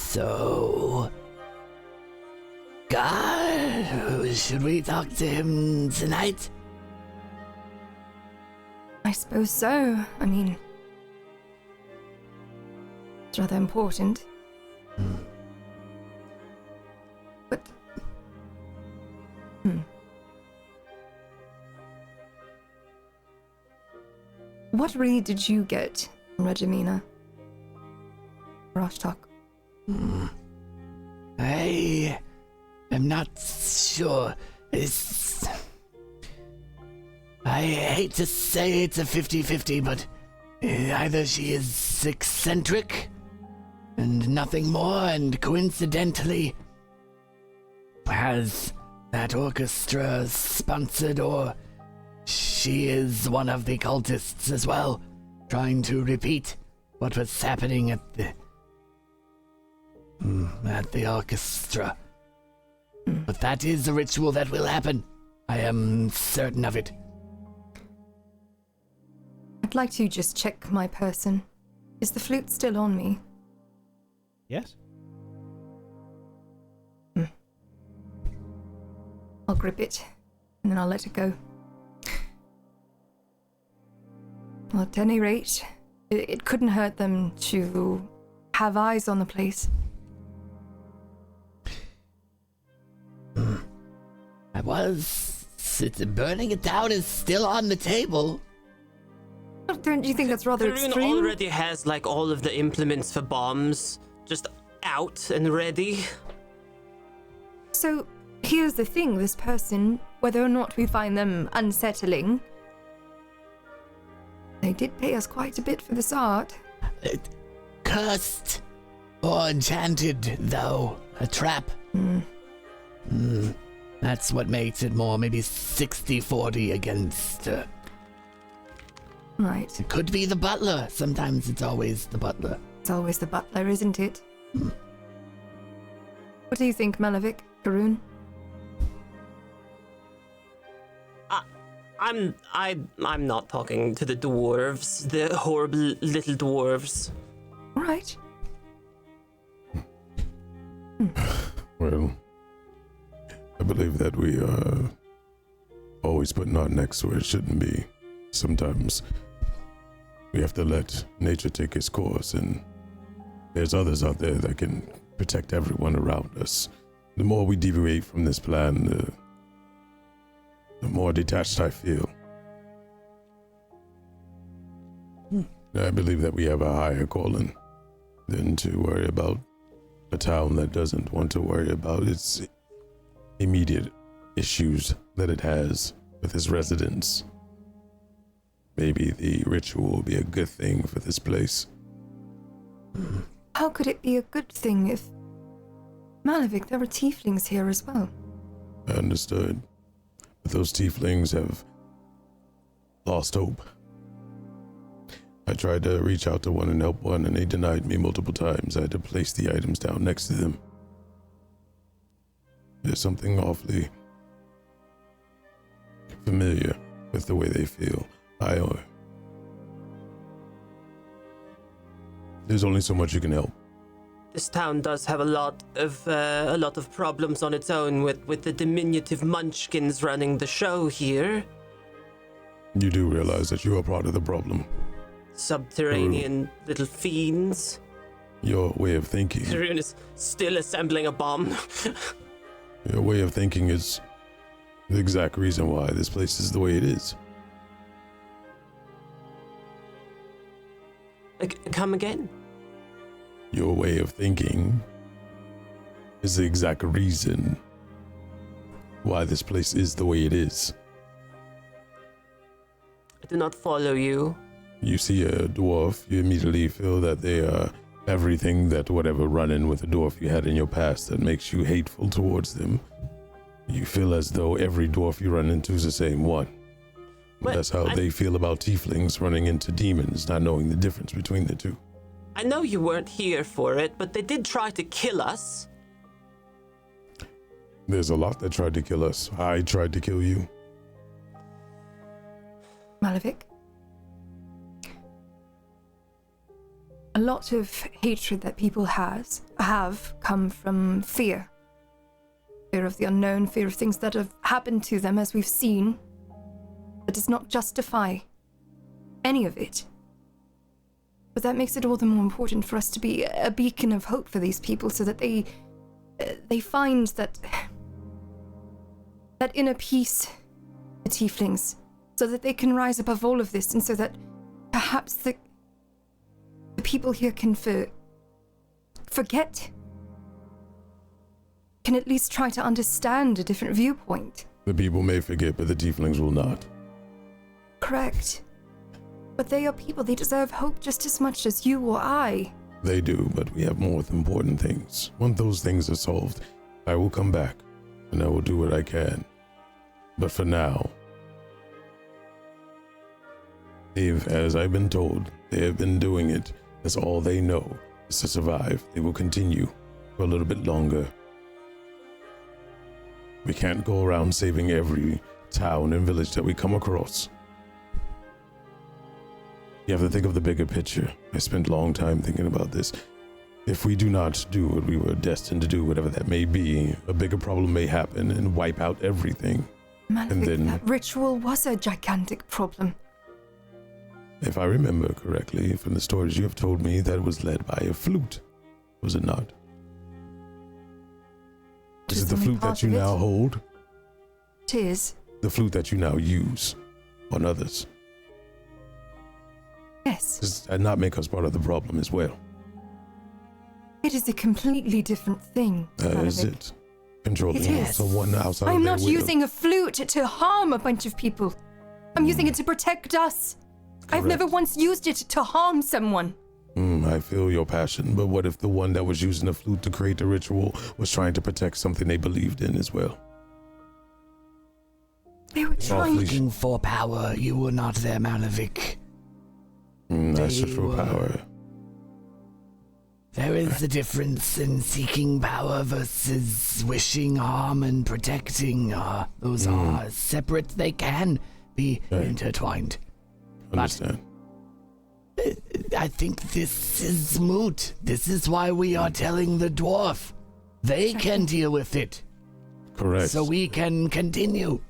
So, God, should we talk to him tonight? I suppose so. I mean, it's rather important. But... What read did you get from Regimina? Rashtok. I am not sure. I hate to say it's a 50-50, but either she is eccentric and nothing more, and coincidentally has that orchestra sponsored, or she is one of the cultists as well, trying to repeat what was happening at the orchestra. But that is a ritual that will happen. I am certain of it. I'd like to just check my person. Is the flute still on me? Yes. I'll grip it, and then I'll let it go. Well, at any rate, it couldn't hurt them to have eyes on the place. Burning it down is still on the table. Don't you think that's rather Caravan extreme? already has like all of the implements for bombs just out and ready. So, here's the thing, this person, whether or not we find them unsettling, they did pay us quite a bit for this art. Cursed or enchanted, though. A trap. That's what makes it more maybe 60-40 against... Right. It could be the butler. Sometimes it's always the butler. It's always the butler, isn't it? What do you think, Malavik, Karun? I'm not talking to the dwarves, the horrible little dwarves. All right. Well, I believe that we are always putting our necks where it shouldn't be. Sometimes we have to let nature take its course, and there's others out there that can protect everyone around us. The more we deviate from this plan, the more detached I feel. I believe that we have a higher calling than to worry about a town that doesn't want to worry about its immediate issues that it has with its residents. Maybe the ritual will be a good thing for this place. How could it be a good thing if... Malavik, there are tieflings here as well. I understood. But those tieflings have lost hope. I tried to reach out to one and help one, and they denied me multiple times. I had to place the items down next to them. There's something awfully familiar with the way they feel. There's only so much you can help. This town does have a lot of problems on its own with the diminutive munchkins running the show here. You do realize that you are part of the problem. Subterranean little fiends. Your way of thinking. Tarun is still assembling a bomb. Your way of thinking is the exact reason why this place is the way it is. Come again? Your way of thinking is the exact reason why this place is the way it is. I do not follow you. You see a dwarf, you immediately feel that they are everything that whatever run-in with a dwarf you had in your past that makes you hateful towards them. You feel as though every dwarf you run into is the same one. That's how they feel about tieflings running into demons, not knowing the difference between the two. I know you weren't here for it, but they did try to kill us. There's a lot that tried to kill us. I tried to kill you. Malavik? a lot of hatred that people have come from fear. Fear of the unknown, fear of things that have happened to them, as we've seen. That does not justify any of it. But that makes it all the more important for us to be a beacon of hope for these people, so that they find that inner peace, the tieflings, so that they can rise above all of this, and so that perhaps the people here can forget, can at least try to understand a different viewpoint. The people may forget, but the tieflings will not. Correct. But they are people. They deserve hope just as much as you or I. They do, but we have more important things. Once those things are solved, I will come back, and I will do what I can. But for now, as I've been told, they have been doing it. That's all they know is to survive. They will continue for a little bit longer. We can't go around saving every town and village that we come across. You have to think of the bigger picture. I spent a long time thinking about this. If we do not do what we were destined to do, whatever that may be, a bigger problem may happen and wipe out everything. Malefic, that ritual was a gigantic problem. If I remember correctly from the stories you have told me, that was led by a flute, was it not? Is it the flute that you now hold? It is. The flute that you now use on others? Yes. Does that not make us part of the problem as well? It is a completely different thing. Is it? Controlling someone outside I'm of their not will. using a flute to harm a bunch of people. I'm using it to protect us. I've never once used it to harm someone. I feel your passion, but what if the one that was using the flute to create the ritual was trying to protect something they believed in as well? They were trying. Looking for power, you were not there, Malefic. I search for power. There is a difference in seeking power versus wishing harm and protecting. Those are separate. They can be intertwined. Understand. But I think this is moot. This is why we are telling the dwarf. They can deal with it. Correct. So we can continue.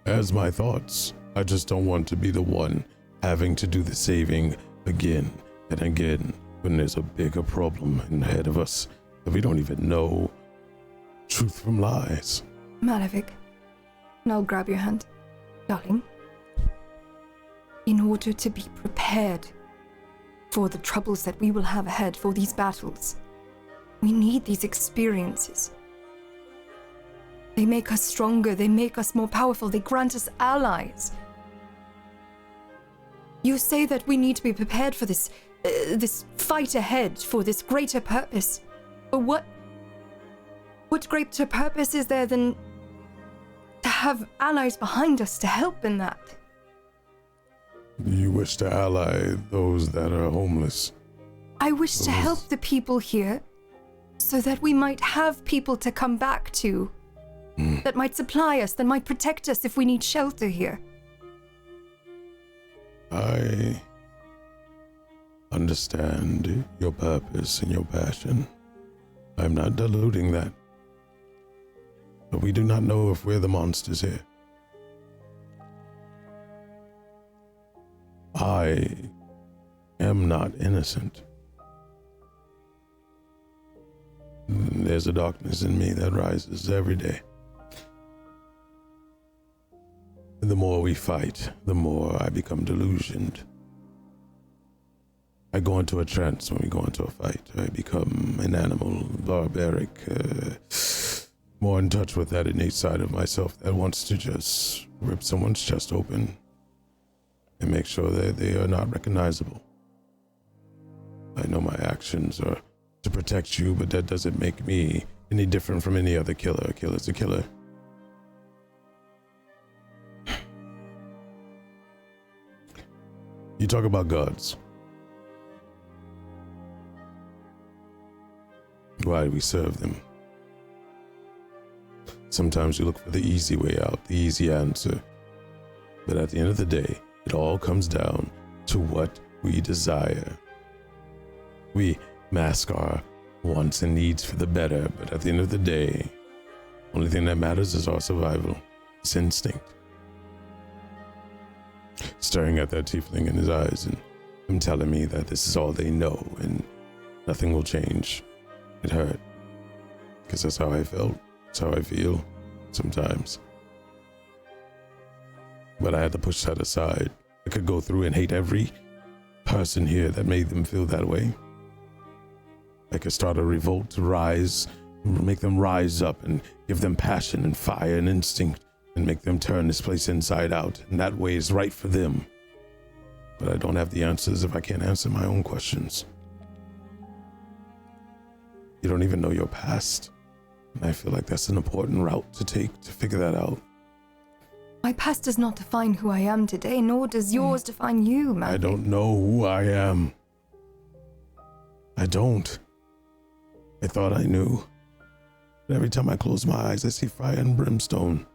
As my thoughts. I just don't want to be the one having to do the saving again and again when there's a bigger problem ahead of us that we don't even know truth from lies. Malefic, and I'll grab your hand. Darling, in order to be prepared for the troubles that we will have ahead, for these battles, we need these experiences. They make us stronger, they make us more powerful, they grant us allies. You say that we need to be prepared for this fight ahead, for this greater purpose. But what greater purpose is there than to have allies behind us to help in that? You wish to ally those that are homeless. I wish to help the people here so that we might have people to come back to, that might supply us, that might protect us if we need shelter here. I understand your purpose and your passion. I'm not diluting that. But we do not know if we're the monsters here. I am not innocent. There's a darkness in me that rises every day. And the more we fight, the more I become delusioned. I go into a trance when we go into a fight. I become an animal, barbaric, more in touch with that innate side of myself that wants to just rip someone's chest open and make sure that they are not recognizable. I know my actions are to protect you, but that doesn't make me any different from any other killer. A killer's a killer. You talk about gods. Why do we serve them? Sometimes you look for the easy way out, the easy answer. But at the end of the day, it all comes down to what we desire. We mask our wants and needs for the better, but at the end of the day, only thing that matters is our survival. It's instinct. Staring at that tiefling in his eyes and him telling me that this is all they know and nothing will change. It hurt. Because that's how I felt. That's how I feel sometimes. But I had to push that aside. I could go through and hate every person here that made them feel that way. I could start a revolt to rise, make them rise up and give them passion and fire and instinct and make them turn this place inside out. And that way is right for them. But I don't have the answers if I can't answer my own questions. You don't even know your past. And I feel like that's an important route to take to figure that out. My past does not define who I am today, nor does yours define you, Matthew. I don't know who I am. I don't. I thought I knew. But every time I close my eyes, I see fire and brimstone.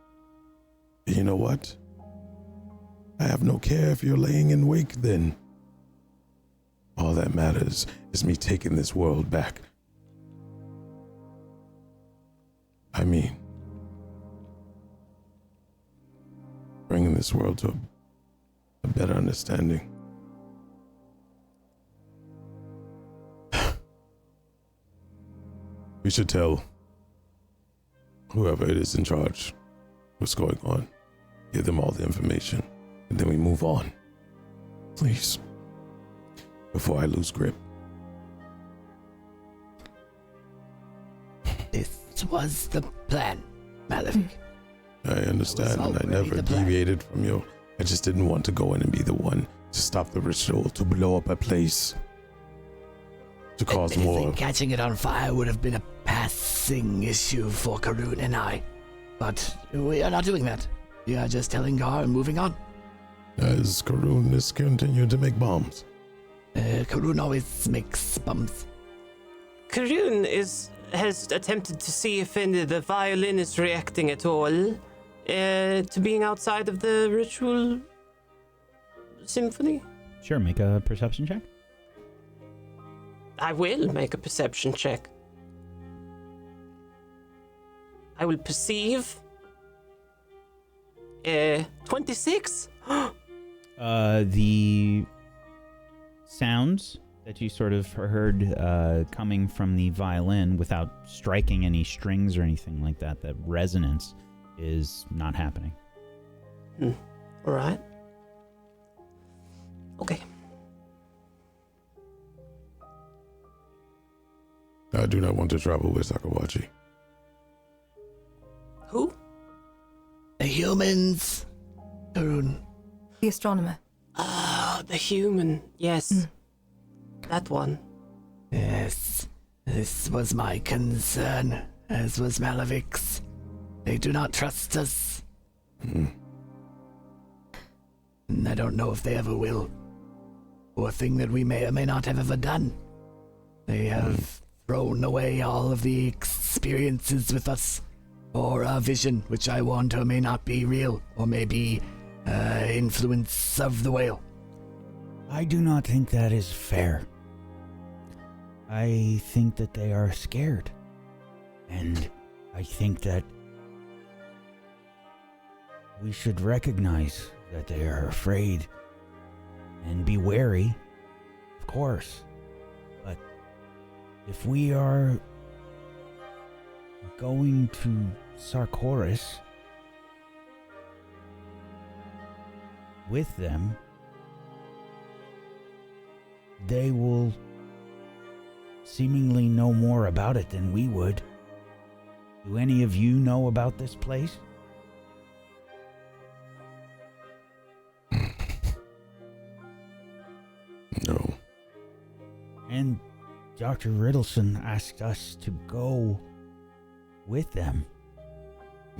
And you know what? I have no care if you're laying in wake then. All that matters is me taking this world back. I mean, bringing this world to a better understanding. We should tell whoever it is in charge what's going on. Give them all the information, and then we move on. Please. Before I lose grip. This was the plan, Malefic. I understand, and I never deviated from your... I just didn't want to go in and be the one to stop the ritual, to blow up a place, to cause more. Catching it on fire would have been a passing issue for Karun and I. But we are not doing that. We are just telling Gar and moving on. As Karun is continuing to make bombs. Karun always makes bombs. Karun has attempted to see if the violin is reacting at all to being outside of the ritual symphony. Sure, make a perception check. I will make a perception check. I will perceive 26. The sounds that you sort of heard coming from the violin without striking any strings or anything like that, that resonance is not happening. All right. Okay. I do not want to travel with Sakawachi. Who? The humans. Karun. The astronomer. Ah, the human. Yes. That one. Yes. This was my concern, as was Malefic's. They do not trust us. And I don't know if they ever will. Or a thing that we may or may not have ever done. They have thrown away all of the experiences with us. Or our vision, which I want or may not be real. Or may be influence of the whale. I do not think that is fair. I think that they are scared. And I think that we should recognize that they are afraid and be wary, of course. But if we are going to Sarkoris with them, they will seemingly know more about it than we would. Do any of you know about this place? No. And Dr. Riddleson asked us to go with them.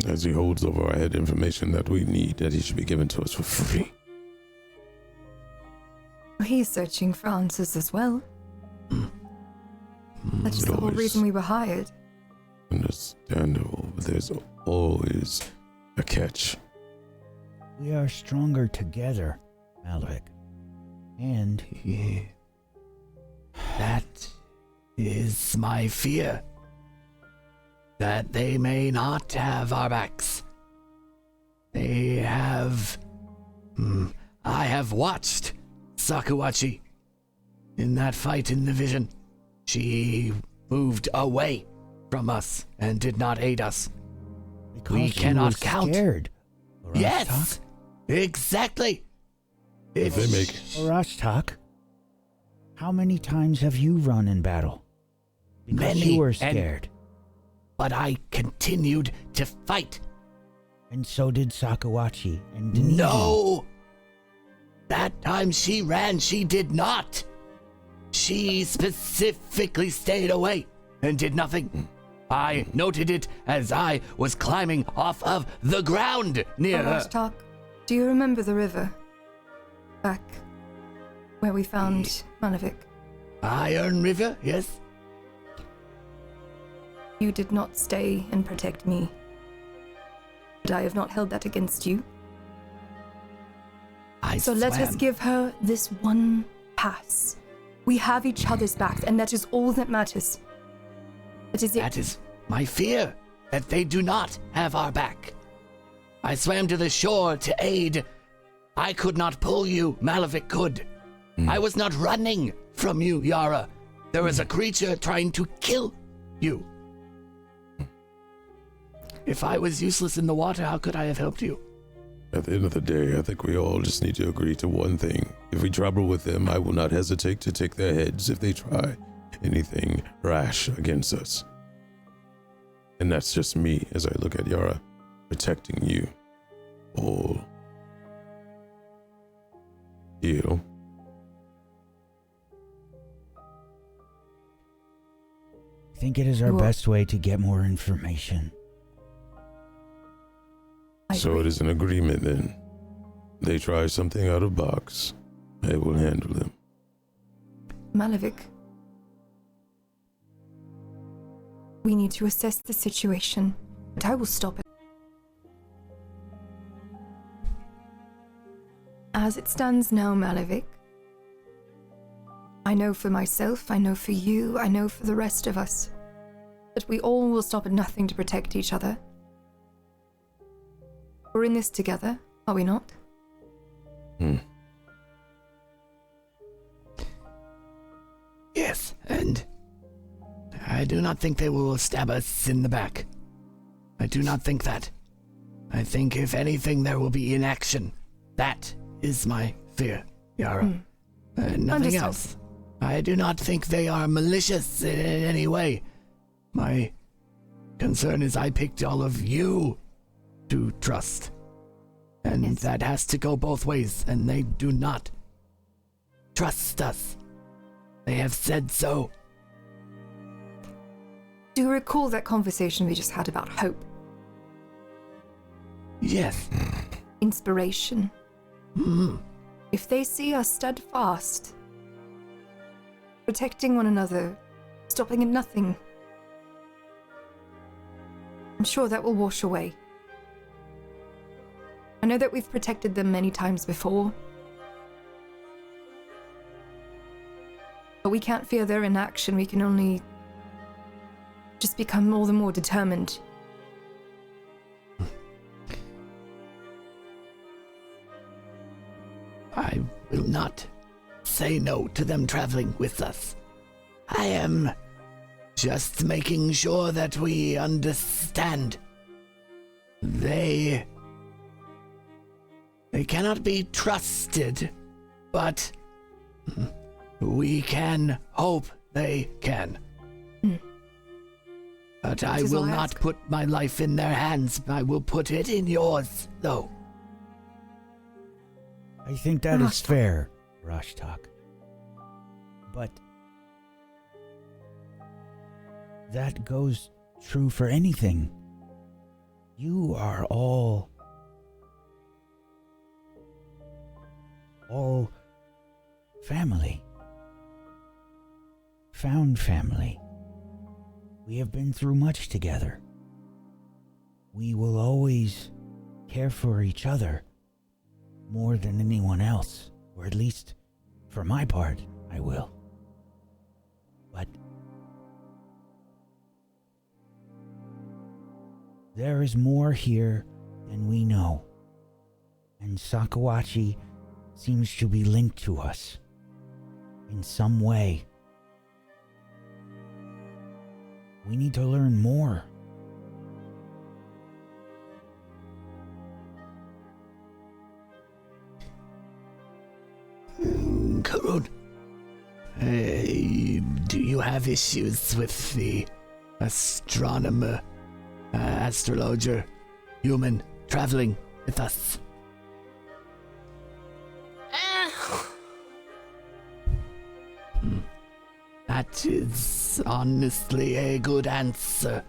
As he holds over our head information that we need, that he should be given to us for free. He's searching for answers as well. That's just the whole reason we were hired. Understandable, but there's always a catch. We are stronger together, Malefic. And That is my fear. That they may not have our backs. They have... I have watched Sakuachi in that fight in the vision. She moved away from us and did not aid us. Because We you cannot were count. Scared. Yes, exactly. If they make Rashtak, how many times have you run in battle? Because Many, you were and- scared. But I continued to fight. And so did Sakuachi and Denise. No! That time she ran, she did not. She specifically stayed away and did nothing. I noted it as I was climbing off of the ground near her. Talk. Do you remember the river? Back where we found Malavik. Iron River, yes? You did not stay and protect me. But I have not held that against you. So let us swam. give her this one pass. We have each other's backs, and that is all that matters. That is it. That is my fear, that they do not have our back. I swam to the shore to aid. I could not pull you, Malavik could. I was not running from you, Yara. There was a creature trying to kill you. If I was useless in the water, how could I have helped you? At the end of the day, I think we all just need to agree to one thing. If we trouble with them, I will not hesitate to take their heads if they try anything rash against us. And that's just me as I look at Yara, protecting you all. You. I think it is our Well- best way to get more information. I So agree. it is an agreement then. They try something out of box, I will handle them. Malavik. We need to assess the situation, but I will stop it. As it stands now, Malavik, I know for myself, I know for you, I know for the rest of us, that we all will stop at nothing to protect each other. We're in this together, are we not? Yes, and I do not think they will stab us in the back. I do not think that. I think, if anything, there will be inaction. That is my fear, Yara. Nothing Understood. else. I do not think they are malicious in any way. My concern is I picked all of you to trust. And Yes. that has to go both ways, and they do not trust us. They have said so. Do you recall that conversation we just had about hope, Yes. inspiration? Hmm. If they see us steadfast, protecting one another, stopping at nothing, I'm sure that will wash away. I know that we've protected them many times before, but we can't fear their inaction. We can only just become all the more determined. I will not say no to them traveling with us. I am just making sure that we understand. They cannot be trusted, but we can hope they can. But I Which is will all I not ask. put my life in their hands. I will put it in yours, though. I think that is Rashtak. fair, Rashtak. But that goes true for anything. You are all family. Found family. We have been through much together. We will always care for each other more than anyone else, or at least for my part, I will. But there is more here than we know. And Sakawachi seems to be linked to us in some way. We need to learn more. Karun, do you have issues with the astronomer, astrologer, human traveling with us? That is honestly a good answer.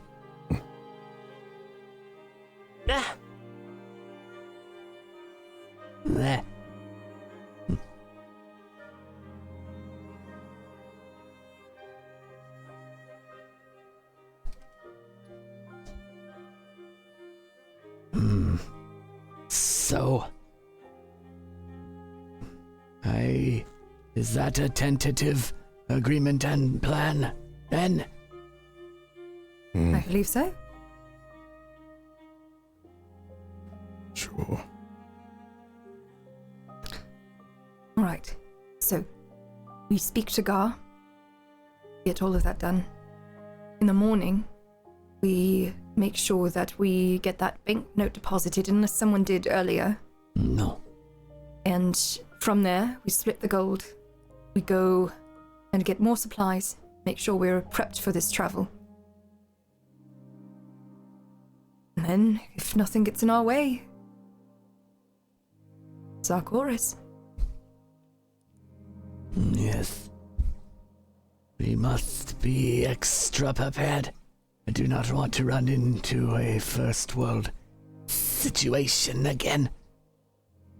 Meh. So, is that a tentative agreement and plan, then? I believe so. Sure. All right. So, we speak to Gar, get all of that done. In the morning, we make sure that we get that bank note deposited, unless someone did earlier. No. And from there, we split the gold. We go and get more supplies, make sure we're prepped for this travel. And then, if nothing gets in our way, Sarkoris. Yes. We must be extra prepared. I do not want to run into a first world situation again.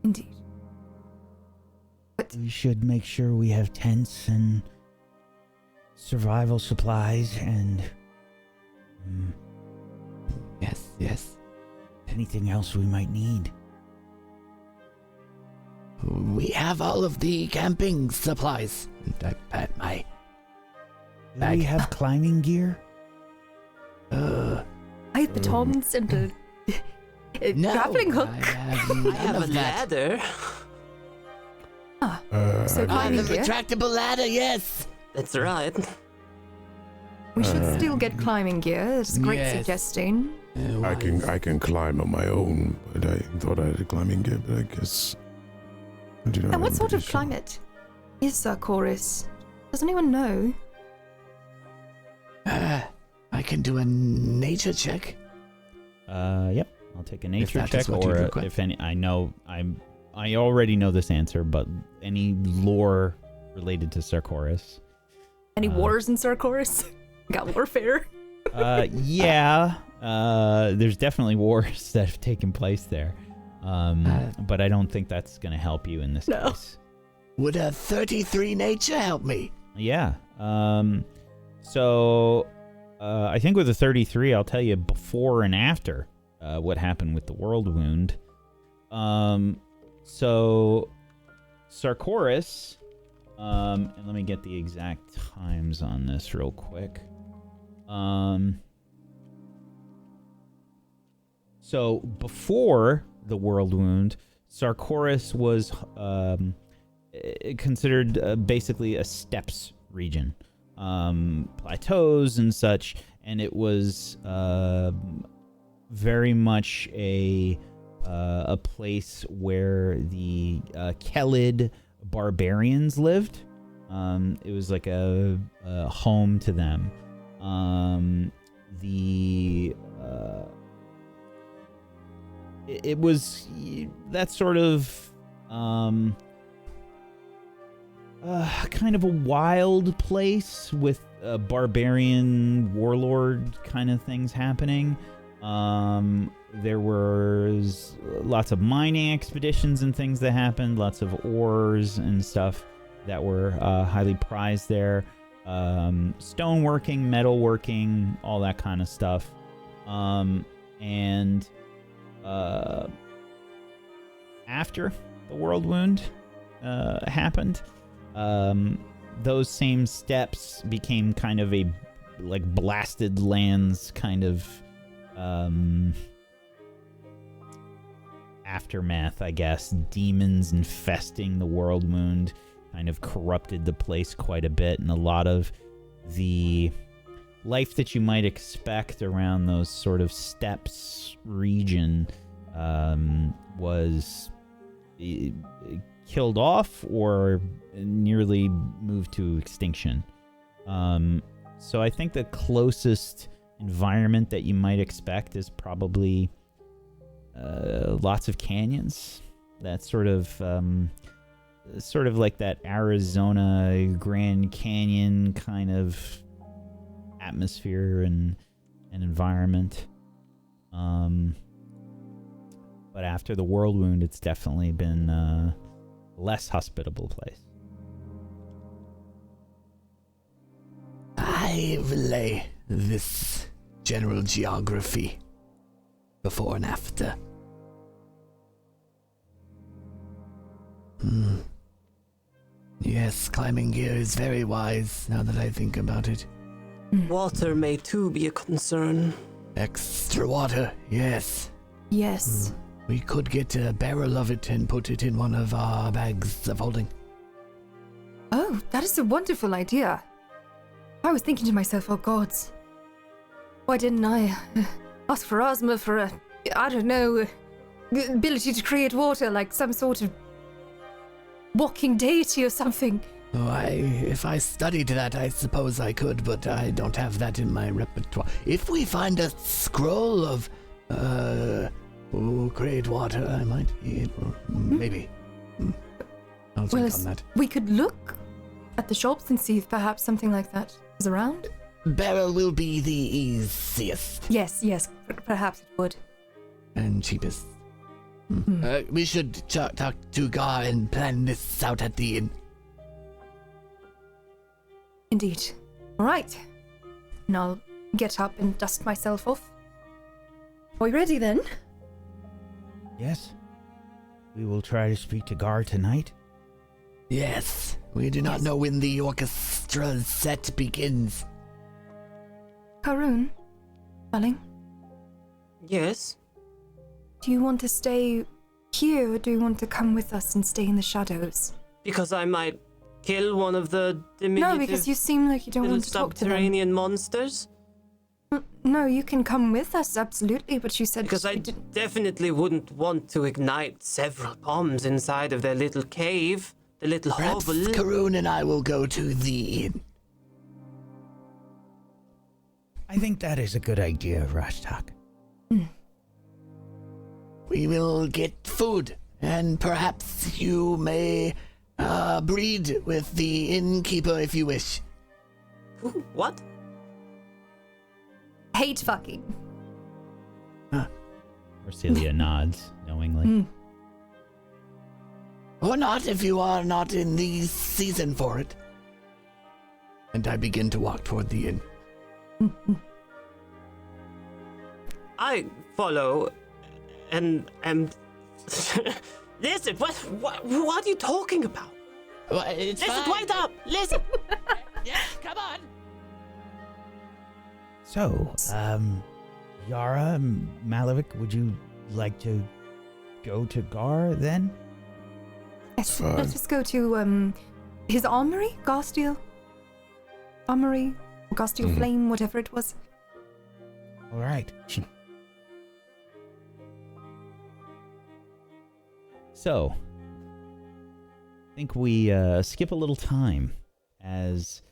Indeed. We should make sure we have tents and survival supplies and Yes. anything else we might need. We have all of the camping supplies. I pat my Do bag. we have climbing gear? I have batons and a No, grappling hook. I have none I have of a that. ladder. So I climbing have a gear. retractable ladder, yes. That's right. We should still get climbing gear. It's a great Yes. suggestion. I can climb on my own, but I thought I had a climbing gear, but I guess I do not. And what have sort of additional. climate is Sarkoris? Does anyone know? I can do a nature check. Yep. I'll take a nature that is check, what you'd or request. if any. I already know this answer, but any lore related to Sarkoris. Any wars in Sarkoris? Got warfare. Yeah. There's definitely wars that have taken place there. But I don't think that's going to help you in this No. case. Would a 33 nature help me? Yeah. So I think with the 33, I'll tell you before and after what happened with the world wound. So Sarkoris, and let me get the exact times on this real quick. So before the world wound, Sarkoris was considered basically a steppes region, plateaus and such, and it was very much a place where the Kelid barbarians lived. It was like a home to them. It was that sort of kind of a wild place with barbarian warlord kind of things happening. There was lots of mining expeditions and things that happened, lots of ores and stuff that were highly prized there. Stoneworking, metalworking, all that kind of stuff. And after the world wound happened, those same steps became kind of a like blasted lands kind of aftermath, I guess. Demons infesting the world wound kind of corrupted the place quite a bit, and a lot of the life that you might expect around those sort of steppes region was killed off or nearly moved to extinction. So I think the closest environment that you might expect is probably lots of canyons. That sort of like that Arizona Grand Canyon kind of atmosphere and environment. But after the world wound, it's definitely been a less hospitable place. I relay this general geography before and after. Yes, climbing here is very wise, now that I think about it. Water may too be a concern. Extra water, yes. Yes. We could get a barrel of it and put it in one of our bags of holding. Oh, that is a wonderful idea. I was thinking to myself, oh gods, why didn't I ask for Ozma for a, I don't know, ability to create water, like some sort of walking deity or something? Oh, if I studied that, I suppose I could, but I don't have that in my repertoire. If we find a scroll of, create water, I might be able, maybe. I'll think on that. We could look at the shops and see if perhaps something like that is around. Barrel will be the easiest. Yes, perhaps it would. And cheapest. We should talk to Gar and plan this out at the inn. Indeed. All right. And I'll get up and dust myself off. Are we ready then? Yes. We will try to speak to Gar tonight. Yes. We do not know when the orchestra's set begins. Karun, darling, Yes? do you want to stay here or do you want to come with us and stay in the shadows? Because I might kill one of the diminutive No, because you seem like you don't little want to talk to them. subterranean monsters. No, you can come with us, absolutely, but you said Because I you didn't. definitely wouldn't want to ignite several bombs inside of their little cave, the little Perhaps hovel. Karun and I will go to the inn. I think that is a good idea, Rashtak. We will get food, and perhaps you may breed with the innkeeper if you wish. Ooh, what? Hate fucking. Orcelia nods knowingly. Or not if you are not in the season for it. And I begin to walk toward the inn. I follow and am... Listen, what are you talking about? Well, it's Listen, fine. wait up! Listen! Yes, come on. So, Yara, Malavik, would you like to go to Gar then? Yes, Fine. let's just go to his armory, Garsteel Armory, or Garsteel Flame, whatever it was. All right. So, I think we skip a little time as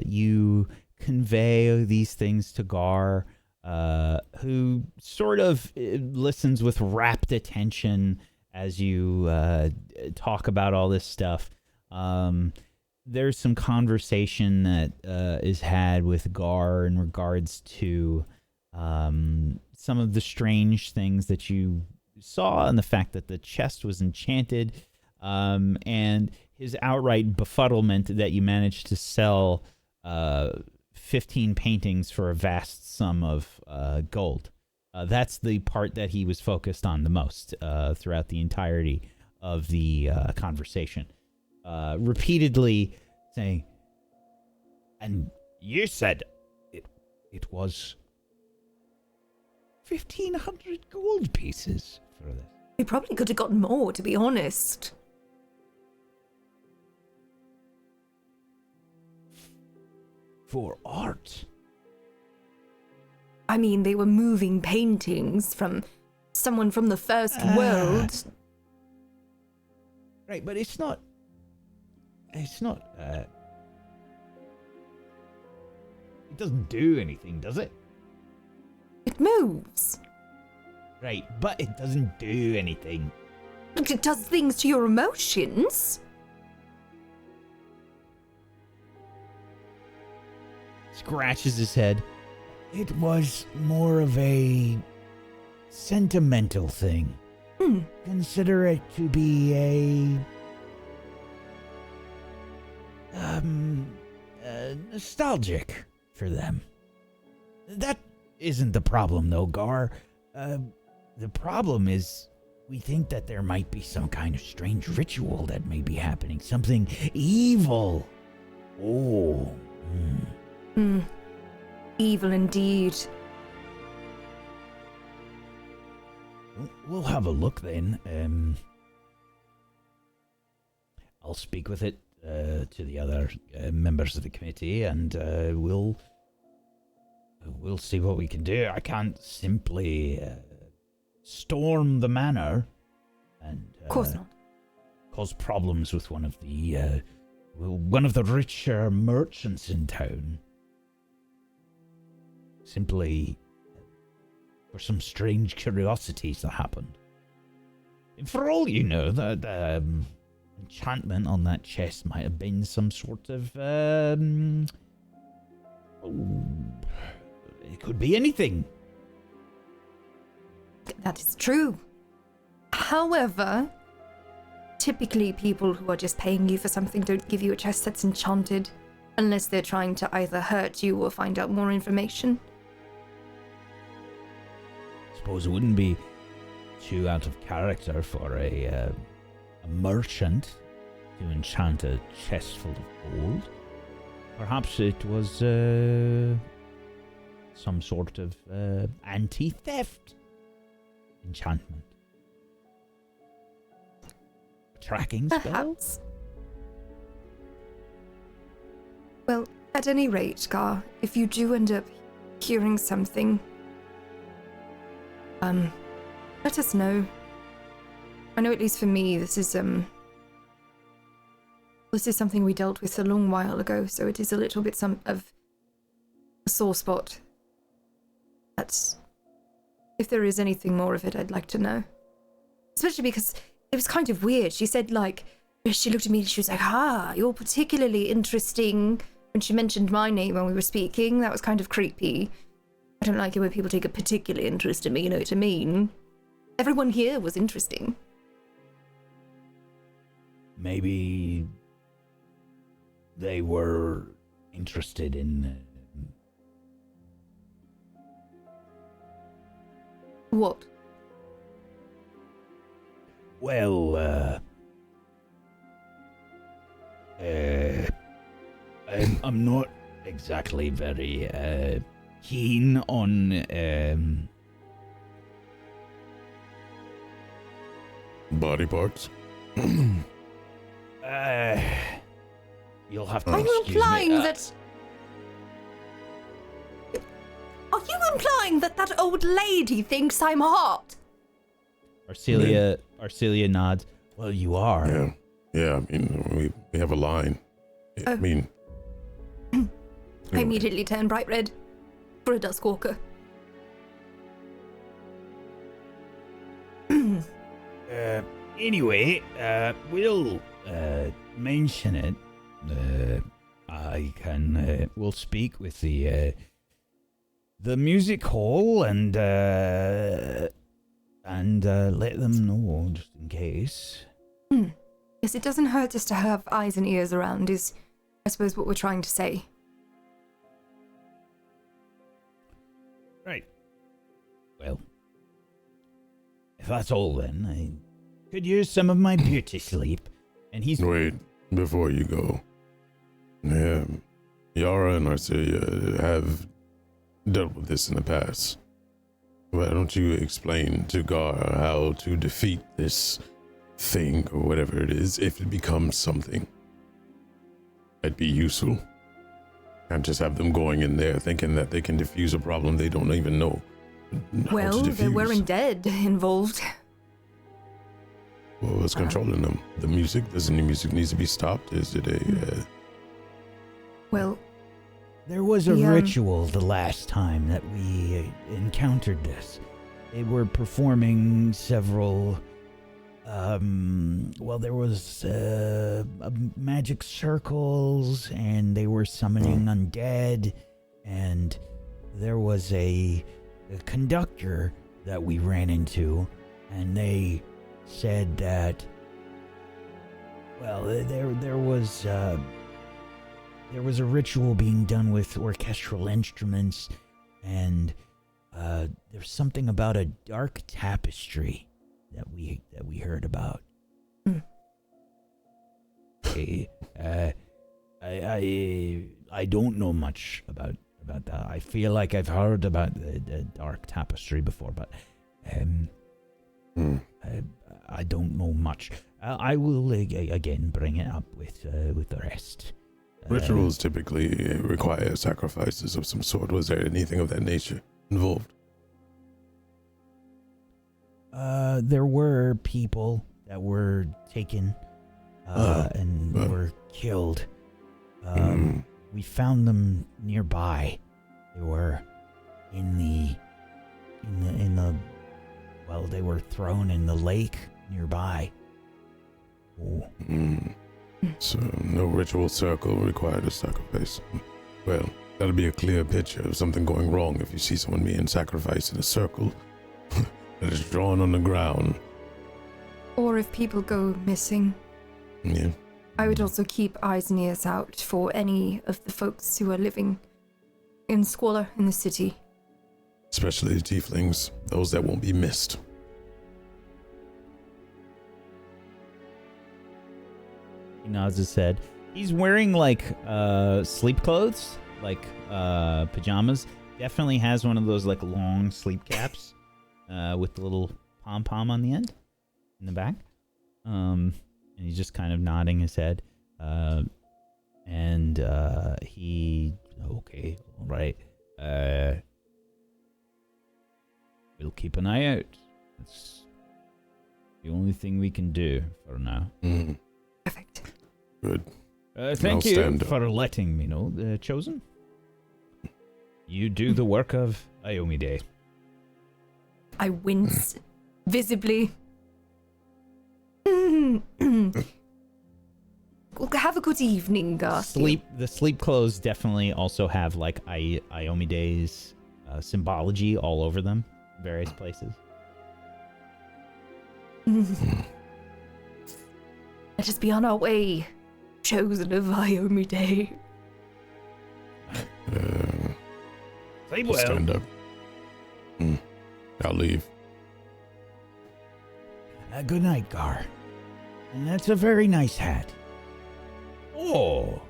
you convey these things to Gar, who sort of listens with rapt attention as you talk about all this stuff. There's some conversation that is had with Gar in regards to some of the strange things that you saw and the fact that the chest was enchanted, and his outright befuddlement that you managed to sell 15 paintings for a vast sum of gold. That's the part that he was focused on the most throughout the entirety of the conversation. Repeatedly saying, and you said it was 1,500 gold pieces for this. We probably could have gotten more, to be honest. For art? I mean, they were moving paintings from someone from the first world. Right, but it's not, it doesn't do anything, does it? It moves. Right, but it doesn't do anything. It does things to your emotions. Scratches his head. It was more of a sentimental thing. Consider it to be nostalgic for them. That isn't the problem, though, Gar. The problem is we think that there might be some kind of strange ritual that may be happening. Something evil. Oh. Evil indeed. We'll have a look then. I'll speak with it to the other members of the committee, and we'll see what we can do. I can't simply storm the manor and Of course not. cause problems with one of the richer merchants in town. Simply for some strange curiosities that happened. And for all you know, the enchantment on that chest might have been some sort of it could be anything. That is true. However, typically people who are just paying you for something don't give you a chest that's enchanted unless they're trying to either hurt you or find out more information. Suppose it wouldn't be too out of character for a merchant to enchant a chest full of gold. Perhaps it was some sort of anti-theft enchantment. A tracking spell? Perhaps. Well, at any rate, Gar, if you do end up hearing something, let us know. I know, at least for me, this is something we dealt with a long while ago, so it is a little bit of a sore spot. But if there is anything more of it, I'd like to know. Especially because it was kind of weird. She said, like, she looked at me and she was like, you're particularly interesting. When she mentioned my name when we were speaking, that was kind of creepy. I don't like it when people take a particular interest in me, you know what I mean? Everyone here was interesting. Maybe they were interested in... What? Well, I'm not exactly very keen on Body parts? you'll have to Are you excuse implying me. that... Are you implying that that old lady thinks I'm hot? Arcelia nods. Well, you are. Yeah, I mean, we have a line. I mean... I immediately turned bright red for a Duskwalker. Anyway, we'll mention it. We'll speak with the music hall and let them know just in case. Yes, it doesn't hurt us to have eyes and ears around, is I suppose what we're trying to say. Right. Well, if that's all then, I could use some of my beauty sleep. And he's... Wait, before you go. Yeah, Yara and Arcelia have dealt with this in the past. Why don't you explain to Gar how to defeat this thing or whatever it is if it becomes something? That'd be useful. Can't just have them going in there thinking that they can defuse a problem they don't even know how Well, to there defuse. weren't dead involved. Well, what's controlling them? The music? Does any music needs to be stopped? Is it a... Well, There was a The, ritual the last time that we encountered this. They were performing several, there was magic circles, and they were summoning undead, and there was a conductor that we ran into, and they said that, well, there was a ritual being done with orchestral instruments, and there's something about a dark tapestry that we heard about. I don't know much about that. I feel like I've heard about the dark tapestry before, but I don't know much. I will again bring it up with the rest. Rituals typically require sacrifices of some sort. Was there anything of that nature involved? There were people that were taken and were killed. We found them nearby. They were they were thrown in the lake nearby. Oh. So no ritual circle required a sacrifice. Well, that'll be a clear picture of something going wrong if you see someone being sacrificed in a circle that is drawn on the ground. or if people go missing. Yeah. I would also keep eyes and ears out for any of the folks who are living in squalor in the city. Especially the tieflings, those that won't be missed. He nods his head. He's wearing like sleep clothes, like pajamas. Definitely has one of those like long sleep caps with the little pom-pom on the end in the back. And he's just kind of nodding his head. And he, okay, all right. We'll keep an eye out. That's the only thing we can do for now. Mm. Perfect. Good. Thank I'll you stand up. for letting me know, Chosen. You do the work of Iomide. I wince visibly. Have a good evening, Garfield. The sleep clothes definitely also have like Iomide's symbology all over them, various places. Let us be on our way, chosen of Iomide. Sleep I'll stand up. I'll leave. Good night, Gar. And that's a very nice hat. Oh.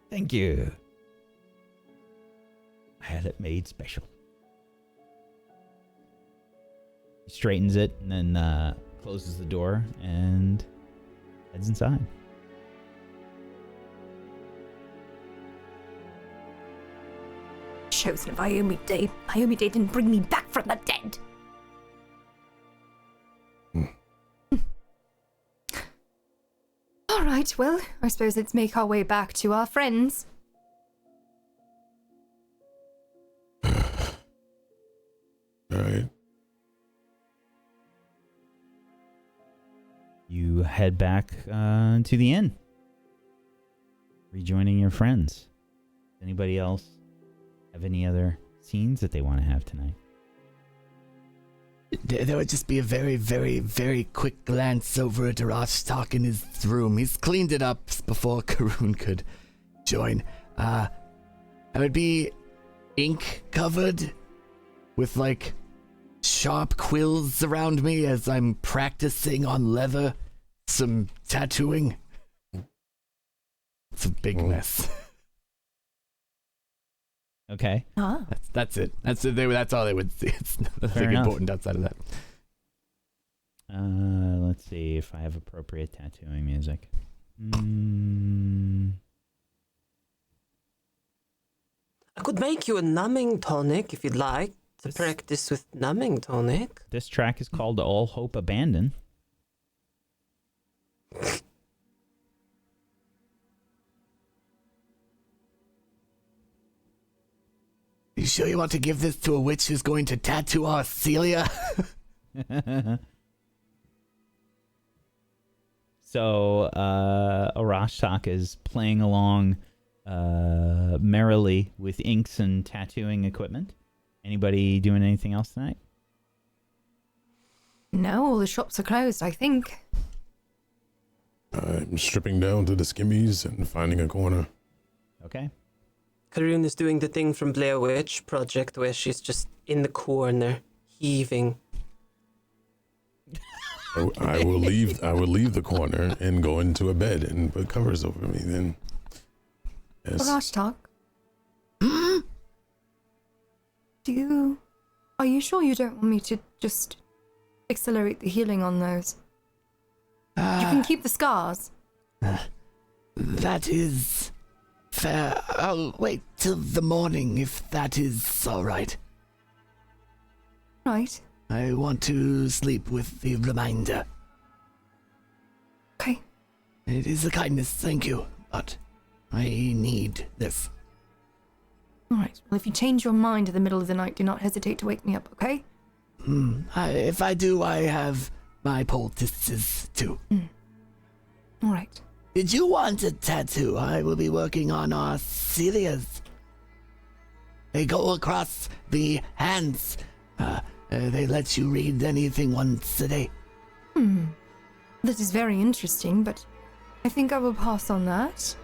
Thank you. I had it made special. He straightens it and then closes the door and heads inside. Chosen of Iomide. Iomide didn't bring me back from the dead. All right, well, I suppose let's make our way back to our friends. All right. You head back to the inn, rejoining your friends. Anybody else have any other scenes that they want to have tonight? There would just be a very, very, very quick glance over at Arashtak in his room. He's cleaned it up before Karun could join. I would be ink covered with like sharp quills around me as I'm practicing on leather some tattooing. It's a big mess. Okay. Ah. That's it. That's it. That's all they would see. It's nothing Fair enough. important outside of that. Let's see if I have appropriate tattooing music. I could make you a numbing tonic if you'd like to practice with numbing tonic. This track is called All Hope Abandoned. You sure you want to give this to a witch who's going to tattoo our Celia? So, Arashtak is playing along merrily with inks and tattooing equipment. Anybody doing anything else tonight? No, all the shops are closed, I think. I'm stripping down to the skimmies and finding a corner. Okay. Karun is doing the thing from Blair Witch Project where she's just in the corner, heaving. I will leave the corner and go into a bed and put covers over me then. Yes. Rashtak. Are you sure you don't want me to just accelerate the healing on those? You can keep the scars. That is fair. I'll wait till the morning if that is all right. Right. I want to sleep with the reminder. Okay. It is a kindness, thank you, but I need this. All right. Well, if you change your mind in the middle of the night, do not hesitate to wake me up, okay? If I do, I have my poultices too. All right. Did you want a tattoo? I will be working on our celias. They go across the hands. They let you read anything once a day. That is very interesting, but I think I will pass on that.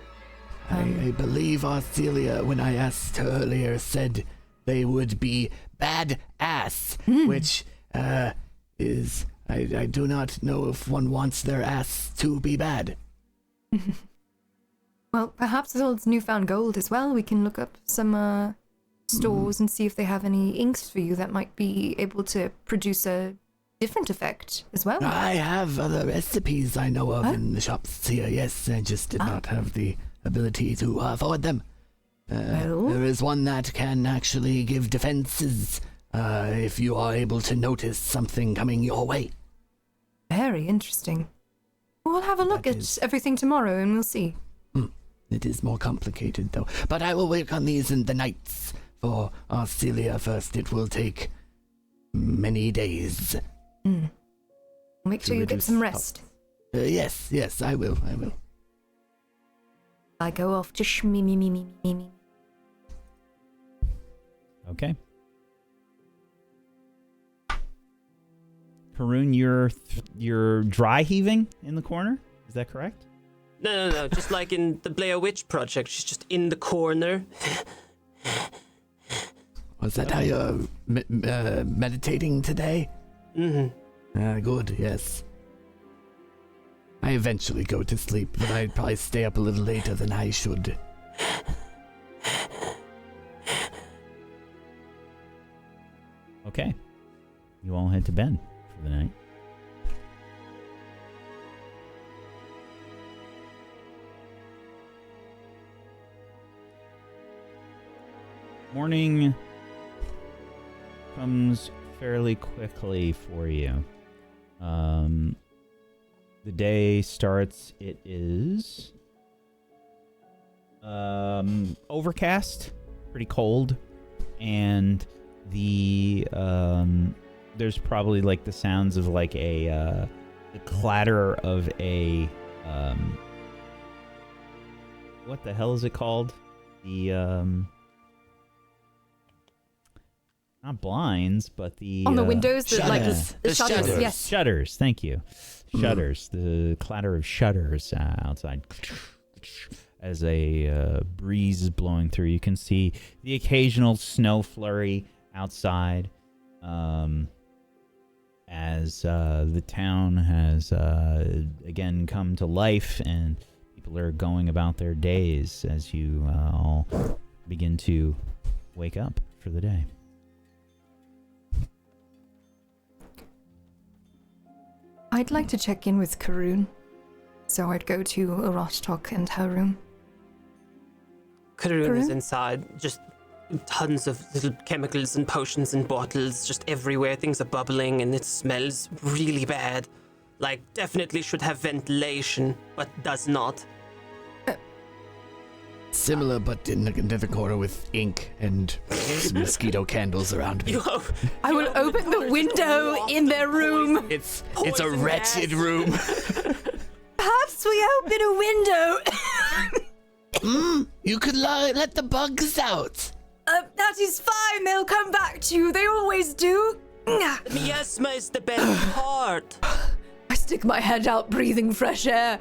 I believe Arcelia, when I asked her earlier, said they would be bad ass, which is... I do not know if one wants their ass to be bad. Well, perhaps with all this newfound gold as well, we can look up some stores and see if they have any inks for you that might be able to produce a different effect as well. I have other recipes I know of in the shops here, yes. I just did not have the ability to afford them. There is one that can actually give defenses if you are able to notice something coming your way. Very interesting. We'll have a look at everything tomorrow and we'll see. It is more complicated, though. But I will work on these in the nights. For Arcelia first, it will take many days. Make sure you get some rest. Yes, I will. I go off to me. Okay. Karun, you're dry heaving in the corner? Is that correct? No. Just like in the Blair Witch Project, she's just in the corner. Was that how you're meditating today? Good, yes. I eventually go to sleep, but I'd probably stay up a little later than I should. Okay. You all head to bed for the night. Morning comes fairly quickly for you. The day starts, it is overcast, pretty cold, and the there's probably like the sounds of like the clatter of a what the hell is it called? The not blinds, but the on the windows, the shutters. Yes, shutters. Thank you, shutters. The clatter of shutters outside as a breeze is blowing through. You can see the occasional snow flurry outside, as the town has again come to life and people are going about their days as you all begin to wake up for the day. I'd like to check in with Karun. So I'd go to Arashtok and her room. Karun is Karun? inside, just tons of little chemicals and potions and bottles just everywhere. Things are bubbling and it smells really bad. Like, definitely should have ventilation, but does not. Similar, but in a different corner with ink and some mosquito candles around me. I will open the window in their room. It's a wretched room. Perhaps we open a window. You could let the bugs out. That is fine. They'll come back to you. They always do. Miasma is the best part. I stick my head out, breathing fresh air.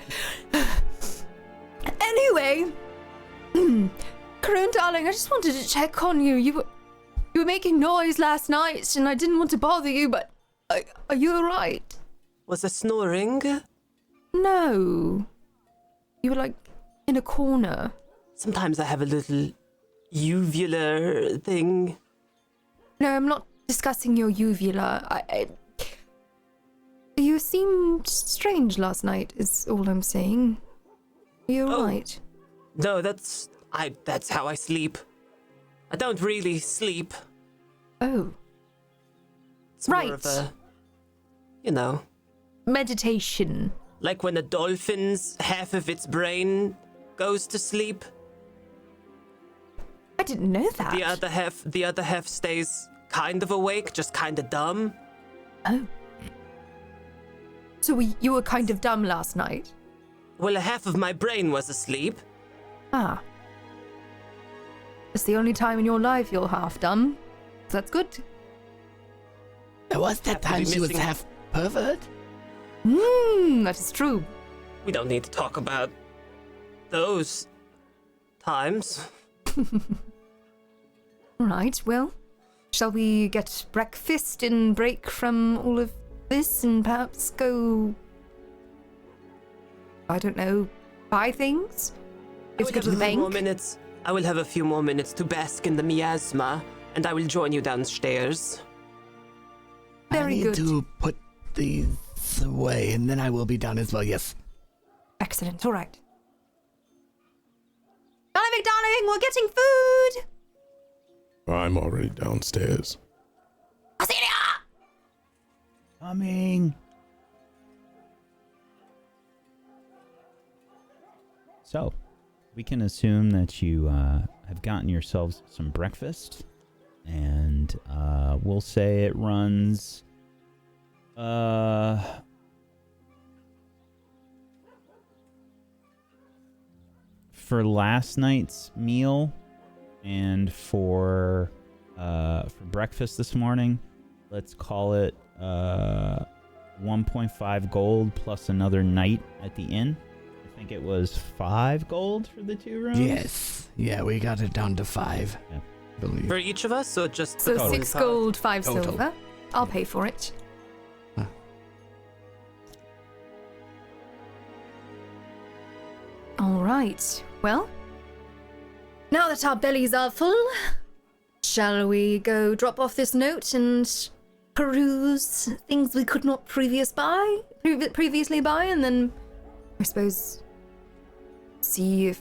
Anyway, Karun, darling, I just wanted to check on you. You were making noise last night, and I didn't want to bother you, but are you all right? Was I snoring? No. You were like in a corner. Sometimes I have a little uvular thing. No, I'm not discussing your uvula. You seemed strange last night, is all I'm saying. Are you alright? No, that's how I sleep. I don't really sleep. Oh. It's more of a, meditation. like when a dolphin's half of its brain goes to sleep. I didn't know that. The other half stays kind of awake, just kind of dumb. Oh. So you were kind of dumb last night? Well, a half of my brain was asleep. Ah. It's the only time in your life you're half dumb. So that's good. There was that time she was half pervert. That is true. We don't need to talk about those times. Right, well, shall we get breakfast and break from all of this and perhaps go, I don't know, buy things? You have to go to the bank? I will have a few more minutes to bask in the miasma, and I will join you downstairs. Very I good. need to put these away, and then I will be done as well, yes. Excellent, all right. Darling, we're getting food! I'm already downstairs. Asilia! Coming. So, we can assume that you have gotten yourselves some breakfast, and we'll say it runs for last night's meal and for breakfast this morning, let's call it 1.5 gold plus another night at the inn. I think it was 5 gold for the 2 rooms. Yes. Yeah, we got it down to 5. Yeah. I believe. For each of us, or just So the 6 total? gold, 5 Total. silver. I'll pay for it. Huh. All right. Well, now that our bellies are full, shall we go drop off this note and peruse things we could not previously buy, and then I suppose see if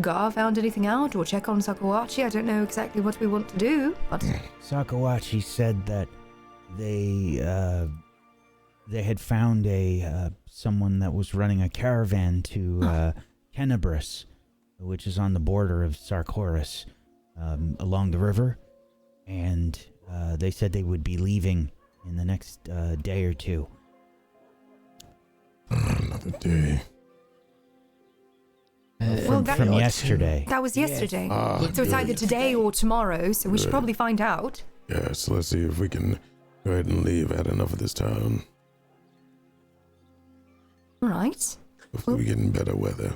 Gar found anything out, or check on Sakawachi. I don't know exactly what we want to do, but Sakawachi said that they had found someone that was running a caravan to Kenebras, which is on the border of Sarkoris, along the river, and they said they would be leaving in the next day or 2. Another day. Well, that- From yesterday. that was yesterday. Ah, So it's either good. today or tomorrow, so we should Good. probably find out. Yes, let's see if we can go ahead and leave. Had enough of this town. All right. Hopefully we get in better weather.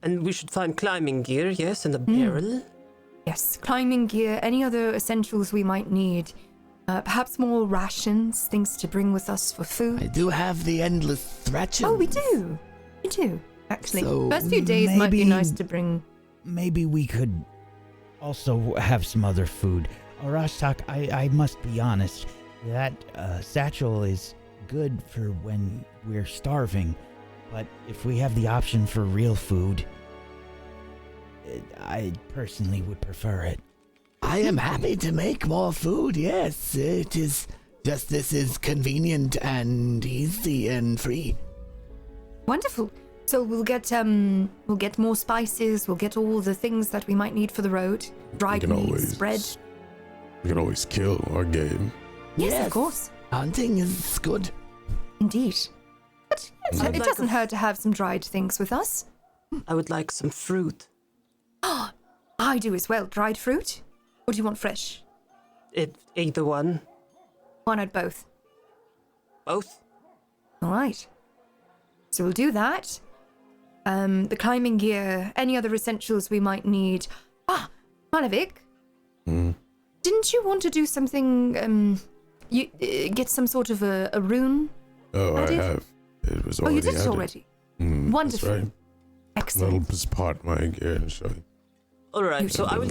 And we should find climbing gear, yes, and a barrel. Yes, climbing gear, any other essentials we might need. Perhaps more rations, things to bring with us for food. I do have the endless rations. Oh, we do. We do, actually. So First few days might be maybe- nice to bring. Maybe we could also have some other food. Rashtak, I must be honest. That satchel is good for when we're starving, but if we have the option for real food, I personally would prefer it. I am happy to make more food, yes. It is just this is convenient and easy and free. Wonderful. So we'll get more spices. We'll get all the things that we might need for the road. Dried meats, bread. We can always kill our game. Yes, of course. Hunting is good. Indeed. But I'd it like doesn't hurt to have some dried things with us. I would like some fruit. I do as well. Dried fruit? Or do you want fresh? Either one. Why not both? Both? All right. So we'll do that. The climbing gear, any other essentials we might need. Manavik, didn't you want to do something, you get some sort of a rune? Oh, I did? have. It was Oh, already you did it added. already? That's Wonderful. right. Excellent. That'll just part my gear and show you. All right. So I will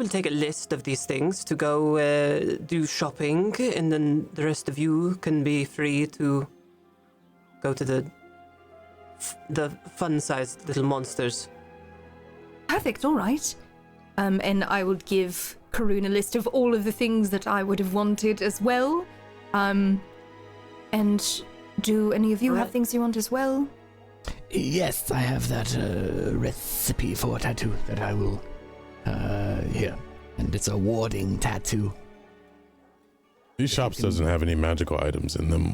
take a list of these things to go do shopping, and then the rest of you can be free to go to the fun-sized little monsters. Perfect, all right. And I would give Karun a list of all of the things that I would have wanted as well. And do any of you have things you want as well? Yes, I have that recipe for a tattoo that I will here. And it's a warding tattoo. These shops doesn't have any magical items in them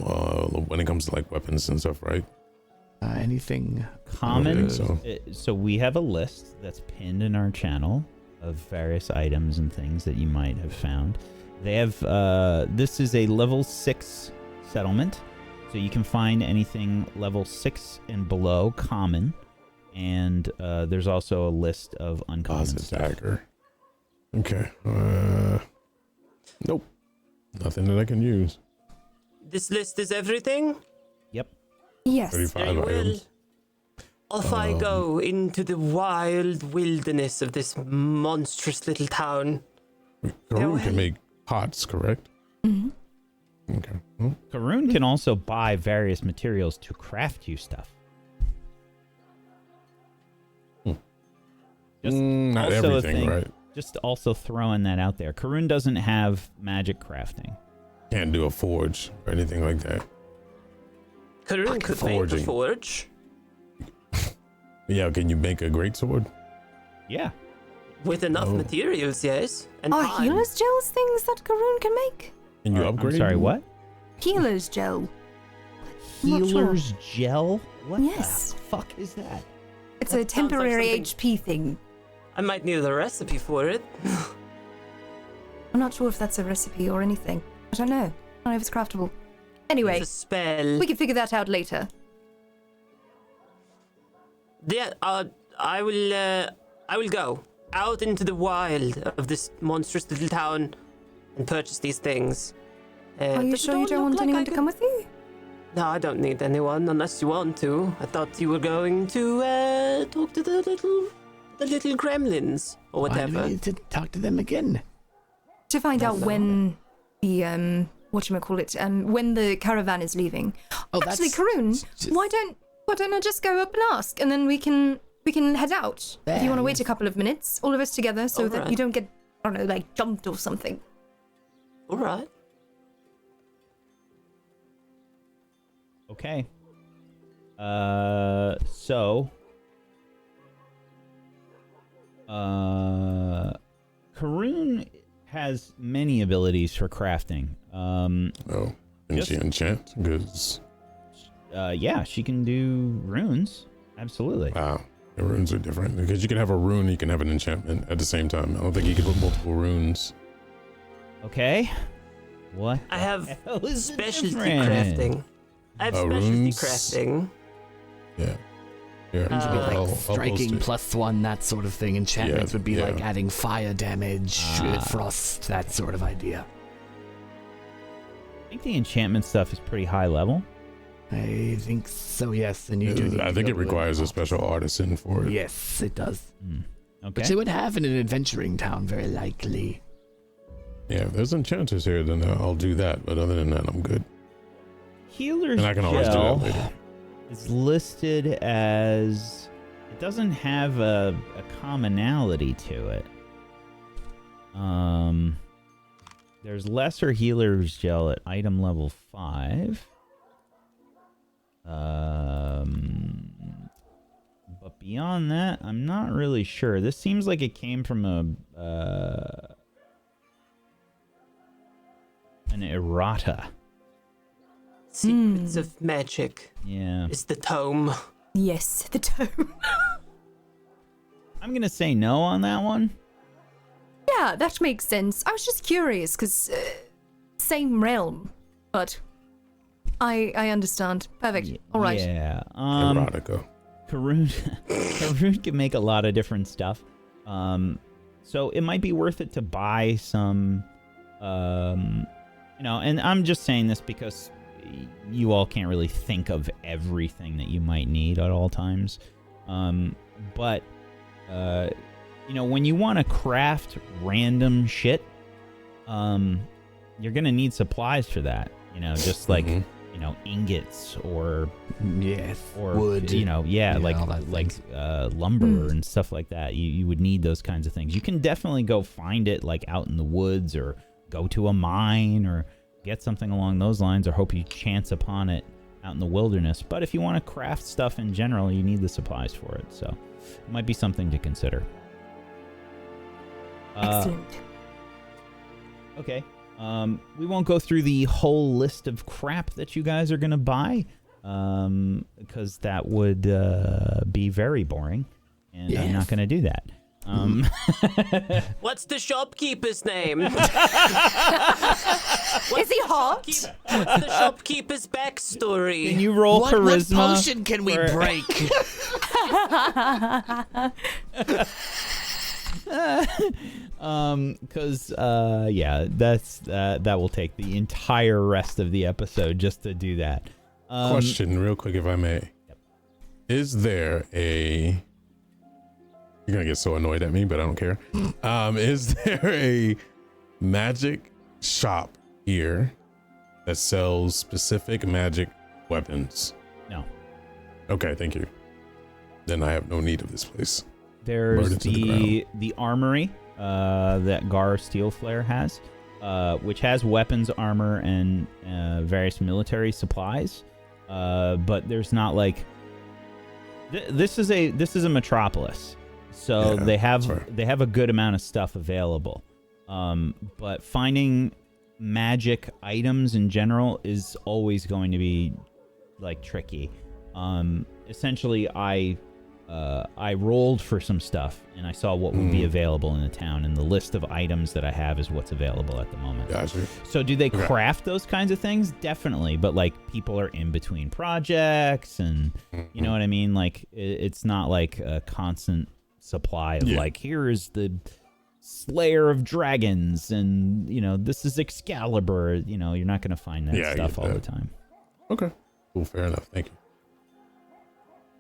when it comes to like weapons and stuff, right? Anything Common. so. So we have a list that's pinned in our channel of various items and things that you might have found. They have this is a level 6 settlement, so you can find anything level 6 and below common, and there's also a list of uncommon stuff. Dagger. Okay. Nope. Nothing that I can use. This list is everything? Yep. Yes. 35 Very well. items. Off I go into the wild wilderness of this monstrous little town. Karun can make pots, correct? Mm-hmm. Okay. Well, Karun can also buy various materials to craft you stuff. Just not also a everything, thing. right? Just also throwing that out there. Karun doesn't have magic crafting. Can't do a forge or anything like that. Karun could make a forging. forge Yeah, can you make a great sword? Yeah. with enough materials, yes. And Are time. healer's gels things that Karun can make? Can you I'm upgrade? sorry, what? Healer's gel. I'm not sure. Healer's gel? What Yes. the fuck is that? It's That a sounds like temporary something- HP thing. I might need a recipe for it. I'm not sure if that's a recipe or anything. I don't know. I don't know if it's craftable. Anyway, It's a spell. we can figure that out later. Yeah, I will go out into the wild of this monstrous little town and purchase these things. Are you does it sure you all don't look want like anyone I to could- come with you? No, I don't need anyone unless you want to. I thought you were going to talk to the little gremlins or Why do whatever. we need to talk to them again? To find out when the when the caravan is leaving. Oh, Actually, that's Karun, just- why don't I just go up and ask, and then we can head out. If you want to wait a couple of minutes, all of us together, so that Alright. you don't get, I don't know, like jumped or something. All right. Okay. So. Karun has many abilities for crafting. Oh, can Just- she enchant? Because Yeah, she can do runes. Absolutely. wow, the runes are different. Because you can have a rune, you can have an enchantment at the same time. I don't think you can put multiple runes. Okay. What? I have the hell is the specialty difference? crafting. I have specialty runes? crafting. Yeah. Yeah. Runes would be Like I'll post striking it. +1, that sort of thing. Enchantments Yeah, would be yeah. like adding fire damage, Ah. frost, that sort of idea. I think the enchantment stuff is pretty high level. I think so, yes. And you do need I to think go it to requires an a special artisan for it. Yes, it does. Okay. Which they would have in an adventuring town, very likely. Yeah, if there's enchanters here, then I'll do that. But other than that, I'm good. Healer's And I can always do Gel that later. is listed as... It doesn't have a commonality to it. There's lesser healer's gel at item level 5. But beyond that, I'm not really sure. This seems like it came from an errata. Secrets of Magic Yeah. is the tome. Yes, the tome. I'm going to say no on that one. Yeah, that makes sense. I was just curious, because same realm, but I understand. Perfect. All right. Yeah. Erotica. Karoon can make a lot of different stuff. So it might be worth it to buy some, and I'm just saying this because you all can't really think of everything that you might need at all times. But when you want to craft random shit, you're going to need supplies for that, just like, ingots or wood. Lumber and stuff like that. You would need those kinds of things. You can definitely go find it like out in the woods or go to a mine or get something along those lines or hope you chance upon it out in the wilderness. But if you want to craft stuff in general, you need the supplies for it. So it might be something to consider. Excellent. Okay. We won't go through the whole list of crap that you guys are going to buy, because that would be very boring, and I'm not going to do that. What's the shopkeeper's name? Is he hot? What's the shopkeeper's backstory? Can you roll What charisma? potion can we for- break? Because that will take the entire rest of the episode just to do that. Question, real quick, if I may. Yep. Is there a... You're going to get so annoyed at me, but I don't care. Is there a magic shop here that sells specific magic weapons? No. Okay, thank you. Then I have no need of this place. There's Burn it to the the armory that Gar Steelflare has, which has weapons, armor, and various military supplies. But there's not like this is a metropolis, so Yeah, they that's fair. have a good amount of stuff available. But finding magic items in general is always going to be like tricky. Essentially, I rolled for some stuff and I saw what would be available in the town, and the list of items that I have is what's available at the moment. Gotcha. So do they Okay. craft those kinds of things? Definitely, but like people are in between projects, and you know what I mean? Like it's not like a constant supply of like, here is the Slayer of Dragons, and this is Excalibur. You're not going to find that Yeah, I stuff get all the that. time. Okay. Cool, fair enough. Thank you.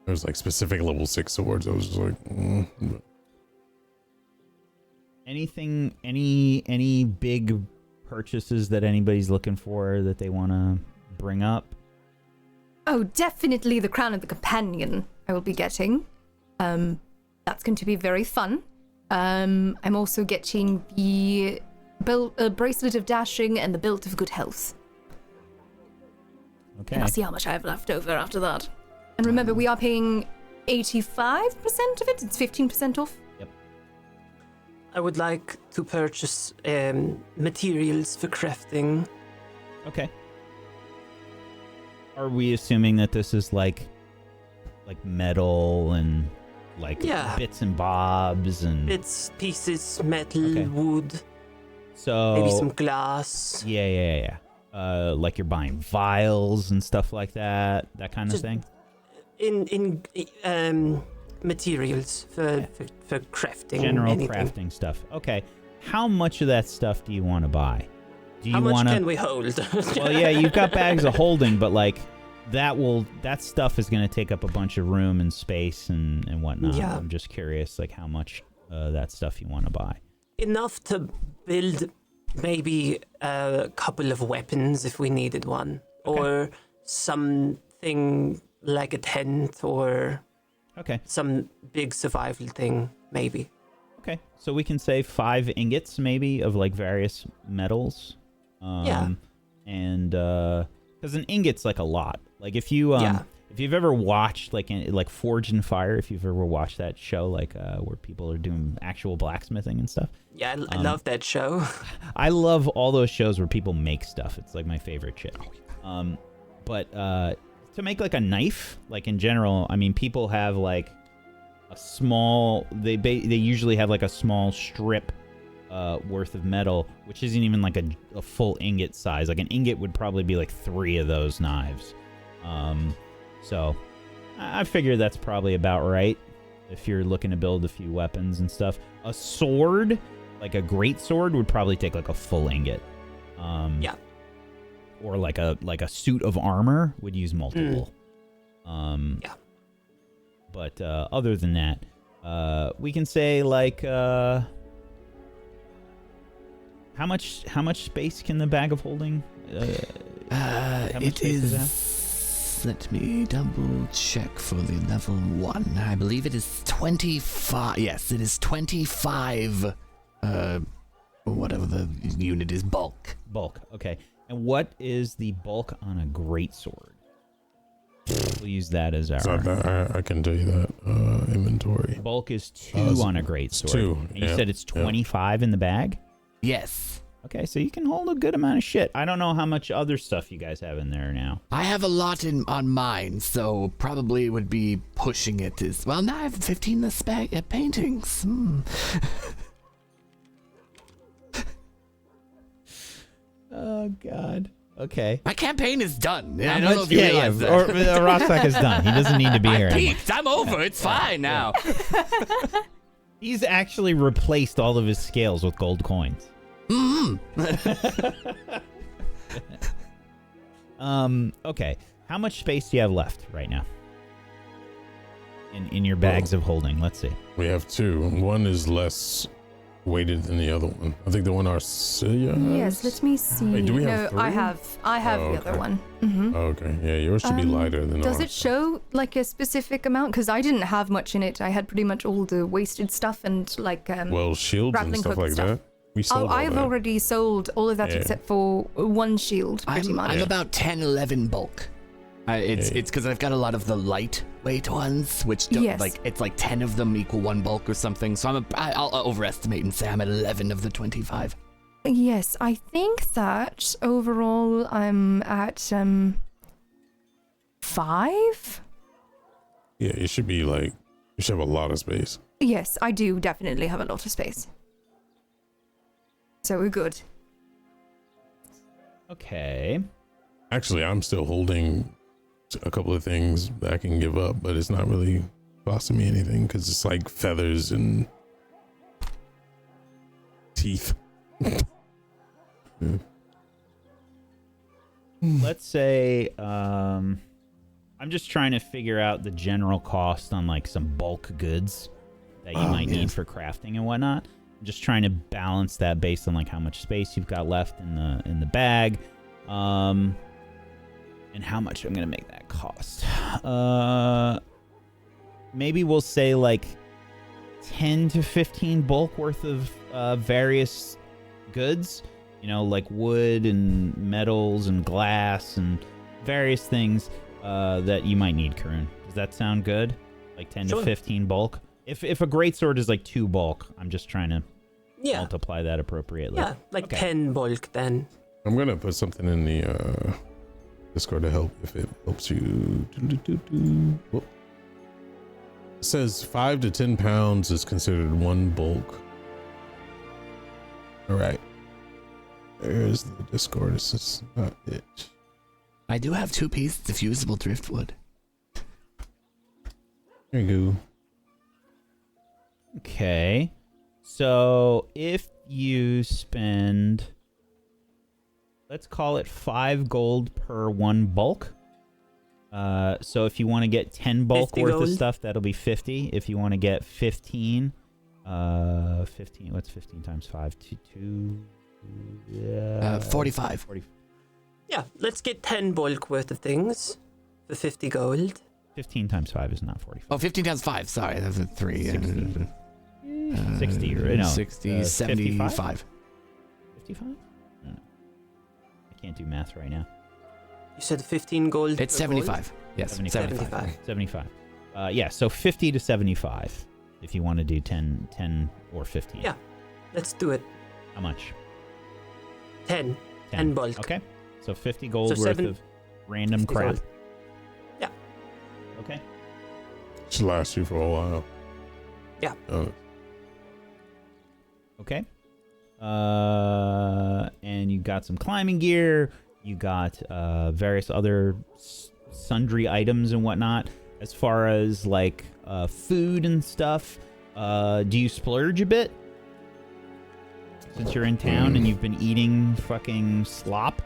There's like specific level 6 swords. I was just like, Anything, any big purchases that anybody's looking for that they want to bring up? Oh, definitely the Crown of the Companion I will be getting. That's going to be very fun. I'm also getting the Bracelet of Dashing and the Belt of Good Health. Okay. And I'll see how much I have left over after that. And remember, we are paying 85% of it. It's 15% off. I would like to purchase materials for crafting. Okay. Are we assuming that this is like metal and like bits and bobs and Bits, pieces, metal, Okay. wood, so maybe some glass. Yeah. Like you're buying vials and stuff like that kind of Just thing. In materials for crafting. General anything. crafting stuff. Okay. How much of that stuff do you want to buy? Do you How much want can to? we hold? Well, yeah, you've got bags of holding, but like that stuff is going to take up a bunch of room and space and whatnot. Yeah. I'm just curious, like how much that stuff you want to buy. Enough to build maybe a couple of weapons if we needed one, or something like a tent or Okay. some big survival thing, maybe. Okay. So we can say 5 ingots maybe of like various metals. Yeah. And because an ingot's like a lot. Like if you Yeah. if you've ever watched like Forge and Fire, if you've ever watched that show, like where people are doing actual blacksmithing and stuff. Yeah, I love that show. I love all those shows where people make stuff. It's like my favorite shit. But to make like a knife, like in general, I mean, people have like a small. They usually have like a small strip worth of metal, which isn't even like a full ingot size. Like an ingot would probably be like 3 of those knives. So I figure that's probably about right if you're looking to build a few weapons and stuff. A sword, like a great sword, would probably take like a full ingot. Yeah. Or like a suit of armor would use multiple. Yeah. But other than that, we can say like how much space can the bag of holding? How much It space does it have? is. Let me double check for the level 1. I believe it is 25. Yes, it is 25. Whatever the unit is, bulk. Bulk. Okay. And what is the bulk on a greatsword? We'll use that as our. So I can tell you that inventory. Bulk is 2 on a greatsword. 2. And you said it's 25 in the bag? Yes. Okay, so you can hold a good amount of shit. I don't know how much other stuff you guys have in there now. I have a lot on mine, so probably would be pushing it as well. Now I have 15 paintings. Oh God. Okay. My campaign is done. How I don't know much- if you realize that. Or Rostak is done. He doesn't need to be here I anymore. peaked. I'm over. It's fine now. He's actually replaced all of his scales with gold coins. Okay. How much space do you have left right now? In your bags of holding, let's see. We have 2. One is less weighted than the other one. I think the one Arcelia has. Yes, let me see. Wait, do we have no, 3? I have Oh, the other okay. one. Mm-hmm. Okay, yeah, yours should be lighter than Does ours. it show like a specific amount? Because I didn't have much in it. I had pretty much all the wasted stuff and like Well, shields and grappling stuff hook like stuff. that. We sold all I've that. already sold all of that Yeah. except for one shield, pretty much. I'm about 10, 11 bulk. It's because I've got a lot of the lightweight ones, which don't, Yes. like it's like 10 of them equal 1 bulk or something. So I'll overestimate and say I'm at 11 of the 25. Yes, I think that overall I'm at 5. Yeah, it should be like you should have a lot of space. Yes, I do definitely have a lot of space. So we're good. Okay. Actually, I'm still holding a couple of things that I can give up, but it's not really costing me anything because it's like feathers and teeth. Let's say I'm just trying to figure out the general cost on like some bulk goods that you might need for crafting and whatnot. I'm just trying to balance that based on like how much space you've got left in the bag, and how much I'm gonna make that cost. Maybe we'll say like 10 to 15 bulk worth of various goods. You know, like wood and metals and glass and various things that you might need, Karun. Does that sound good? Like 10 to 15 bulk? If a greatsword is like 2 bulk, I'm just trying to multiply that appropriately. Yeah, like 10 bulk then. I'm gonna put something in the Discord to help if it helps you. Whoop. It says 5 to 10 pounds is considered 1 bulk. All right. There's the Discord. This is not it. I do have 2 pieces of usable driftwood. There you go. Okay. So if you spend let's call it 5 gold per 1 bulk. So if you want to get 10 bulk worth gold. of stuff, that'll be 50. If you want to get 15, 15. What's 15 times 5? 45. 40, Yeah, let's get 10 bulk worth of things for 50 gold. 15 times 5 is not 45. Oh, 15 times 5. Sorry, that's a 3. 60 or no? 60, 75. 55? I don't know. I can't do math right now. You said 15 gold. It's per 75. gold? Yes, 75. 75. Yeah, so 50 to 75 if you want to do 10 or 15. Yeah, let's do it. How much? 10. 10 bulk. Okay. So 50 gold So worth of random 50 crap. gold. Yeah. Okay. Should last you for a while. Yeah. Okay. And you got some climbing gear. You got various other sundry items and whatnot. As far as like food and stuff, do you splurge a bit? Since you're in town and you've been eating fucking slop?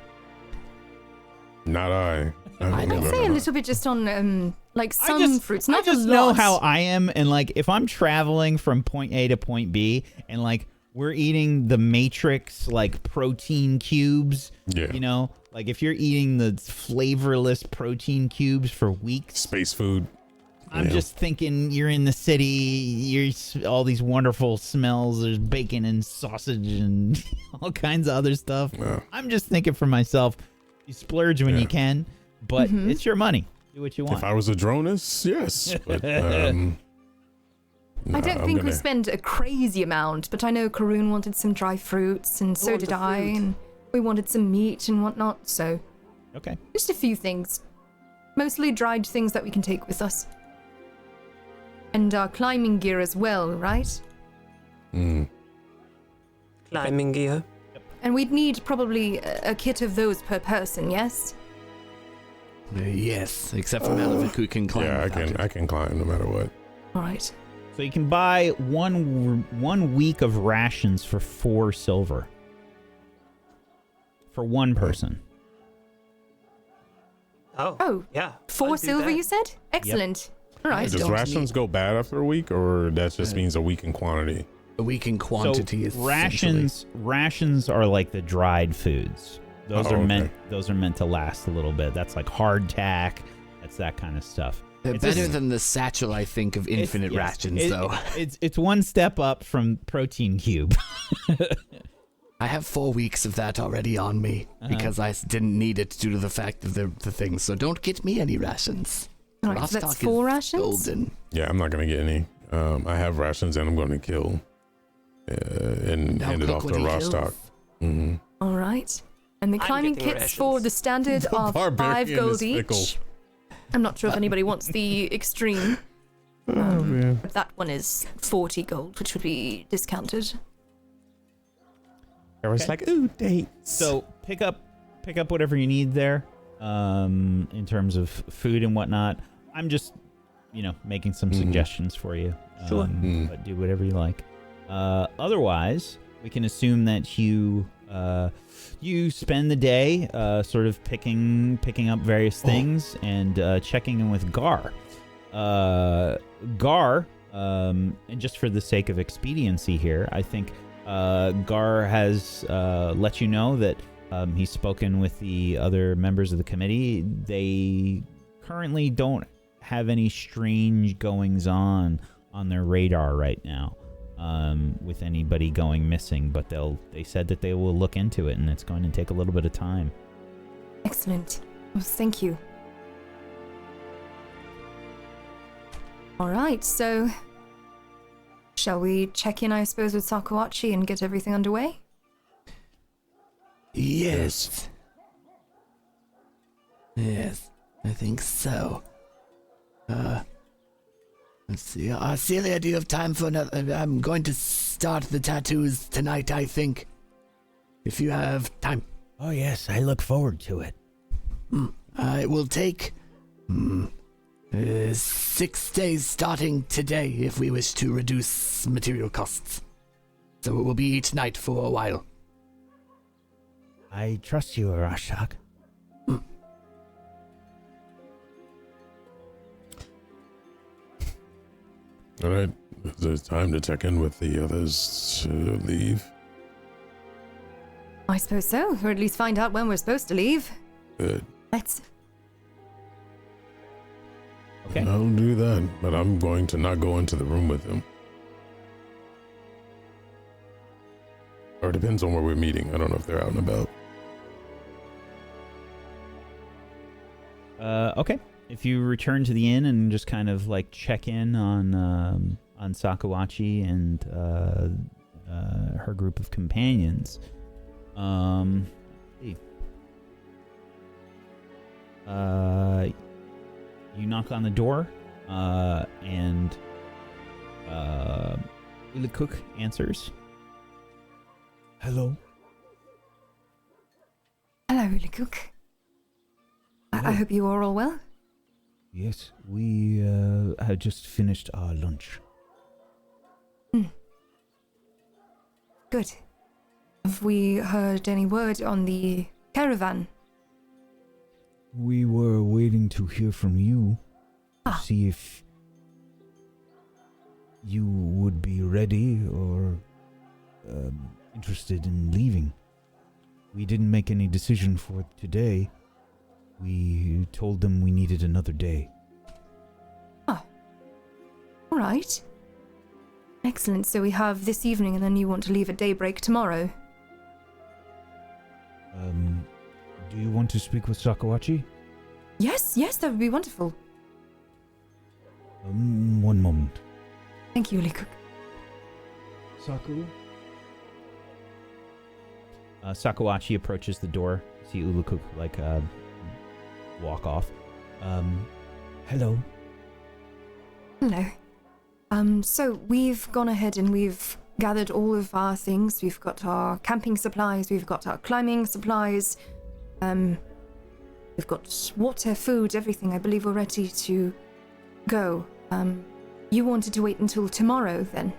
Not I. I'd say a little bit just on like some fruits, not I just a know lot. how I am, and like if I'm traveling from point A to point B, and like we're eating the Matrix like protein cubes, Yeah. you know, like if you're eating the flavorless protein cubes for weeks, Space food. I'm Yeah. just thinking you're in the city, you're all these wonderful smells. There's bacon and sausage and all kinds of other stuff. Yeah. I'm just thinking for myself, you splurge when Yeah. you can, but it's your money. Do what you want. If I was a dronus, yes. But I don't think we spend a crazy amount, but I know Karoon wanted some dry fruits, and so want did the I, fruit. and we wanted some meat and whatnot, so Okay. just a few things. Mostly dried things that we can take with us. And our climbing gear as well, right? Climbing gear. And we'd need probably a kit of those per person, yes? Yes, except for Malevich, who can climb. Yeah, without I it. can climb no matter what. All right. So you can buy one week of rations for 4 silver. For one person. Oh, Yeah. 4 I'll do silver, that. you said? Excellent. All right. Does don't rations go bad after a week, or that just means a week in quantity? A week in quantity is So rations are like the dried foods. Those Oh, are okay. meant to last a little bit. That's like hardtack. That's that kind of stuff. They're It's better just- than the satchel, I think, of infinite Yes, rations, though. It's one step up from protein cube. I have 4 weeks of that already on me because I didn't need it due to the fact of the thing. So don't get me any rations. All right, so that's 4 rations? Golden. Yeah, I'm not gonna get any. I have rations, and I'm going to kill and Now hand it look off what to he Rostock. kills. All right. And the I'm climbing getting kits for rations. the standard The are 5 barbarian gold is fickle. each. I'm not sure if anybody wants the extreme. But that one is 40 gold, which would be discounted. I was like, ooh, dates. So pick up whatever you need there, in terms of food and whatnot. I'm just, making some suggestions for you. Sure. But do whatever you like. Otherwise, we can assume that you spend the day sort of picking up various things and checking in with Gar. Gar, and just for the sake of expediency here, I think Gar has let you know that he's spoken with the other members of the committee. They currently don't have any strange goings-on their radar right now with anybody going missing, but they said that they will look into it, and it's going to take a little bit of time. Excellent. Well, thank you. All right, so shall we check in, I suppose, with Sakawachi and get everything underway? Yes. Yes, I think so. Let's see. Celia, do you have time for another? I'm going to start the tattoos tonight, I think. If you have time. Oh, yes, I look forward to it. It will take 6 days starting today if we wish to reduce material costs. So it will be each night for a while. I trust you, Rashak. All right. Is it time to check in with the others to leave? I suppose so, or at least find out when we're supposed to leave. Good. Let's. Okay. I'll do that, but I'm going to not go into the room with them. Or it depends on where we're meeting. I don't know if they're out and about. Okay. If you return to the inn and just kind of like check in on Sakawachi and her group of companions, let's see. You knock on the door, and Illikuk answers. Hello? Hello, Illikuk. I hope you are all well. Yes, we had just finished our lunch. Good. Have we heard any word on the caravan? We were waiting to hear from you to see if you would be ready or interested in leaving. We didn't make any decision for today. We told them we needed another day. All right. Excellent. So we have this evening and then you want to leave at daybreak tomorrow? Do you want to speak with Sakawachi? Yes, that would be wonderful. One moment. Thank you, Illikuk. Saku? Sakawachi approaches the door. See Ulukuk like walk off. Hello? Hello. So we've gone ahead and we've gathered all of our things. We've got our camping supplies, we've got our climbing supplies, we've got water, food, everything. I believe we're ready to go. You wanted to wait until tomorrow then?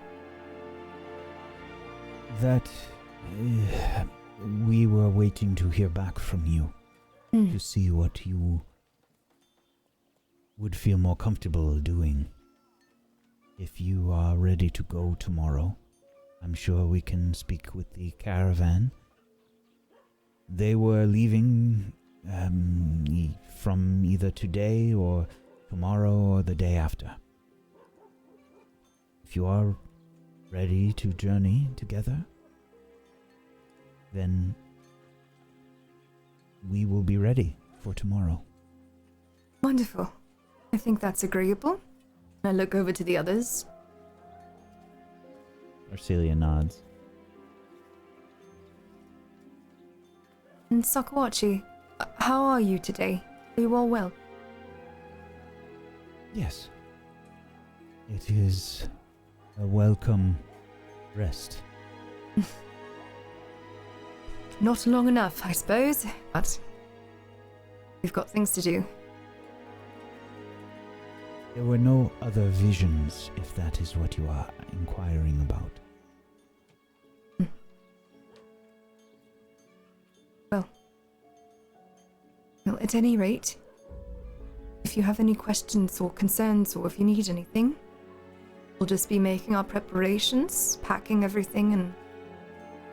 That... we were waiting to hear back from you to see what you would feel more comfortable doing. If you are ready to go tomorrow, I'm sure we can speak with the caravan. They were leaving from either today or tomorrow or the day after. If you are ready to journey together, then we will be ready for tomorrow. Wonderful. I think that's agreeable. I look over to the others. Arcelia nods. And Sakawachi, how are you today? Are you all well? Yes. It is a welcome rest. Not long enough, I suppose, but we've got things to do. There were no other visions, if that is what you are inquiring about. Well, at any rate, if you have any questions or concerns or if you need anything, we'll just be making our preparations, packing everything and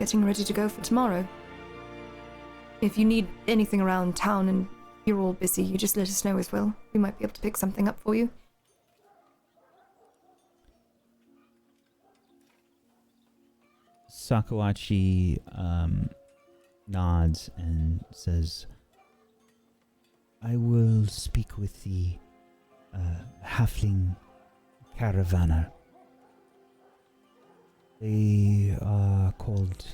getting ready to go for tomorrow. If you need anything around town and you're all busy, you just let us know as well. We might be able to pick something up for you. Sakawachi nods and says, I will speak with the halfling caravaner. They are called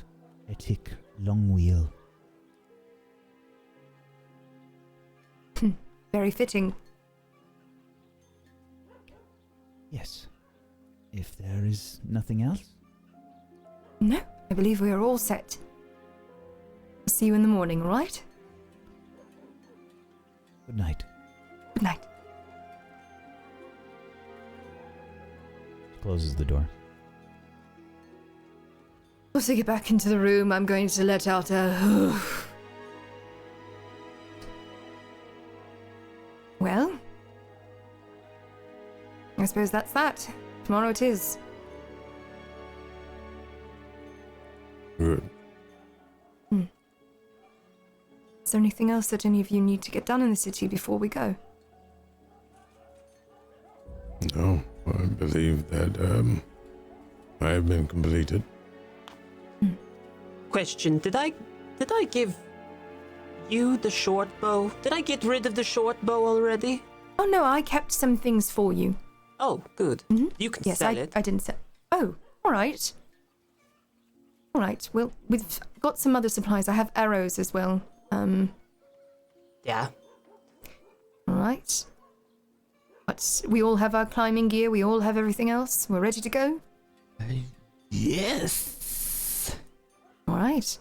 Etik Longwheel. Very fitting. Yes. If there is nothing else? No, I believe we are all set. See you in the morning, all right? Good night. Good night. she closes the door. Once I get back into the room, I'm going to let out a I suppose that's that. Tomorrow it is. Good. Is there anything else that any of you need to get done in the city before we go? No, I believe that I have been completed. Question: Did I give you the short bow? Did I get rid of the short bow already? Oh no, I kept some things for you. Oh, good. Mhm. You can Yes, sell it. I didn't sell. Oh, all right. All right. Well, we've got some other supplies. I have arrows as well. Yeah. All right. But we all have our climbing gear. We all have everything else. We're ready to go. Yes. All right.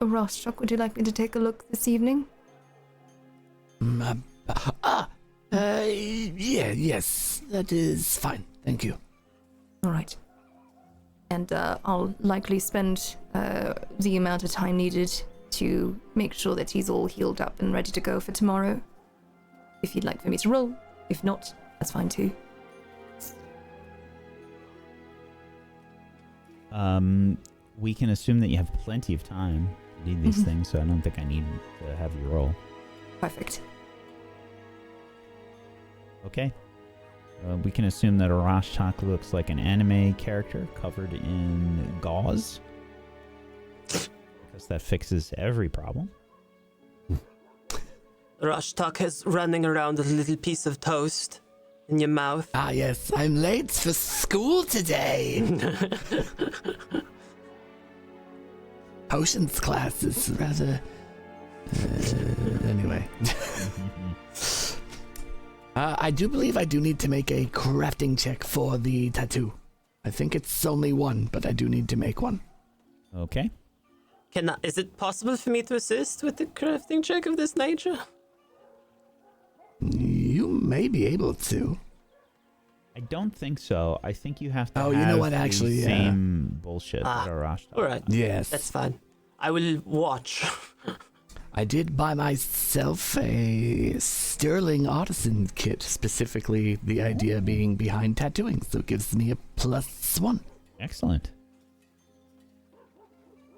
Oh, Rosschuck, would you like me to take a look this evening? Yes, that is fine. Thank you. All right. And I'll likely spend the amount of time needed to make sure that he's all healed up and ready to go for tomorrow. If you'd like for me to roll. If not, that's fine too. We can assume that you have plenty of time to need these things, so I don't think I need to have you roll. Perfect. Okay. We can assume that Arashtak looks like an anime character covered in gauze. Because that fixes every problem. Rashtak is running around with a little piece of toast in your mouth. Ah, yes, I'm late for school today. Potions class is rather... anyway. I do believe I do need to make a crafting check for the tattoo. I think it's only one, but I do need to make one. Okay. Is it possible for me to assist with the crafting check of this nature? You may be able to. I don't think so. I think you have to Oh, have you know what, the actually, same bullshit that Arashtak. All right. Yes. That's fine. I will watch. I did buy myself a sterling artisan kit, specifically the idea being behind tattooing, so it gives me a +1. Excellent.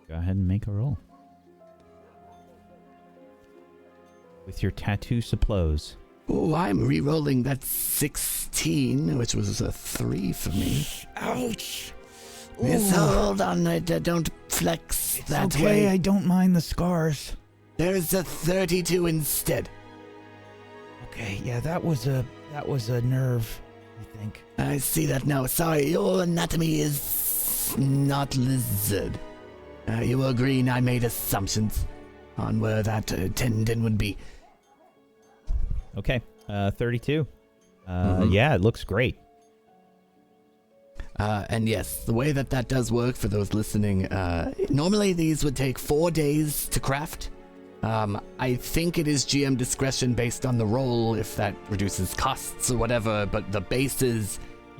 Go ahead and make a roll. With your tattoo supplies. Oh, I'm re-rolling that 16, which was a 3 for me. Ouch! Yes, Ooh. hold on, don't flex It's that okay, way. I don't mind the scars. There's a 32 instead. Okay, yeah, that was a nerve, I think. I see that now. Sorry, your anatomy is not lizard. You will agree I made assumptions on where that tendon would be. Okay. 32. Yeah, it looks great. And yes, the way that does work for those listening, normally these would take 4 days to craft. I think it is GM discretion based on the roll if that reduces costs or whatever, but the base is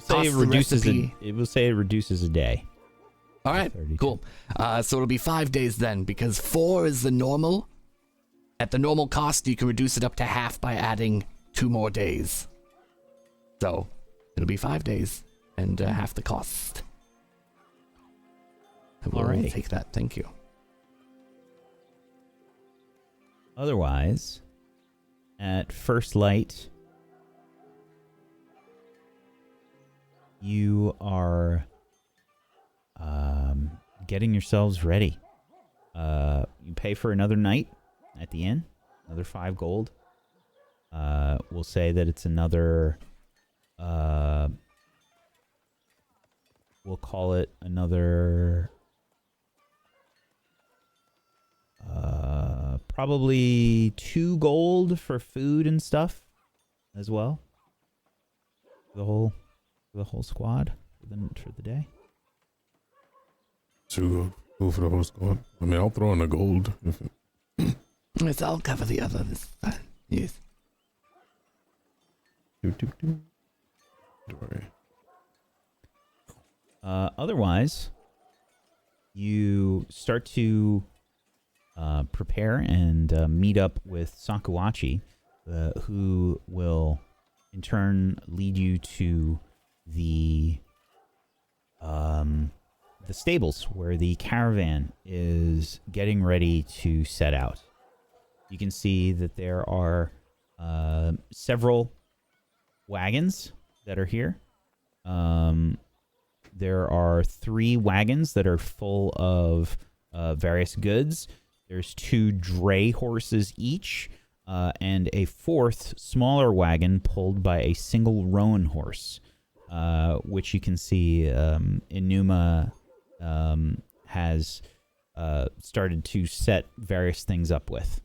It will say it reduces a day. All right, 32. cool. So it'll be 5 days then, because 4 is the normal. At the normal cost, you can reduce it up to half by adding 2 more days. So it'll be 5 days and half the cost. I will Alrighty. take that. Thank you. Otherwise, at first light, you are getting yourselves ready. You pay for another night at the inn, another 5 gold. We'll say that it's another, we'll call it another, probably 2 gold for food and stuff as well. The whole squad for the day. 2 gold for the whole squad. I mean, I'll throw in the gold. Yes, I'll cover the other this time. Yes. Don't worry. Otherwise, you start to prepare and meet up with Sakuachi, who will in turn lead you to the stables where the caravan is getting ready to set out. You can see that there are several wagons that are here. There are 3 wagons that are full of various goods. There's 2 dray horses each, and a 4th smaller wagon pulled by a single roan horse, which you can see Enuma has started to set various things up with.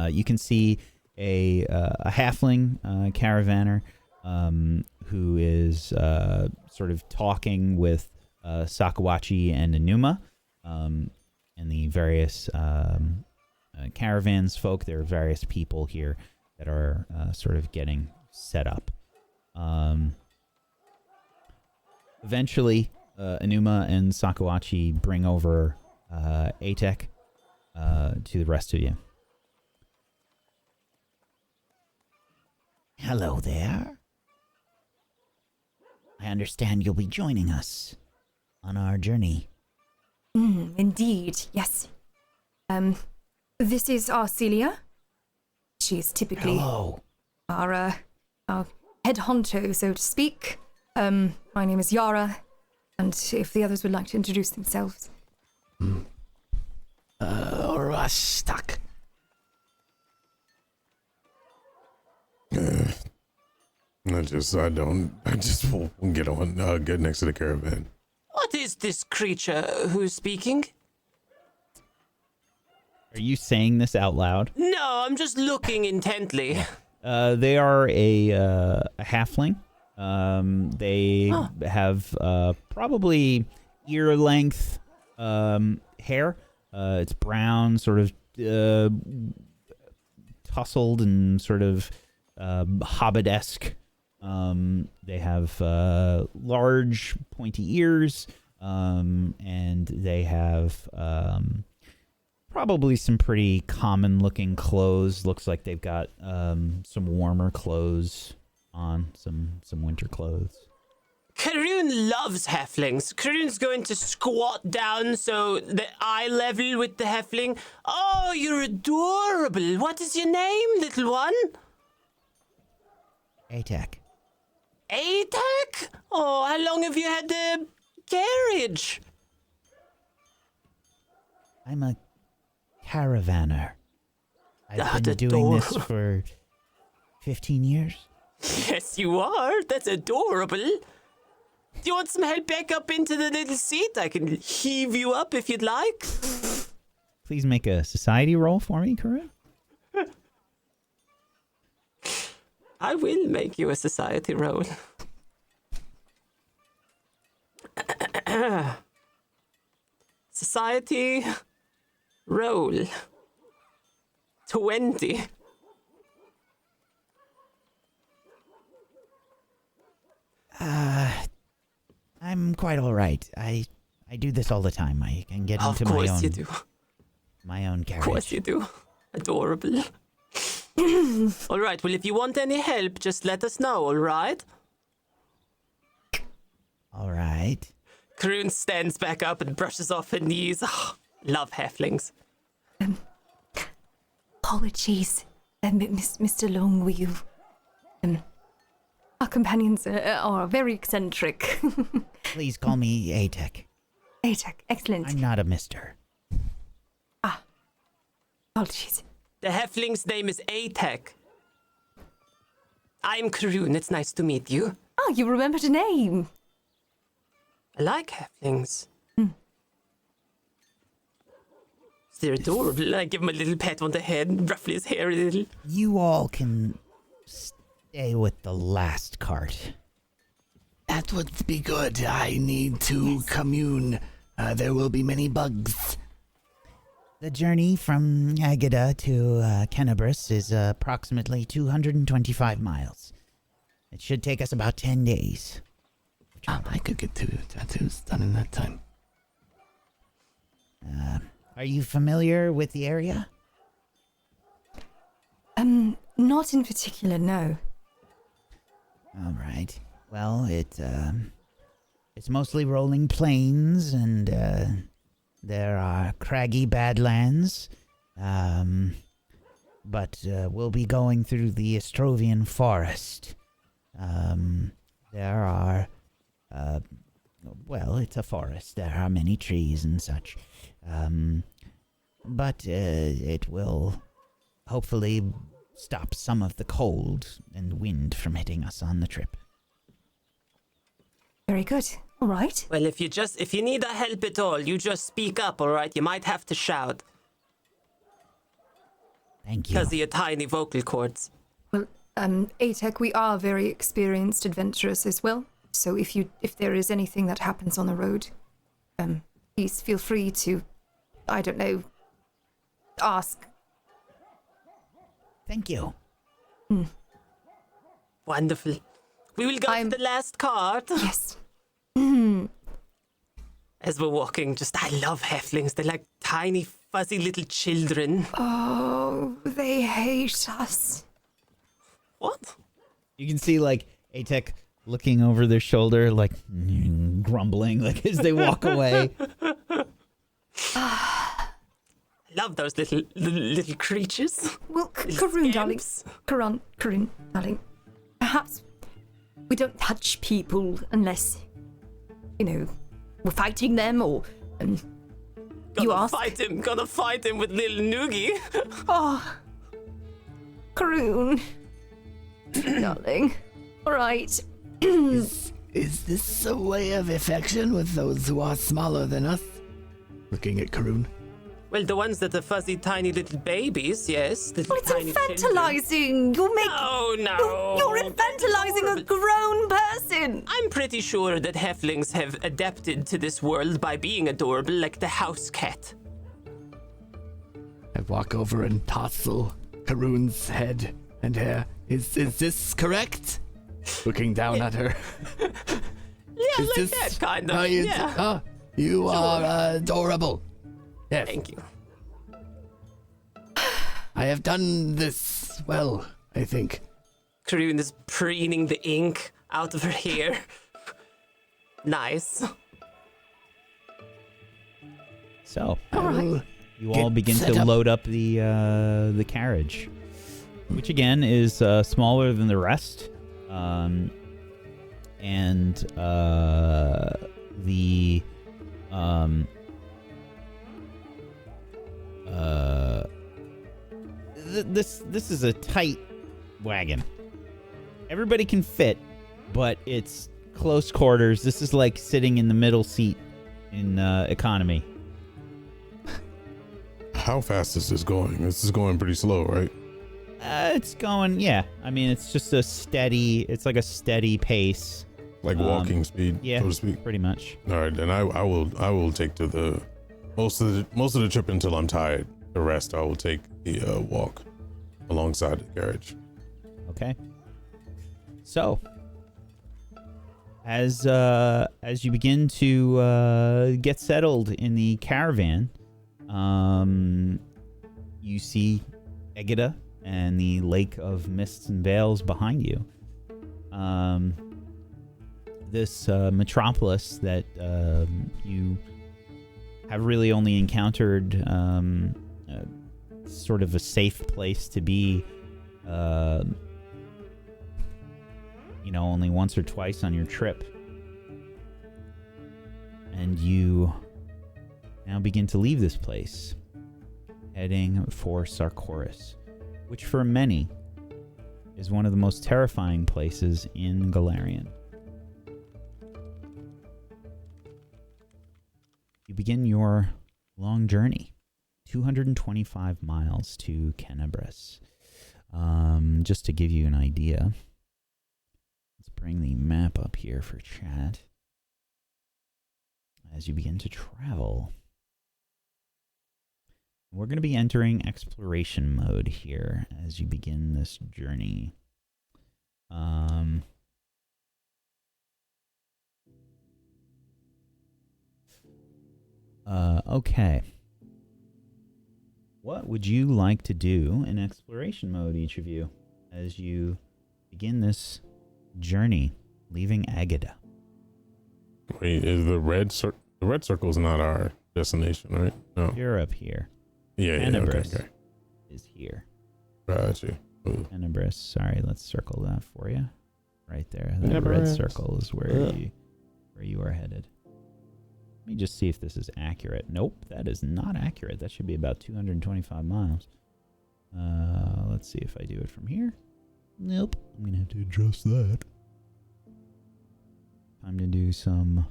You can see a halfling caravaner who is sort of talking with Sakawachi and Enuma and the various caravans folk. There are various people here that are sort of getting set up. Eventually, Enuma and Sakawachi bring over Atek to the rest of you. Hello there. I understand you'll be joining us on our journey. Indeed, yes. This is Arcelia. She is typically Hello. our head honcho, so to speak. My name is Yara, and if the others would like to introduce themselves. Rastak. I just won't get on, get next to the caravan. What is this creature who's speaking? Are you saying this out loud? No, I'm just looking intently. They are a halfling. They have probably ear length hair. It's brown, sort of tousled and sort of hobbit-esque. They have large, pointy ears, and they have probably some pretty common-looking clothes. Looks like they've got some warmer clothes on, some winter clothes. Karoon loves halflings. Karoon's going to squat down so the eye level with the halfling. Oh, you're adorable. What is your name, little one? Atek. Atek? Oh, how long have you had the carriage? I'm a caravaner. I've been That's doing this adorable. for 15 years. Yes, you are. That's adorable. Do you want some help back up into the little seat? I can heave you up if you'd like. Please make a society roll for me, Karun. I will make you a society roll. Society roll. 20. I'm quite all right. I do this all the time. I can get Of into course you do. my own Of carriage. course you do. Adorable. All right, well, if you want any help, just let us know, all right? All right. Karoon stands back up and brushes off her knees. Oh, love halflings. Apologies, Mr. Long, were you? Our companions are very eccentric. Please call me Atek. Atek, excellent. I'm not a mister. Apologies. The halfling's name is Atek. I'm Karoon. It's nice to meet you. Oh, you remembered a name. I like halflings. They're adorable. I give him a little pat on the head, ruffle his hair a little. You all can stay with the last cart. That would be good. I need to commune. There will be many bugs. The journey from Agada to Kenebras is approximately 225 miles. It should take us about 10 days. I could get 2 tattoos done in that time. Are you familiar with the area? Not in particular, no. All right. Well, it's mostly rolling plains, and there are craggy badlands. But we'll be going through the Estrovian forest. There are, well, it's a forest. There are many trees and such. But it will hopefully stop some of the cold and wind from hitting us on the trip. Very good. All right. Well, if you need a help at all, you just speak up, all right? You might have to shout Thank you. because of your tiny vocal cords. Well, ATEC, we are very experienced adventurers as well. So if there is anything that happens on the road, please feel free to, I don't know, ask. Thank you. Wonderful. We will go to the last cart. Yes. As we're walking, I love halflings. They're like tiny, fuzzy little children. Oh, they hate us. What? You can see like Atek looking over their shoulder, like grumbling, like as they walk away. I love those little creatures. Well, Karun, darling. Karun, darling. Perhaps we don't touch people unless, we're fighting them or you ask. Gonna fight him with little Noogie. Oh, Karun. Darling. All right. Is this a way of affection with those who are smaller than us? Looking at Karun. Well, the ones that are fuzzy, tiny little babies, yes. Well, it's tiny infantilizing. No. You're infantilizing a grown person. I'm pretty sure that halflings have adapted to this world by being adorable like the house cat. I walk over and tousle Karun's head and hair. Is this correct? Looking down at her. Yeah, like that kind of. Yeah. You are adorable. Yes. Thank you. I have done this well, I think. Karun is preening the ink out of her hair. Nice. So Right. you all begin to load up the carriage, which again is smaller than the rest, and the this is a tight wagon. Everybody can fit, but it's close quarters. This is like sitting in the middle seat in economy. How fast is this going? This is going pretty slow, right? It's going, yeah. I mean, it's just a steady pace. Like walking speed, yeah, so to speak. Pretty much. All right, then I will take to the most of the trip until I'm tired. The rest I will take the walk alongside the carriage. Okay. So, as you begin to get settled in the caravan, you see Egida and the Lake of Mists and Veils behind you. This metropolis that you have really only encountered sort of a safe place to be, only once or twice on your trip. And you now begin to leave this place, heading for Sarkoris, which for many is one of the most terrifying places in Galarian. You begin your long journey, 225 miles to Kenebras. Just to give you an idea, let's bring the map up here for chat. As you begin to travel, we're going to be entering exploration mode here as you begin this journey. Okay. what would you like to do in exploration mode, each of you, as you begin this journey, leaving Agada? Wait, is the red circle's not our destination, right? No. You're up here. Yeah, Kenebras okay. is here. Gotcha. Ooh. Kenebras, sorry, let's circle that for you. Right there. That red circle is where you are headed. Let me just see if this is accurate. Nope, that is not accurate. That should be about 225 miles. Let's see if I do it from here. Nope. I'm going to have to adjust that. Time to do some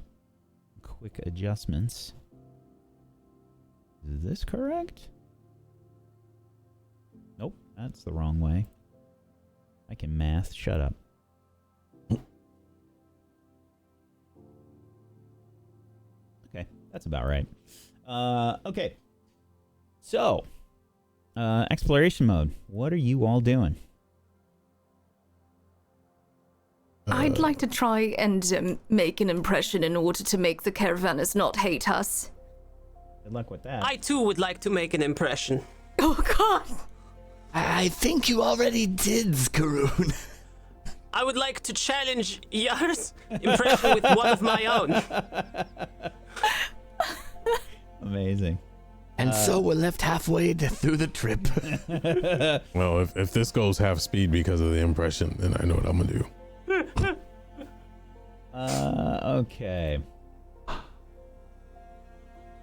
quick adjustments. Is this correct? Nope, that's the wrong way. I can math. Shut up. Okay, that's about right. Okay. So, exploration mode. What are you all doing? I'd like to try and make an impression in order to make the caravanners not hate us. Good luck with that. I too would like to make an impression. Oh, God! I think you already did, Skaroon. I would like to challenge yours impression with one of my own. Amazing. And so we're left halfway through the trip. Well, if this goes half speed because of the impression, then I know what I'm gonna do. Okay.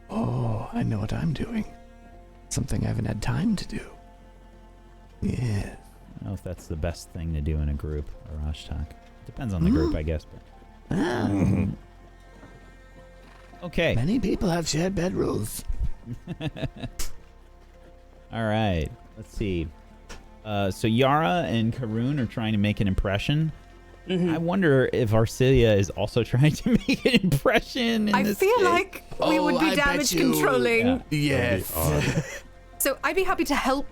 Oh, I know what I'm doing. Something I haven't had time to do. Yeah. I don't know if that's the best thing to do in a group, or Ashtak. Depends on the group, I guess. But okay. Many people have shared bed rules. All right. Let's see. So Yara and Karun are trying to make an impression. Mm-hmm. I wonder if Arcelia is also trying to make an impression. I feel like we would be damage controlling. Yeah. Yes. So I'd be happy to help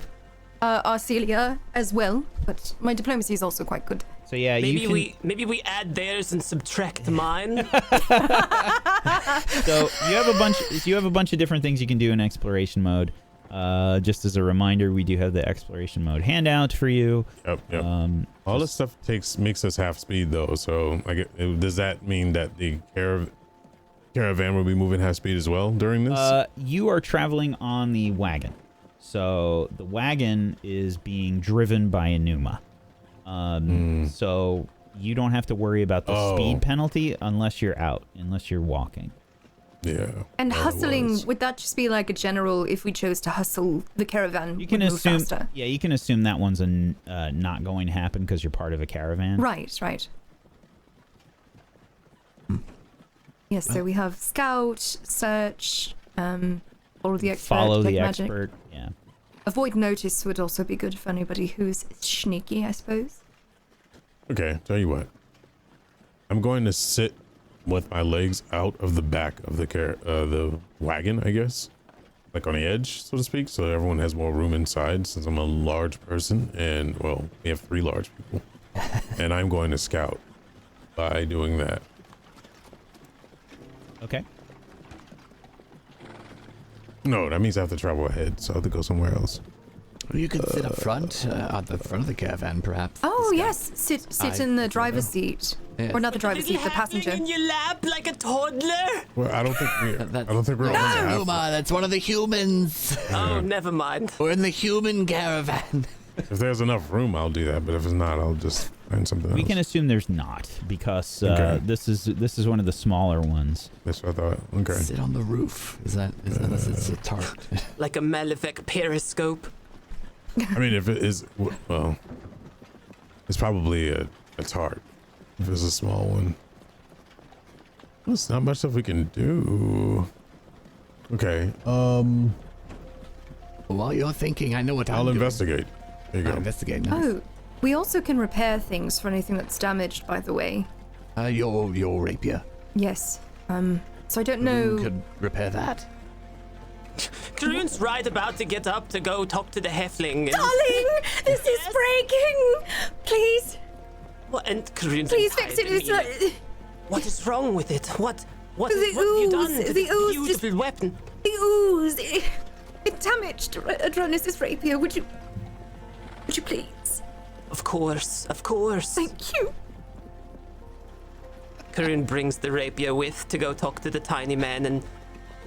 Arcelia as well, but my diplomacy is also quite good. So yeah, maybe we add theirs and subtract mine. So you have a bunch of different things you can do in exploration mode. Just as a reminder, we do have the exploration mode handout for you. Yep. All this stuff makes us half speed though. So does that mean that the caravan will be moving half speed as well during this? You are traveling on the wagon. So the wagon is being driven by a Numa. So you don't have to worry about the speed penalty unless you're walking. Yeah. And hustling, would that just be like a general, if we chose to hustle the caravan, You can would move assume, faster? yeah, you can assume that one's not going to happen because you're part of a caravan. Right. Yes, so we have scout, search, follow the expert, Follow the detect magic. expert. Yeah. Avoid notice would also be good for anybody who's sneaky, I suppose. Okay, tell you what. I'm going to sit with my legs out of the back of the wagon, I guess. Like on the edge, so to speak, so everyone has more room inside since I'm a large person and, well, we have 3 large people. And I'm going to scout by doing that. Okay. No, that means I have to travel ahead, so I have to go somewhere else. You could sit up front, at the front of the caravan, perhaps. Oh, yes. Sit in the driver's seat. Yes. Or not the driver's seat, the passenger. in your lap like a toddler. Well, I don't think we're on That's half. Numa, that's one of the humans. Oh, never mind. We're in the human caravan. If there's enough room, I'll do that, but if it's not, I'll just find something else. We can assume there's not because Okay. this is one of the smaller ones. That's what I thought. Okay. Sit on the roof. Unless it's a tart. Like a Malefic periscope. I mean, if it is, well, it's probably a tart. If it's a small one. There's not much stuff we can do. Okay. While you're thinking, I know what I'll I'm investigate. There you doing. go. Investigate. Nice. Oh, we also can repair things for anything that's damaged, by the way. Your rapier. Yes. So I don't Who know. could repair that? Karun's right about to get up to go talk to the Heffling. Darling, this is breaking. Please, What? And Karun's please fix it. entirely- What is wrong with it? What The have you done ooze, to the this ooze beautiful weapon? The ooze. It damaged Adronis' rapier. Would you please? Of course, of course. Thank you. Karun brings the rapier with to go talk to the tiny man, and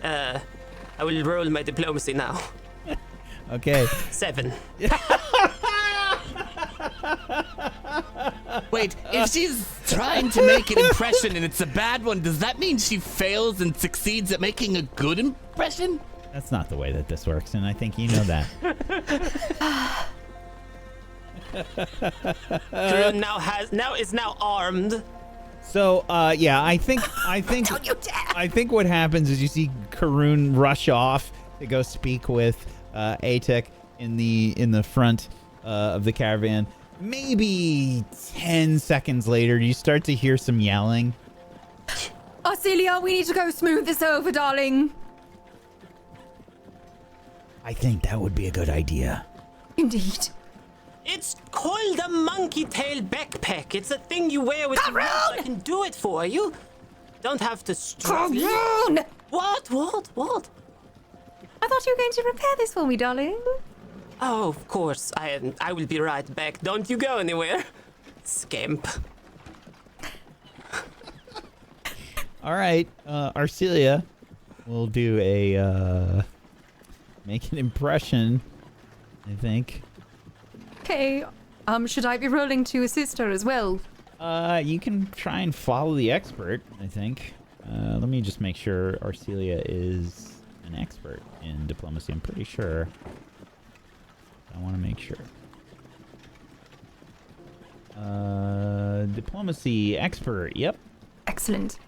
I will roll my diplomacy now. Okay. 7. Wait, if she's trying to make an impression and it's a bad one, does that mean she fails and succeeds at making a good impression? That's not the way that this works, and I think you know that. Karun is now armed. So, yeah, I think Don't you dare! I think what happens is you see Karun rush off to go speak with Atek in the front of the caravan. Maybe 10 seconds later, you start to hear some yelling. Arcelia, we need to go smooth this over, darling. I think that would be a good idea. Indeed. It's called a monkey tail backpack. It's a thing you wear with your mouth. I can do it for you. Don't have to struggle. Karun! What? I thought you were going to repair this for me, darling. Oh, of course. I will be right back. Don't you go anywhere. Scamp. All right, Arcelia will do a make an impression, I think. Okay. Should I be rolling to assist her as well? You can try and follow the expert, I think. Let me just make sure Arcelia is an expert in diplomacy. I'm pretty sure. I want to make sure. Diplomacy expert. Yep. Excellent.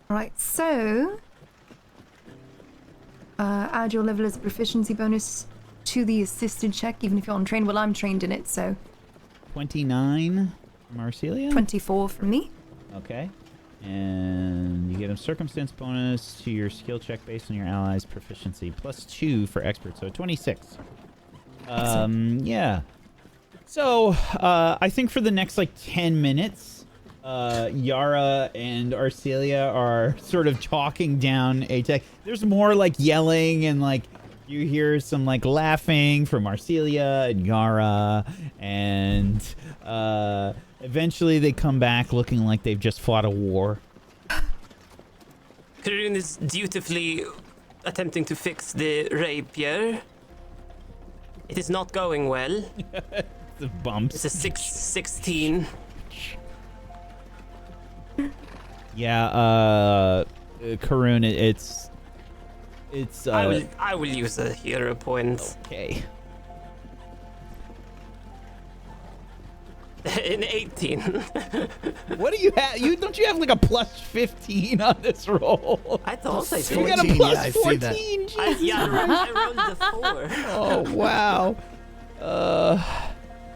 All right, so add your level as a proficiency bonus to the assisted check, even if you're untrained. Well, I'm trained in it, so 29 from Arcelia. 24 from me. Okay. And you get a circumstance bonus to your skill check based on your allies' proficiency, +2 for expert, so 26. Yeah. So, I think for the next, 10 minutes, Yara and Arcelia are sort of talking down Atek. There's more, yelling and, you hear some, laughing from Arcelia and Yara, and, eventually they come back looking like they've just fought a war. Karun is dutifully attempting to fix the rapier. It is not going well. The bumps. It's a 16. Yeah, Karun, it's I will use a hero point. okay. In 18. What do you have? Don't you have a +15 on this roll? I thought I You did. got a 14, yeah, I see +14. that. Jesus. I rolled the 4. Oh wow.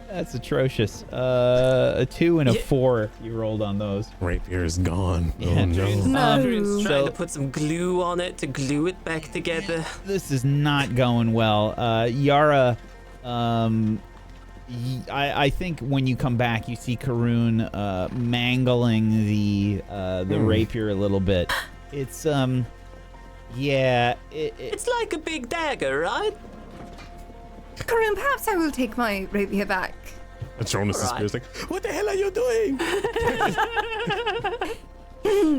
That's atrocious. A 2 and a 4 you rolled on those. Rapier is gone. Yeah. Oh no. No. Karun's trying So- to put some glue on it to glue it back together. This is not going well. Yara, I think when you come back, you see Karun mangling the rapier a little bit. It's yeah. It's like a big dagger, right? Karun, perhaps I will take my rapier back. Jonas' Right. spirit's like, what the hell are you doing?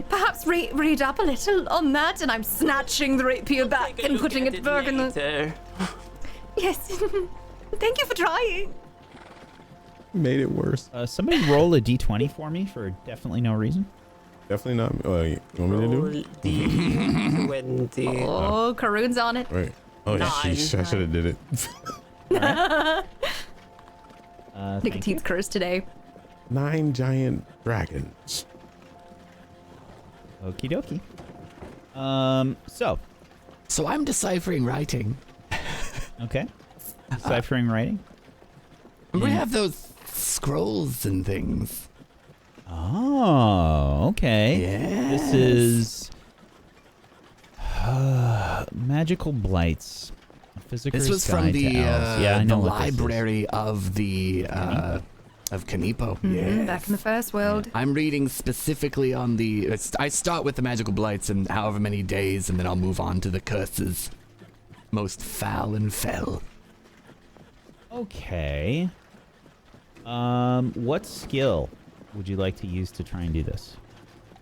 Perhaps read up a little on that, and I'm snatching the rapier back Take a and look putting at it back in the. later. Yes. Thank you for trying. Made it worse. Somebody roll a d20 for me for definitely no reason. Definitely not. You want me to do it? Roll D20. Oh, Karun's on it. Right. Oh, 9. sheesh. I should have did it. Thank you. Nicotine's cursed today. 9 giant dragons. Okie dokie. So, So I'm deciphering writing. okay. Deciphering writing. We have those scrolls and things. Oh, okay. Yes. This is Magical Blights. A Physicker's This was from Guide to the Elves. Yeah, I know the what this is. library of the of Kanipo. Yes. Back in the first world. I'm reading specifically on I start with the magical blights and however many days, and then I'll move on to the curses. most foul and fell. Okay. What skill would you like to use to try and do this?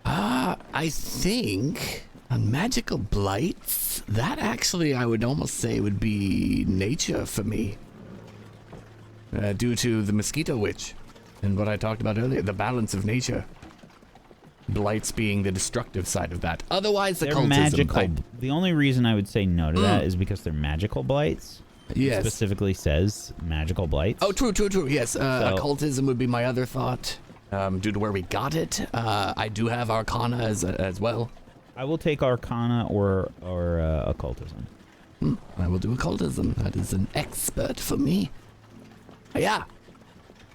I think on magical blights, that actually I would almost say would be nature for me. Due to the mosquito witch and what I talked about earlier, the balance of nature. Blights being the destructive side of that. Otherwise, the They're cultism. magical. The only reason I would say no to that is because they're magical blights. Yes. It specifically says magical blights. Oh, true. Yes, occultism would be my other thought. Due to where we got it, I do have Arcana as well. I will take Arcana or occultism. I will do occultism. That is an expert for me. Yeah.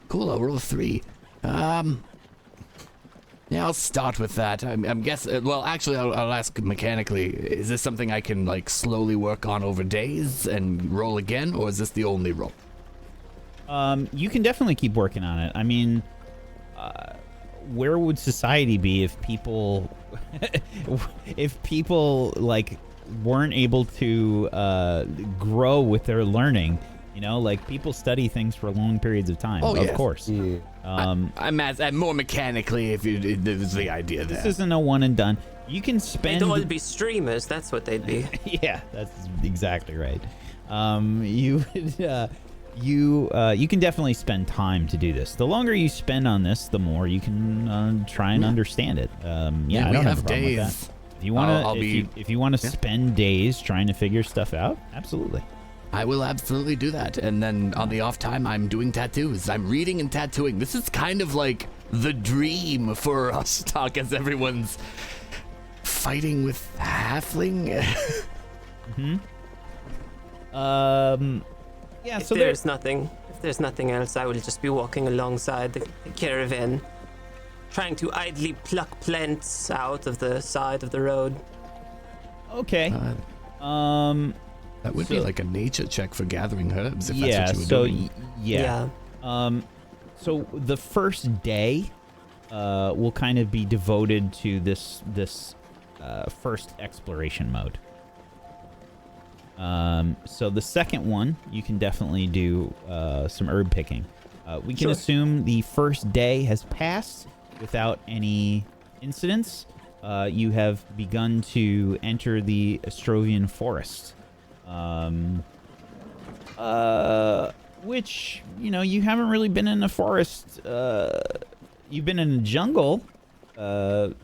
Cool, I'll roll 3. Yeah, I'll start with that. I'm guessing. Well, actually, I'll ask mechanically. Is this something I can like slowly work on over days and roll again, or is this the only roll? You can definitely keep working on it. I mean, where would society be if people, like weren't able to grow with their learning? You know, like people study things for long periods of time. Oh, of yes. course. Yeah. I'm more mechanically if it was the idea there. This isn't a one and done. You can spend. They'd all be streamers. That's what they'd be. Yeah, that's exactly right. You can definitely spend time to do this. The longer you spend on this, the more you can try and understand it. I we don't have a have problem with days. that. If you want to, if you want to Yeah. spend days trying to figure stuff out, absolutely. I will absolutely do that. And then on the off time, I'm doing tattoos. I'm reading and tattooing. This is kind of like the dream for us talk as everyone's fighting with halfling. Yeah. If So there's nothing else, I will just be walking alongside the caravan, trying to idly pluck plants out of the side of the road. Okay. That would be So- like a nature check for gathering herbs if Yeah. that's what you were So doing. yeah. So the first day will kind of be devoted to this first exploration mode. So the second one, you can definitely do some herb picking. We can Sure. assume the first day has passed without any incidents. You have begun to enter the Estrovian forest. Which, you know, you haven't really been in a forest. You've been in a jungle. How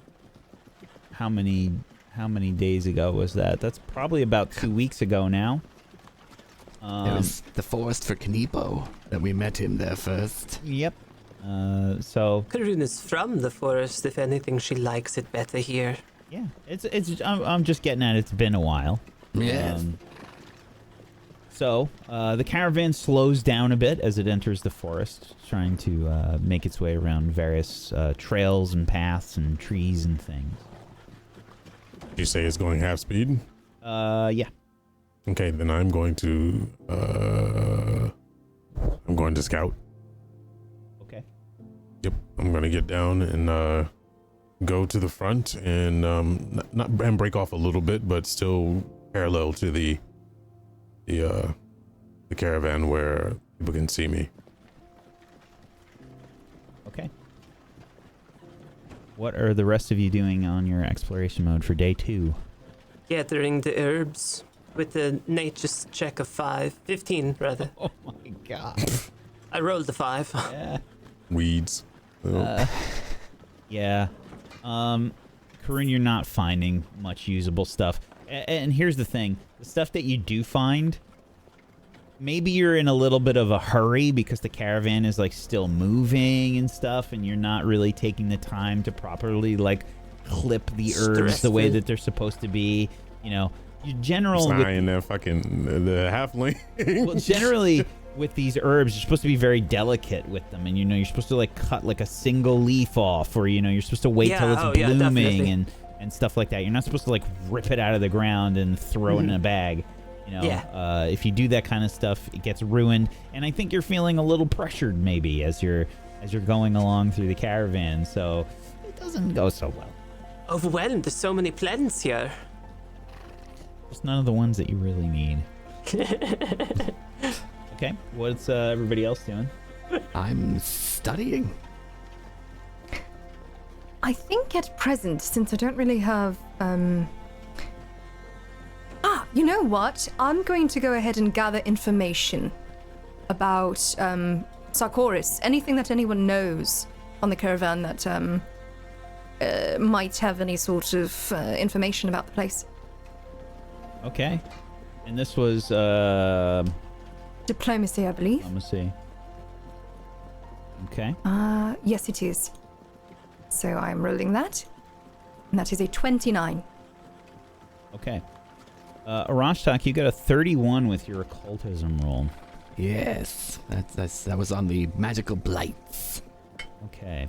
many days ago was that? That's probably about 2 weeks ago now. It was the forest for Knipo that we met him there first. Yep. So Karun is from the forest. If anything, she likes it better here. yeah, I'm just getting at it's been a while. Yes. So the caravan slows down a bit as it enters the forest, trying to make its way around various trails and paths and trees and things. You say it's going half speed? Yeah. Okay, then I'm going to scout. Okay. Yep, I'm gonna get down and go to the front and not and break off a little bit, but still parallel to the caravan where people can see me. Okay. What are the rest of you doing on your exploration mode for day 2? Gathering the herbs with a nature check of 15 rather. Oh my god. I rolled the 5. Yeah. Weeds. Yeah. Karun, you're not finding much usable stuff. And here's the thing. The stuff that you do find, maybe you're in a little bit of a hurry because the caravan is like still moving and stuff, and you're not really taking the time to properly like clip the herbs the way Stressful. that they're supposed to be. You know, you general It's not with, in there fucking the halfling. well, generally with these herbs, you're supposed to be very delicate with them, and you know you're supposed to like cut like a single leaf off, or you know you're supposed to wait till it's blooming definitely. and stuff like that. You're not supposed to like rip it out of the ground and throw it in a bag. You know, Yeah. If you do that kind of stuff, it gets ruined. And I think you're feeling a little pressured maybe as you're going along through the caravan, so it doesn't go so well. Overwhelmed. There's so many plants here. Just none of the ones that you really need. Okay, what's everybody else doing? I'm studying. I think at present, since I don't really have, you know what? I'm going to go ahead and gather information about, Sarkoris. Anything that anyone knows on the caravan that, might have any sort of, information about the place. Okay. And this was, Diplomacy, I believe. let me see. Okay. Yes, it is. So I'm rolling that. And that is a 29. Okay. Arashtak, you got a 31 with your occultism roll. Yes, that was on the magical blights. Okay.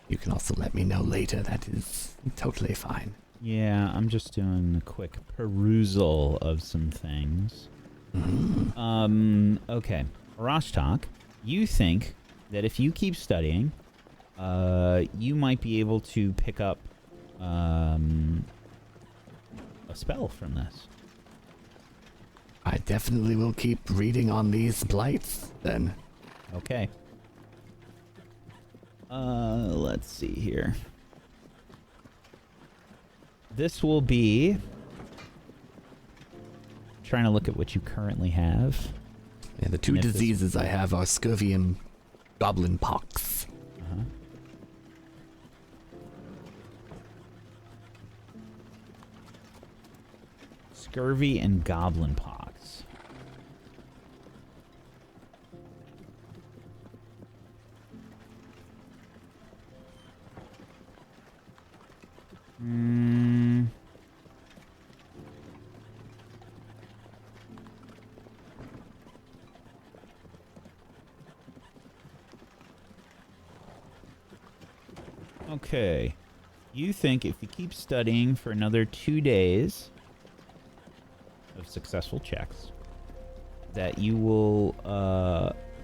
You can also let me know later. That is totally fine. Yeah, I'm just doing a quick perusal of some things. Okay. Arashtak, you think that if you keep studying, you might be able to pick up a spell from this. I definitely will keep reading on these blights, then. Okay. Let's see here. This will be... trying to look at what you currently have. Yeah, the two And if this- diseases I have are scurvy and goblin pox. Uh-huh. Scurvy and goblin pox. Okay. You think if you keep studying for another 2 days of successful checks, that you will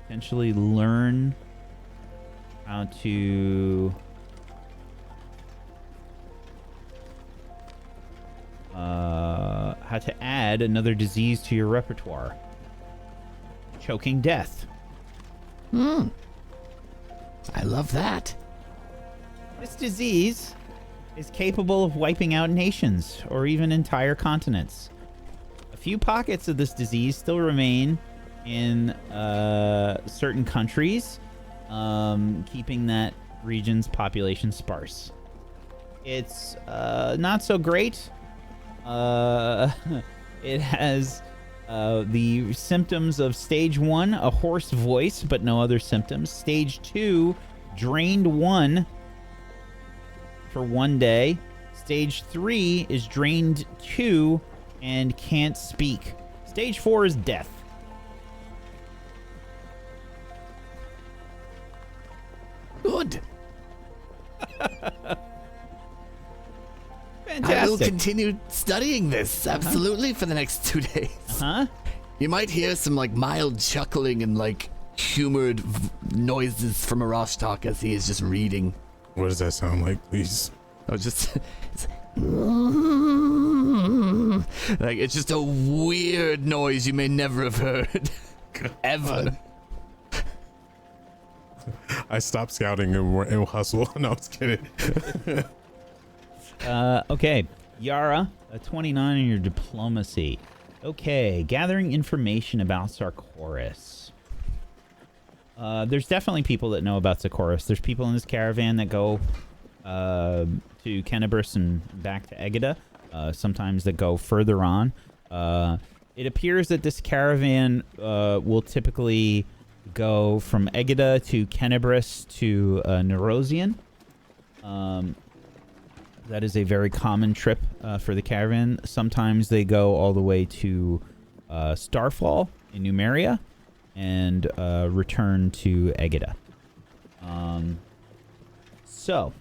potentially learn how to add another disease to your repertoire. Choking death. I love that. This disease is capable of wiping out nations or even entire continents. A few pockets of this disease still remain in certain countries, keeping that region's population sparse. It's not so great. It has the symptoms of stage 1, a hoarse voice, but no other symptoms. Stage 2, drained 1 for 1 day. Stage 3 is drained 2 and can't speak. Stage 4 is death. Good. Fantastic. I will continue studying this, absolutely, for the next 2 days. Huh? You might hear some, mild chuckling and, humored noises from Arashtak as he is just reading. What does that sound like, please? I was just... it's just a weird noise you may never have heard. Ever. I stopped scouting and hustle. No, I was kidding. Okay. Yara, a 29 in your diplomacy. Okay, gathering information about Sarkoris. There's definitely people that know about Sarkoris. There's people in this caravan that go to Kenebras and back to Egida. Sometimes that go further on. It appears that this caravan will typically go from Egida to Kenebras to Nerosian. That is a very common trip for the caravan. Sometimes they go all the way to Starfall in Numeria and return to Egida. So,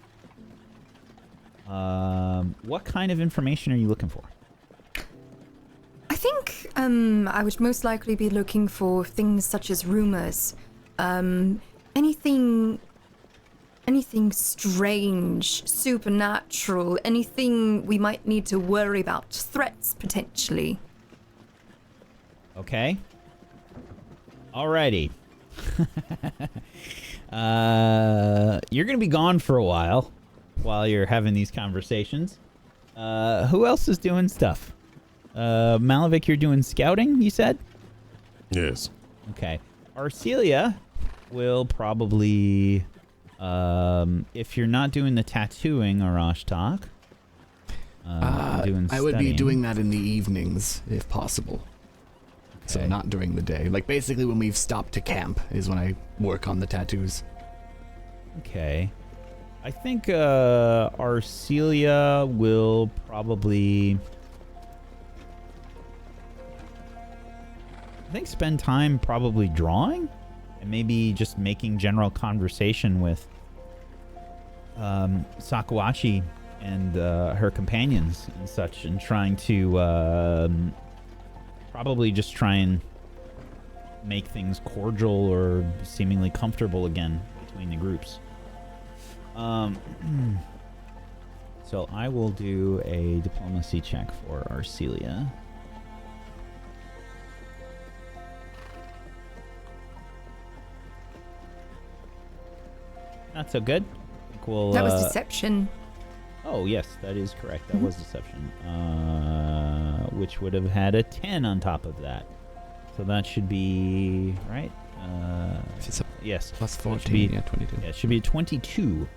What kind of information are you looking for? I think I would most likely be looking for things such as rumors. Anything strange, supernatural, anything we might need to worry about, threats potentially. Okay. Alrighty. You're gonna be gone for a while you're having these conversations. Who else is doing stuff? Malavik, you're doing scouting, you said? Yes. Okay. Arcelia will probably, if you're not doing the tattooing, Arashtak, doing I would be studying. doing that in the evenings, if possible. So Okay. not during the day. Like, basically when we've stopped to camp is when I work on the tattoos. Okay. I think Arcelia will probably... I think spend time probably drawing and maybe just making general conversation with Sakuachi and her companions and such, and trying to probably just try and make things cordial or seemingly comfortable again between the groups. So I will do a diplomacy check for Arcelia. Not so good. I think we'll, That was deception. Oh, yes, that is correct. That was deception. Which would have had a 10 on top of that. So that should be, right? If it's a Yes. plus So it should 14, be- yeah, 22. Yeah, it should be a 22.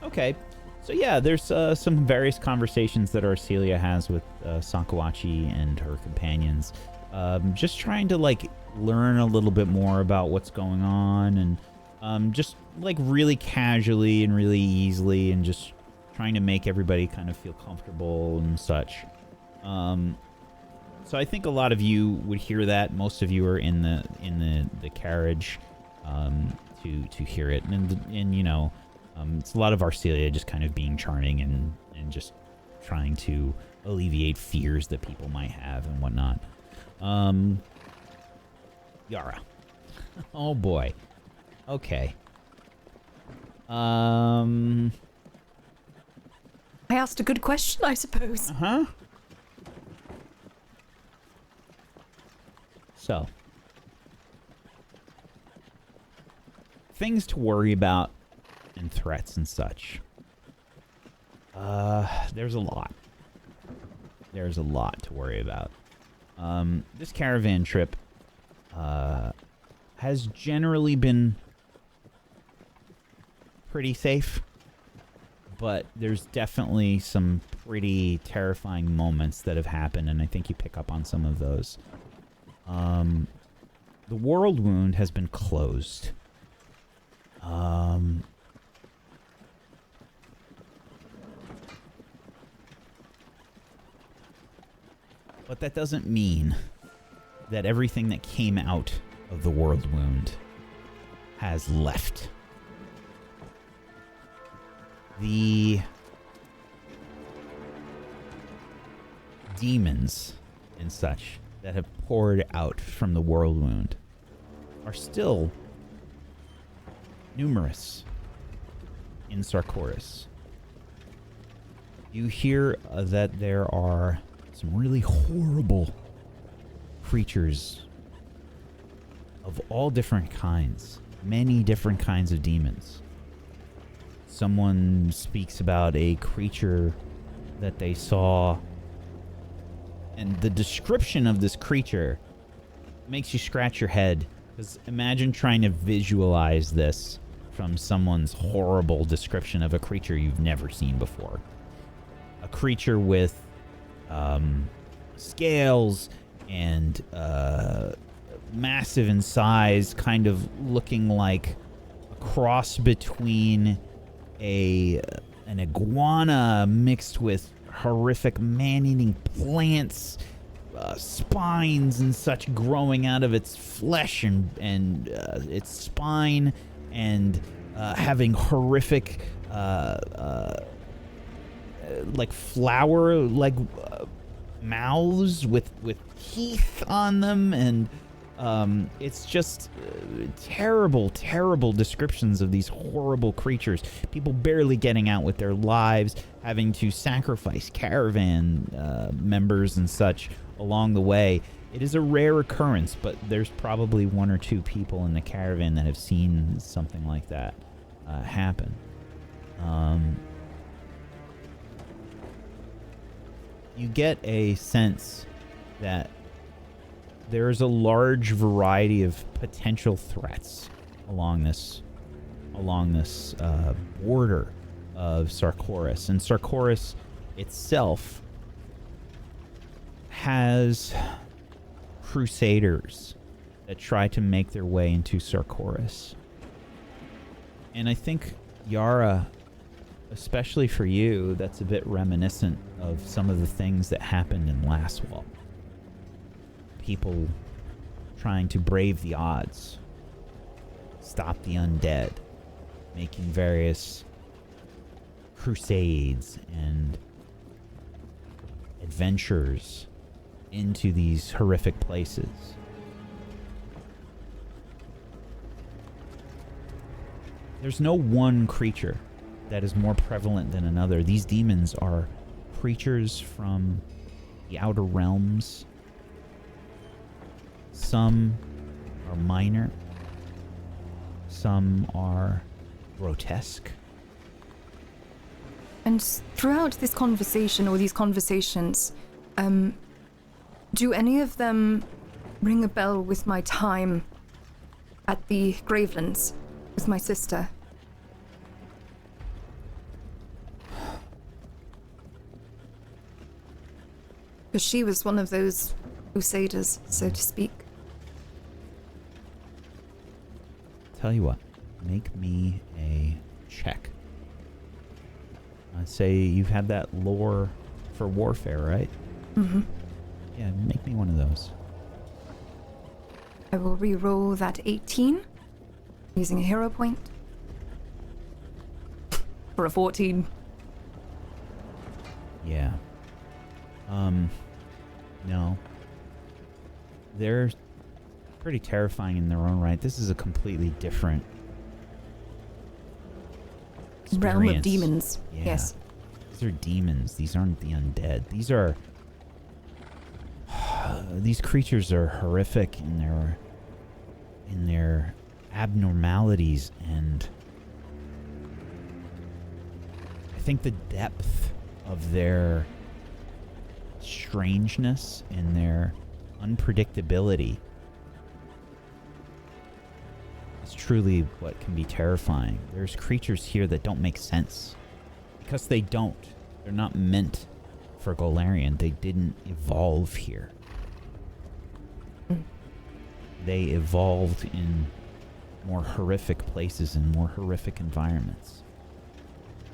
Okay. So yeah, there's some various conversations that Arcelia has with Sakuachi and her companions. Just trying to, like, learn a little bit more about what's going on, and just, like, really casually and really easily, and just trying to make everybody kind of feel comfortable and such. So I think a lot of you would hear that. Most of you are in the carriage to hear it, and you know, it's a lot of Arcelia just kind of being charming and just trying to alleviate fears that people might have and whatnot. Yara. Oh boy. Okay. I asked a good question, I suppose. Uh-huh. So, things to worry about and threats and such. There's a lot. There's a lot to worry about. This caravan trip has generally been pretty safe, but there's definitely some pretty terrifying moments that have happened, and I think you pick up on some of those. The World Wound has been closed. But that doesn't mean that everything that came out of the World Wound has left. The demons and such that have poured out from the World Wound are still numerous in Sarkoris. You hear that there are some really horrible creatures of all different kinds, many different kinds of demons. Someone speaks about a creature that they saw, and the description of this creature makes you scratch your head, because imagine trying to visualize this from someone's horrible description of a creature you've never seen before. A creature with scales and massive in size, kind of looking like a cross between an iguana mixed with horrific man-eating plants, spines and such growing out of its flesh and its spine, and having horrific like flower like mouths with teeth on them, and it's just terrible descriptions of these horrible creatures. People barely getting out with their lives, having to sacrifice caravan members and such along the way. It is a rare occurrence, but there's probably 1 or 2 people in the caravan that have seen something like that happen. You get a sense that there's a large variety of potential threats along this border of Sarkoris, and Sarkoris itself has crusaders that try to make their way into Sarkoris. And I think, Yara, especially for you, that's a bit reminiscent of some of the things that happened in Lastwall. People trying to brave the odds, stop the undead, making various crusades and adventures into these horrific places. There's no one creature that is more prevalent than another. These demons are creatures from the outer realms. Some are minor. Some are grotesque. And throughout this conversation, or these conversations, do any of them ring a bell with my time at the Gravelands with my sister? Because she was one of those crusaders, so to speak. Tell you what, make me a check. I'd say you've had that lore for warfare, right? Mm-hmm. Yeah, make me one of those. I will re-roll that 18 using a hero point for a 14. Yeah. No. They're pretty terrifying in their own right. This is a completely different Realm of experience. demons. Yeah. Yes. These are demons. These aren't the undead. These are... these creatures are horrific in their abnormalities, and I think the depth of their strangeness and their unpredictability is truly what can be terrifying. There's creatures here that don't make sense because they don't. They're not meant for Golarion. They didn't evolve here. They evolved in more horrific places and more horrific environments.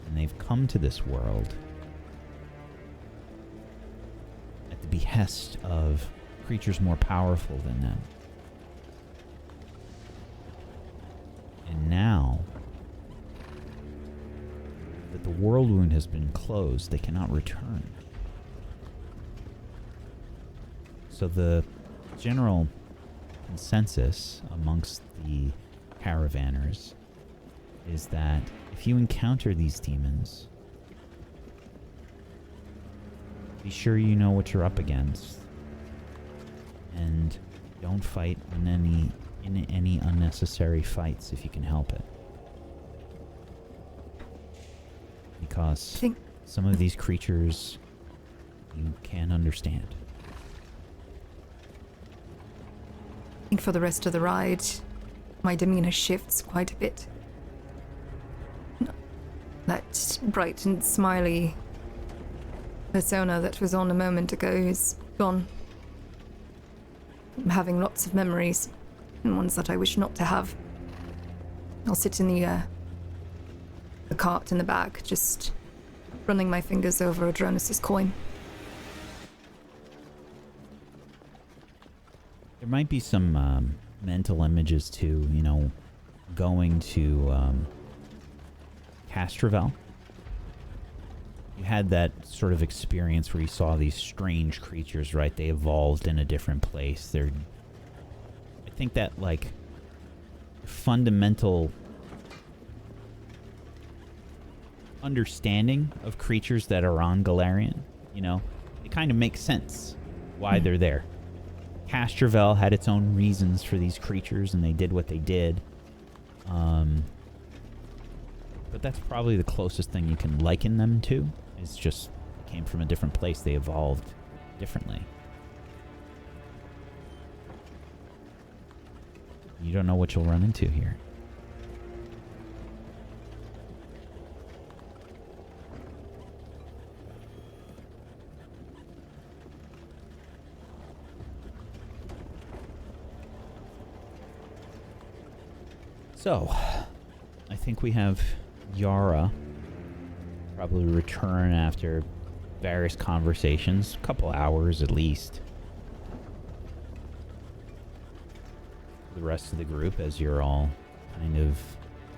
And they've come to this world at the behest of creatures more powerful than them. And now that the world wound has been closed, they cannot return. So the general consensus amongst the caravanners is that if you encounter these demons, be sure you know what you're up against, and don't fight in any unnecessary fights if you can help it. Because some of these creatures you can't understand. I think for the rest of the ride, my demeanor shifts quite a bit. That bright and smiley persona that was on a moment ago is gone. I'm having lots of memories, and ones that I wish not to have. I'll sit in the cart in the back, just running my fingers over Adronis's coin. There might be some mental images too, you know, going to Castrovel you had that sort of experience where you saw these strange creatures, right? They evolved in a different place. I think that, like, fundamental understanding of creatures that are on Galarian, you know, it kind of makes sense why they're there. Castrovel had its own reasons for these creatures, and they did what they did. But that's probably the closest thing you can liken them to. It's just came from a different place. They evolved differently. You don't know what you'll run into here. So, I think we have Yara probably return after various conversations, a couple hours at least. The rest of the group, as you're all kind of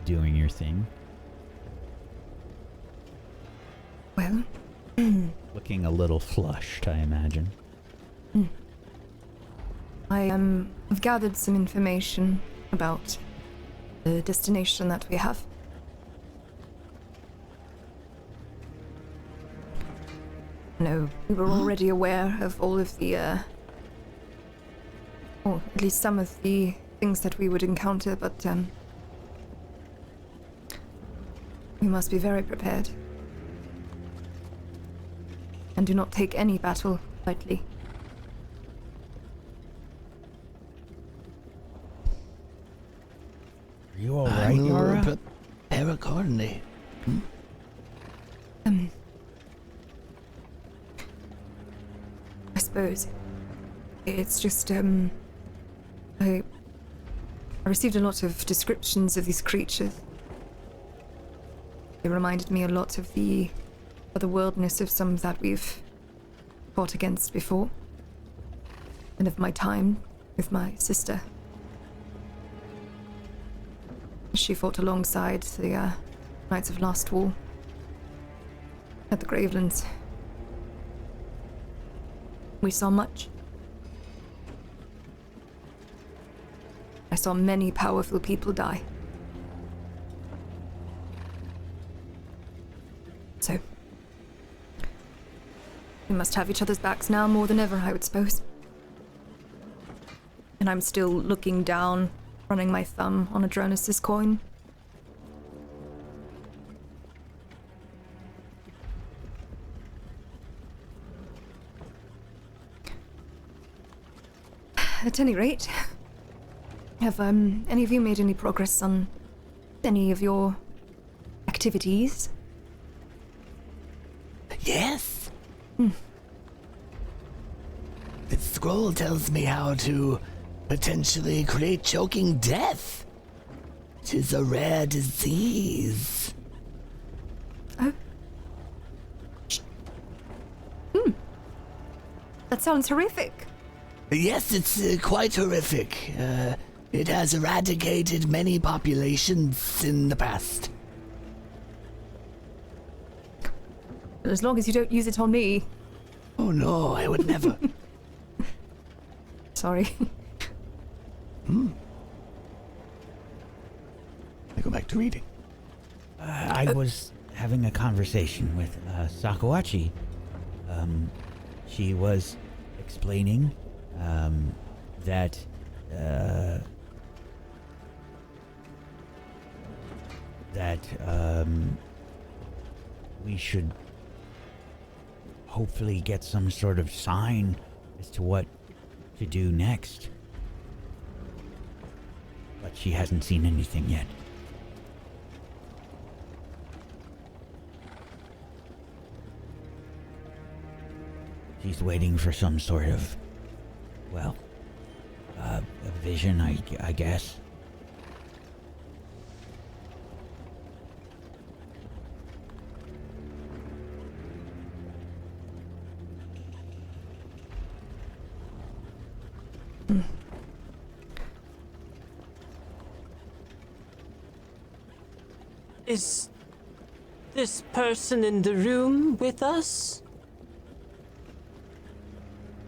doing your thing. Well, Looking a little flushed, I imagine. I've gathered some information about the destination that we have. No, we were already aware of all of the, or at least some of the things that we would encounter, but, we must be very prepared. And do not take any battle lightly. Are you all I right, will Yara? prepare accordingly. I suppose it's just, I received a lot of descriptions of these creatures. They reminded me a lot of the otherworldness of some that we've fought against before, and of my time with my sister. She fought alongside the Knights of Last War at the Gravelands. We saw much. I saw many powerful people die. So, we must have each other's backs now more than ever, I would suppose. And I'm still looking down, running my thumb on Adronus's coin. At any rate, have any of you made any progress on any of your activities? Yes. The scroll tells me how to potentially create choking death. It is a rare disease. Oh. That sounds horrific. Yes, it's quite horrific. It has eradicated many populations in the past. As long as you don't use it on me. Oh no, I would never. Sorry. I go back to reading. I was having a conversation with Sakuachi. She was explaining that we should hopefully get some sort of sign as to what to do next. But she hasn't seen anything yet. She's waiting for some sort of, well, a vision, I guess. this person in the room with us?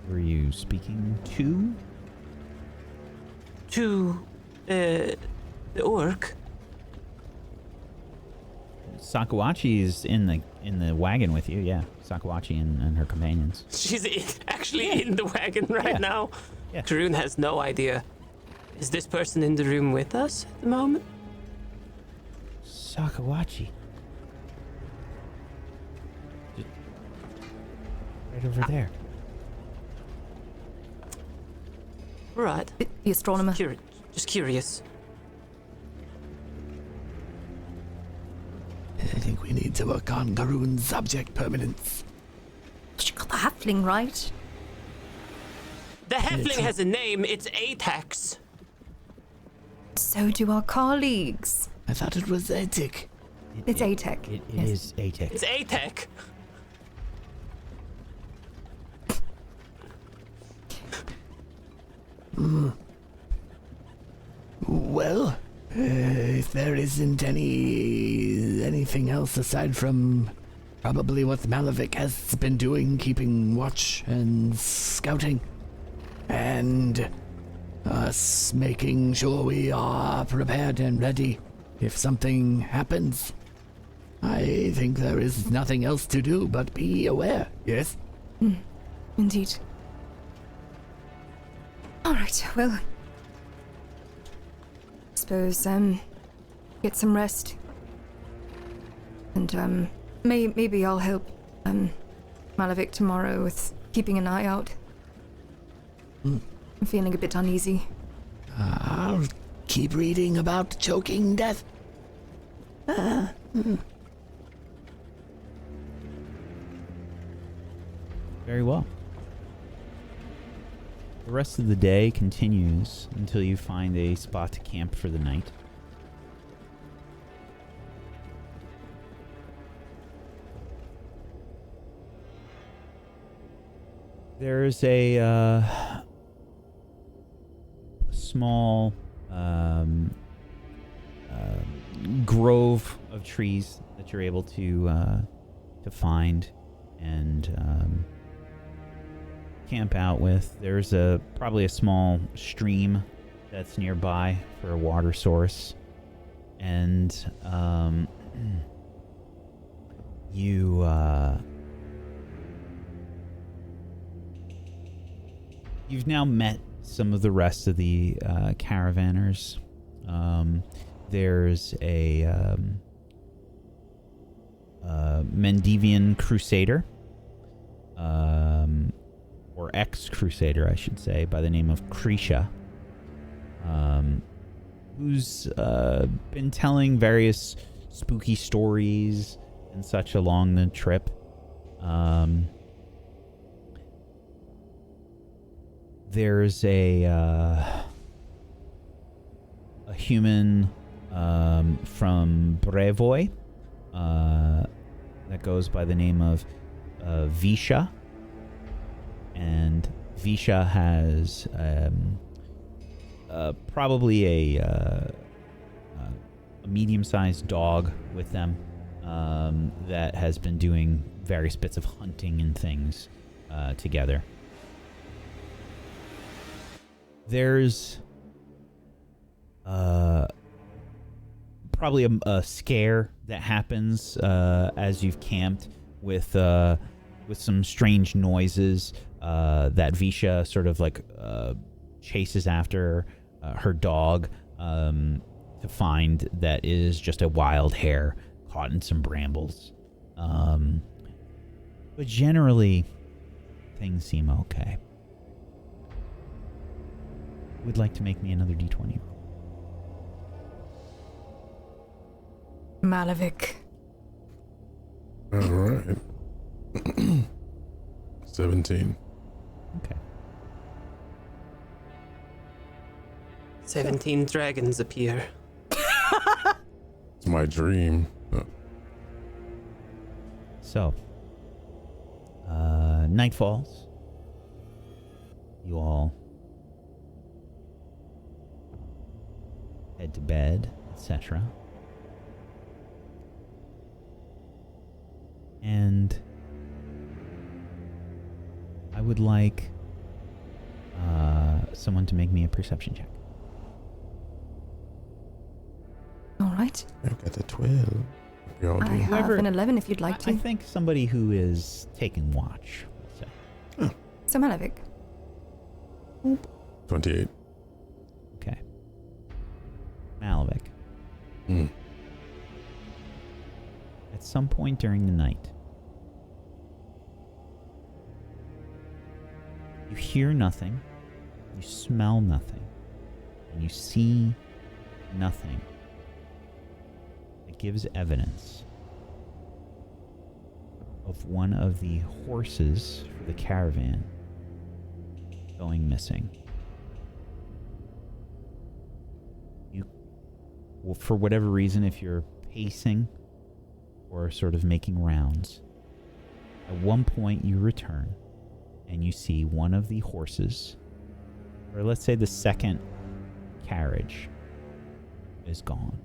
Were you speaking to? To, the orc? Sakawachi is in the wagon with you, yeah. Sakawachi and her companions. She's actually in the wagon right now. Yeah. Karun has no idea. Is this person in the room with us at the moment? Sakawachi. Just right over there. Right. The astronomer. Just curious. I think we need to work on Karun's subject permanence. She got the halfling right. The halfling has a name. It's Atax. So do our colleagues. I thought it was Etik. It's ATEC. It yes. is ATEC. It's Atec. Well, if there isn't anything else aside from probably what Malavik has been doing, keeping watch and scouting, and us making sure we are prepared and ready if something happens, I think there is nothing else to do but be aware, yes? Indeed. All right, well, suppose, get some rest. And, maybe I'll help, Malavik tomorrow with keeping an eye out. I'm feeling a bit uneasy. I'll keep reading about choking death. Very well. The rest of the day continues until you find a spot to camp for the night. There's a small grove of trees that you're able to find and camp out with. There's probably a small stream that's nearby for a water source, and you've now met some of the rest of the caravanners. There's a Mendevian crusader, or ex-crusader, I should say, by the name of Krisha, who's been telling various spooky stories and such along the trip. There's a human from Brevoy that goes by the name of Visha. And Visha has probably a medium-sized dog with them that has been doing various bits of hunting and things together. There's probably a scare that happens as you've camped with some strange noises that Visha sort of like chases after her dog to find that is just a wild hare caught in some brambles. But generally, things seem okay. Would like to make me another D20 roll. Malavik. All right. 17. Okay. 17 dragons appear. It's my dream. So, night falls. You all head to bed, etc. would like someone to make me a perception check. All right. I've got a 12. We all I do. have Whoever- an 11 if you'd like to. I think somebody who is taking watch, let's say. So, Malavik. 28. Okay. Malavik. Hmm. At some point during the night, you hear nothing, you smell nothing, and you see nothing that gives evidence of one of the horses for the caravan going missing. You, well, for whatever reason, if you're pacing or sort of making rounds, at one point you return and you see one of the horses, or let's say the second carriage, is gone.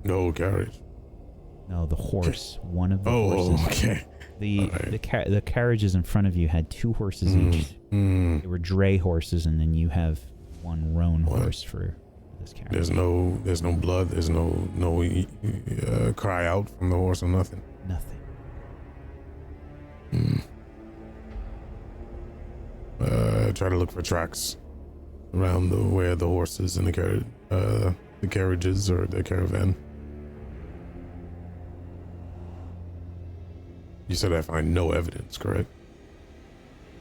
No carriage. No, the horse. One of the Oh, horses. okay. The Alright. the carriages in front of you had two horses each. They were dray horses, and then you have one roan What? horse for this carriage. There's no blood. There's no cry out from the horse or nothing. Nothing. Try to look for tracks around where the horses and the carriages or the caravan. You said I find no evidence, correct?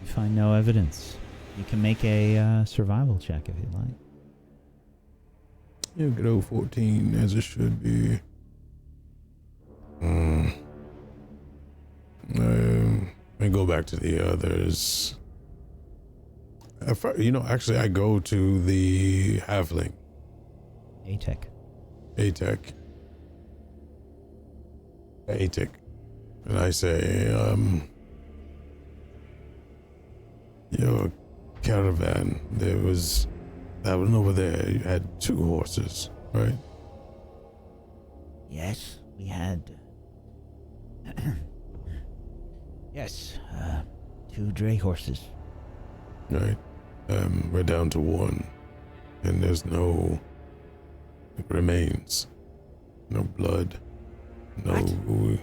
You find no evidence. You can make a survival check if you'd like. Yeah, good old 14 as it should be. I go back to the others. Actually, I go to the halfling, Atek. Atek, and I say, your caravan, there was that one over there. You had 2 horses, right? Yes, we had. Yes, 2 dray horses. Right. We're down to 1, and there's no remains, no blood, no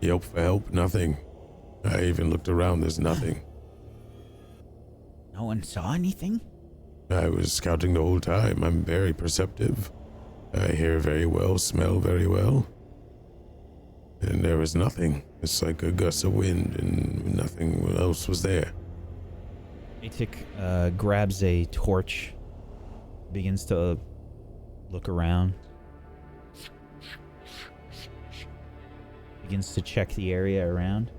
yelp for help, nothing. I even looked around. There's nothing. No one saw anything? I was scouting the whole time. I'm very perceptive. I hear very well, smell very well. And there was nothing. It's like a gust of wind and nothing else was there. Atik grabs a torch, begins to look around, begins to check the area around.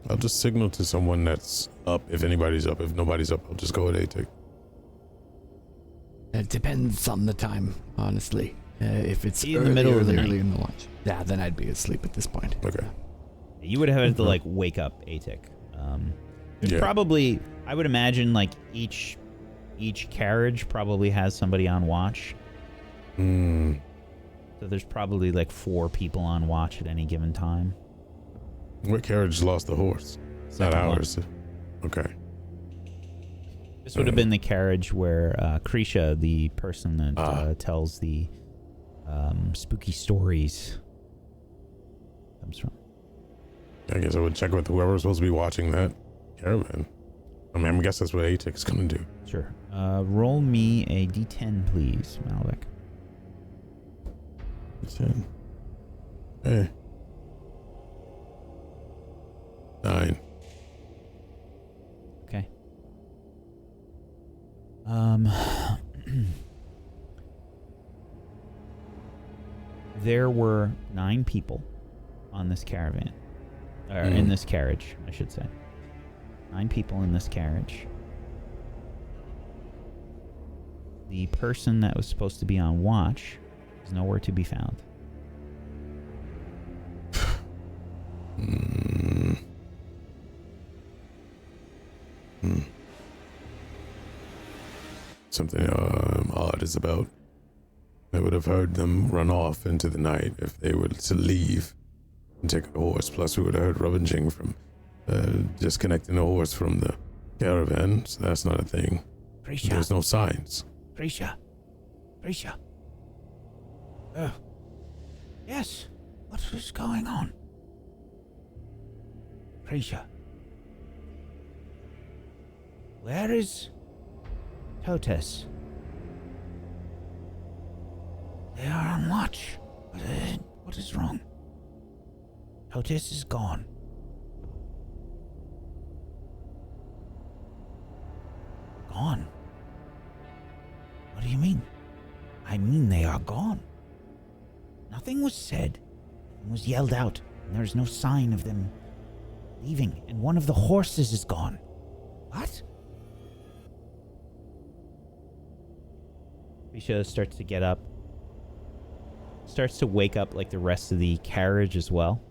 I'll just signal to someone that's up. If anybody's up, if nobody's up, I'll just go with Atik. It depends on the time, honestly. If it's In the middle of the night. early in the watch. Yeah, then I'd be asleep at this point. Okay. You would have had to wake up Atik. There's Yeah. probably, I would imagine, each carriage probably has somebody on watch. So there's probably 4 people on watch at any given time. What carriage lost the horse? It's not Second one. ours. Okay. This would have been the carriage where Krisha, the person that tells the spooky stories, comes from. I guess I would check with whoever's supposed to be watching that caravan. I guess that's what Atik's gonna do. Sure. Roll me a d10, please, Malvik. 10. Hey. 9. Okay. There were 9 people on this caravan. Or in this carriage, I should say. 9 people in this carriage. The person that was supposed to be on watch is nowhere to be found. Something odd is about. I would have heard them run off into the night if they were to leave and take a horse. Plus, we would have heard rummaging from disconnecting the horse from the caravan, so that's not a thing. Krisha. There's no signs. Krisha. Yes. What is going on? Krisha. Where is Totes? They are on watch. What is wrong? Totes is gone. Gone? What do you mean? I mean they are gone. Nothing was said. Nothing was yelled out, and there's no sign of them leaving, and one of the horses is gone. What? Risha starts to get up. Starts to wake up like the rest of the carriage as well.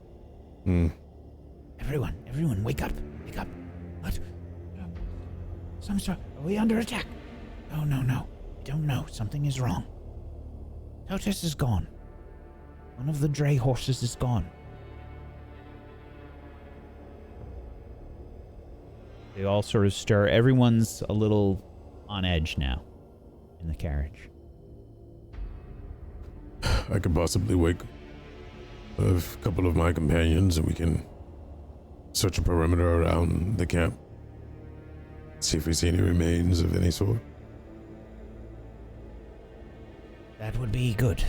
Everyone, wake up. What? Some sort. Are we under attack? No. I don't know. Something is wrong. Totes is gone. One of the dray horses is gone. They all sort of stir. Everyone's a little on edge now in the carriage. I could possibly wake a couple of my companions and we can search a perimeter around the camp. See if we see any remains of any sort. That would be good.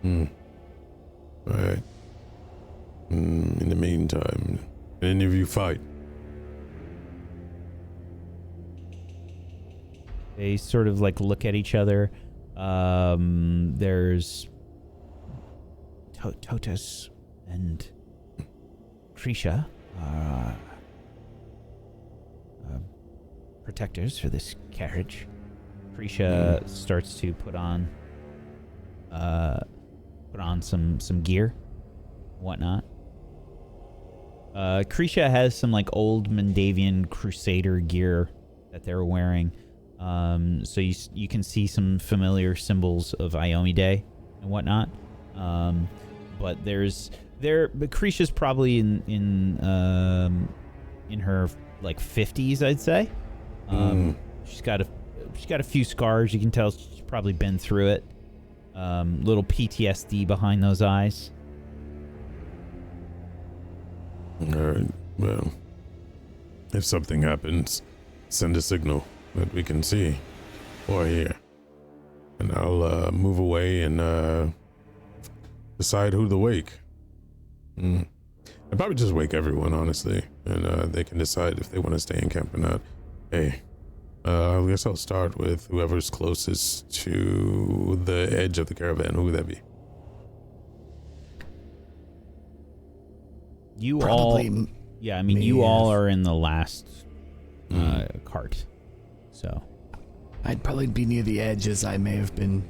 Alright. In the meantime, can any of you fight? They sort of like look at each other. There's Totes and Krisha are protectors for this carriage. Krisha starts to put on some gear, whatnot. Krisha has some like old Mandavian Crusader gear that they're wearing. So you can see some familiar symbols of Iomide and whatnot. But Krisha's probably in her like 50s, I'd say. She's got a few scars. You can tell she's probably been through it. Little PTSD behind those eyes. Alright, well, if something happens, send a signal that we can see or hear. And I'll move away and decide who to wake. I'd probably just wake everyone, honestly, and they can decide if they want to stay in camp or not. Hey, I guess I'll start with whoever's closest to the edge of the caravan. Who would that be? You Probably all, yeah, I mean, you all are in the last cart, so I'd probably be near the edge, as I may have been.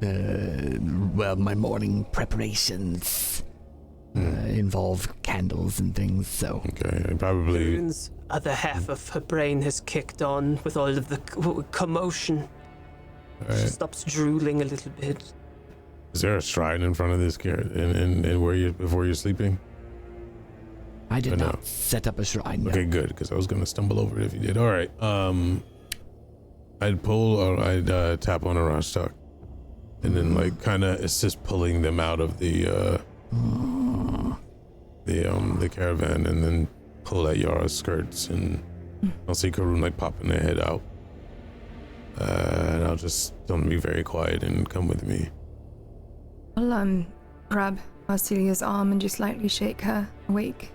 My morning preparations involve candles and things, so. Okay, I probably. Karen's other half of her brain has kicked on with all of the commotion. Right. She stops drooling a little bit. Is there a shrine in front of this carrot and where you before you're sleeping? I did no. not set up a shrine. No. Okay, good, because I was gonna stumble over it if you did. All right. I'd pull or I'd tap on a Rashtak, and then like kind of assist pulling them out of the caravan, and then pull at Yara's skirts, and I'll see Karun like popping their head out, and I'll just tell them to be very quiet and come with me. I'll grab Marcelia's arm and just lightly shake her awake.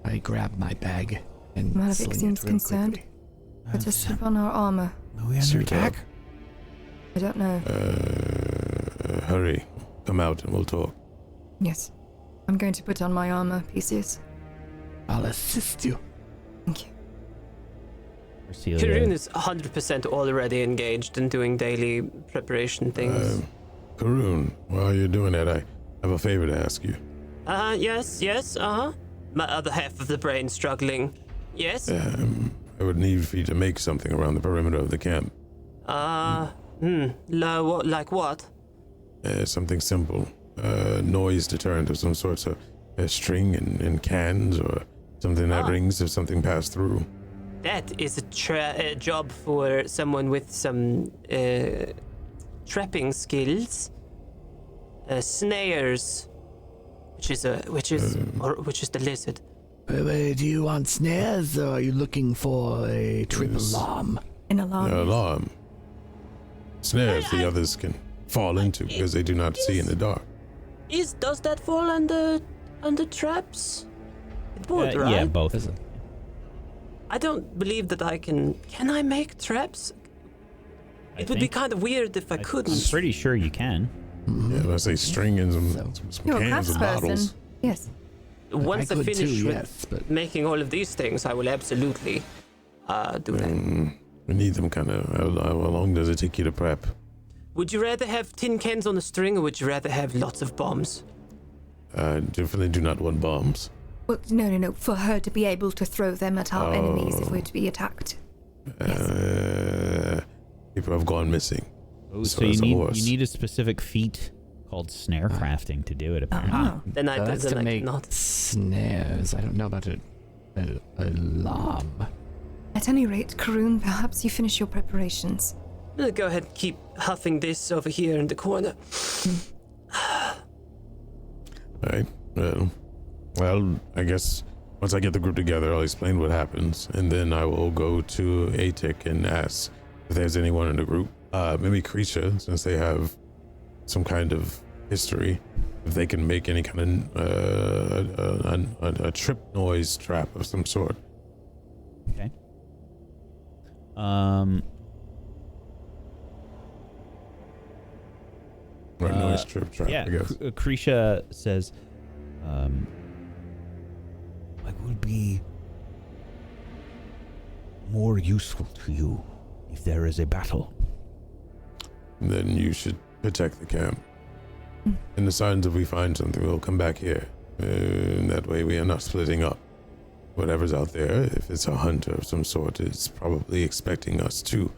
I grab my bag and Malevich sling seems it real concerned. quickly. Let us slip on our armor. Are we under attack? I don't know. Hurry, come out and we'll talk. Yes. I'm going to put on my armor pieces. I'll assist you. Thank you. Karun is 100% already engaged in doing daily preparation things. Karun, while you're doing that, I have a favor to ask you. Yes, My other half of the brain struggling. Yes? I would need for you to make something around the perimeter of the camp. Like what? Something simple. noise deterrent of some sort, so a string and cans or something that rings if something passed through. That is a job for someone with some trapping skills. Snares, which is the lizard. Do you want snares, or are you looking for a triple alarm? An alarm. Alarm. Snares the others can fall into because they do not see in the dark. Does that fall under traps? It would, right? Yeah, both. I don't believe that I can. Can I make traps? It would be kind of weird if I couldn't. I'm pretty sure you can. Yeah, I say string and some You're a cans and craftsperson. bottles. Yes. Once I could finish too, with yes, but making all of these things, I will absolutely do that. We need them kind of. How long does it take you to prep? Would you rather have tin cans on a string, or would you rather have lots of bombs? Definitely do not want bombs. Well, no. For her to be able to throw them at our enemies if we're to be attacked. People have gone missing. Oh, So so you as a need horse. a specific feat called snare crafting to do it, apparently. Oh. Then I that's to then I make cannot. snares. I don't know about an alarm. At any rate, Karun, perhaps you finish your preparations. I'm gonna go ahead and keep huffing this over here in the corner. Right. Well, I guess once I get the group together, I'll explain what happens, and then I will go to Atik and ask if there's anyone in the group, maybe Krisha, since they have some kind of history, if they can make any kind of a trip noise trap of some sort. Okay. Or a noise trip trap, Yeah, I guess. Krisha says, What would be more useful to you if there is a battle? Then you should protect the camp. In the signs if we find something, we'll come back here. That way we are not splitting up. Whatever's out there, if it's a hunter of some sort, is probably expecting us to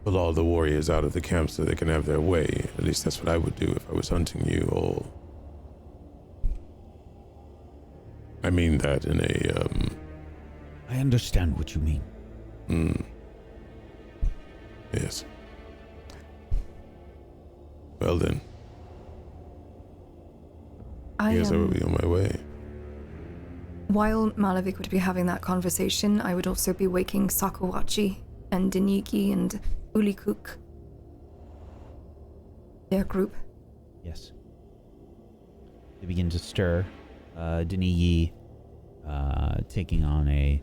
pull all the warriors out of the camp so they can have their way. At least that's what I would do if I was hunting you all. I mean that in a, I understand what you mean. Yes. Well then, I guess I will be on my way. While Malavik would be having that conversation, I would also be waking Sakawachi and Deniki and Ulikuk. Their group. yes. They begin to stir. Denigi taking on a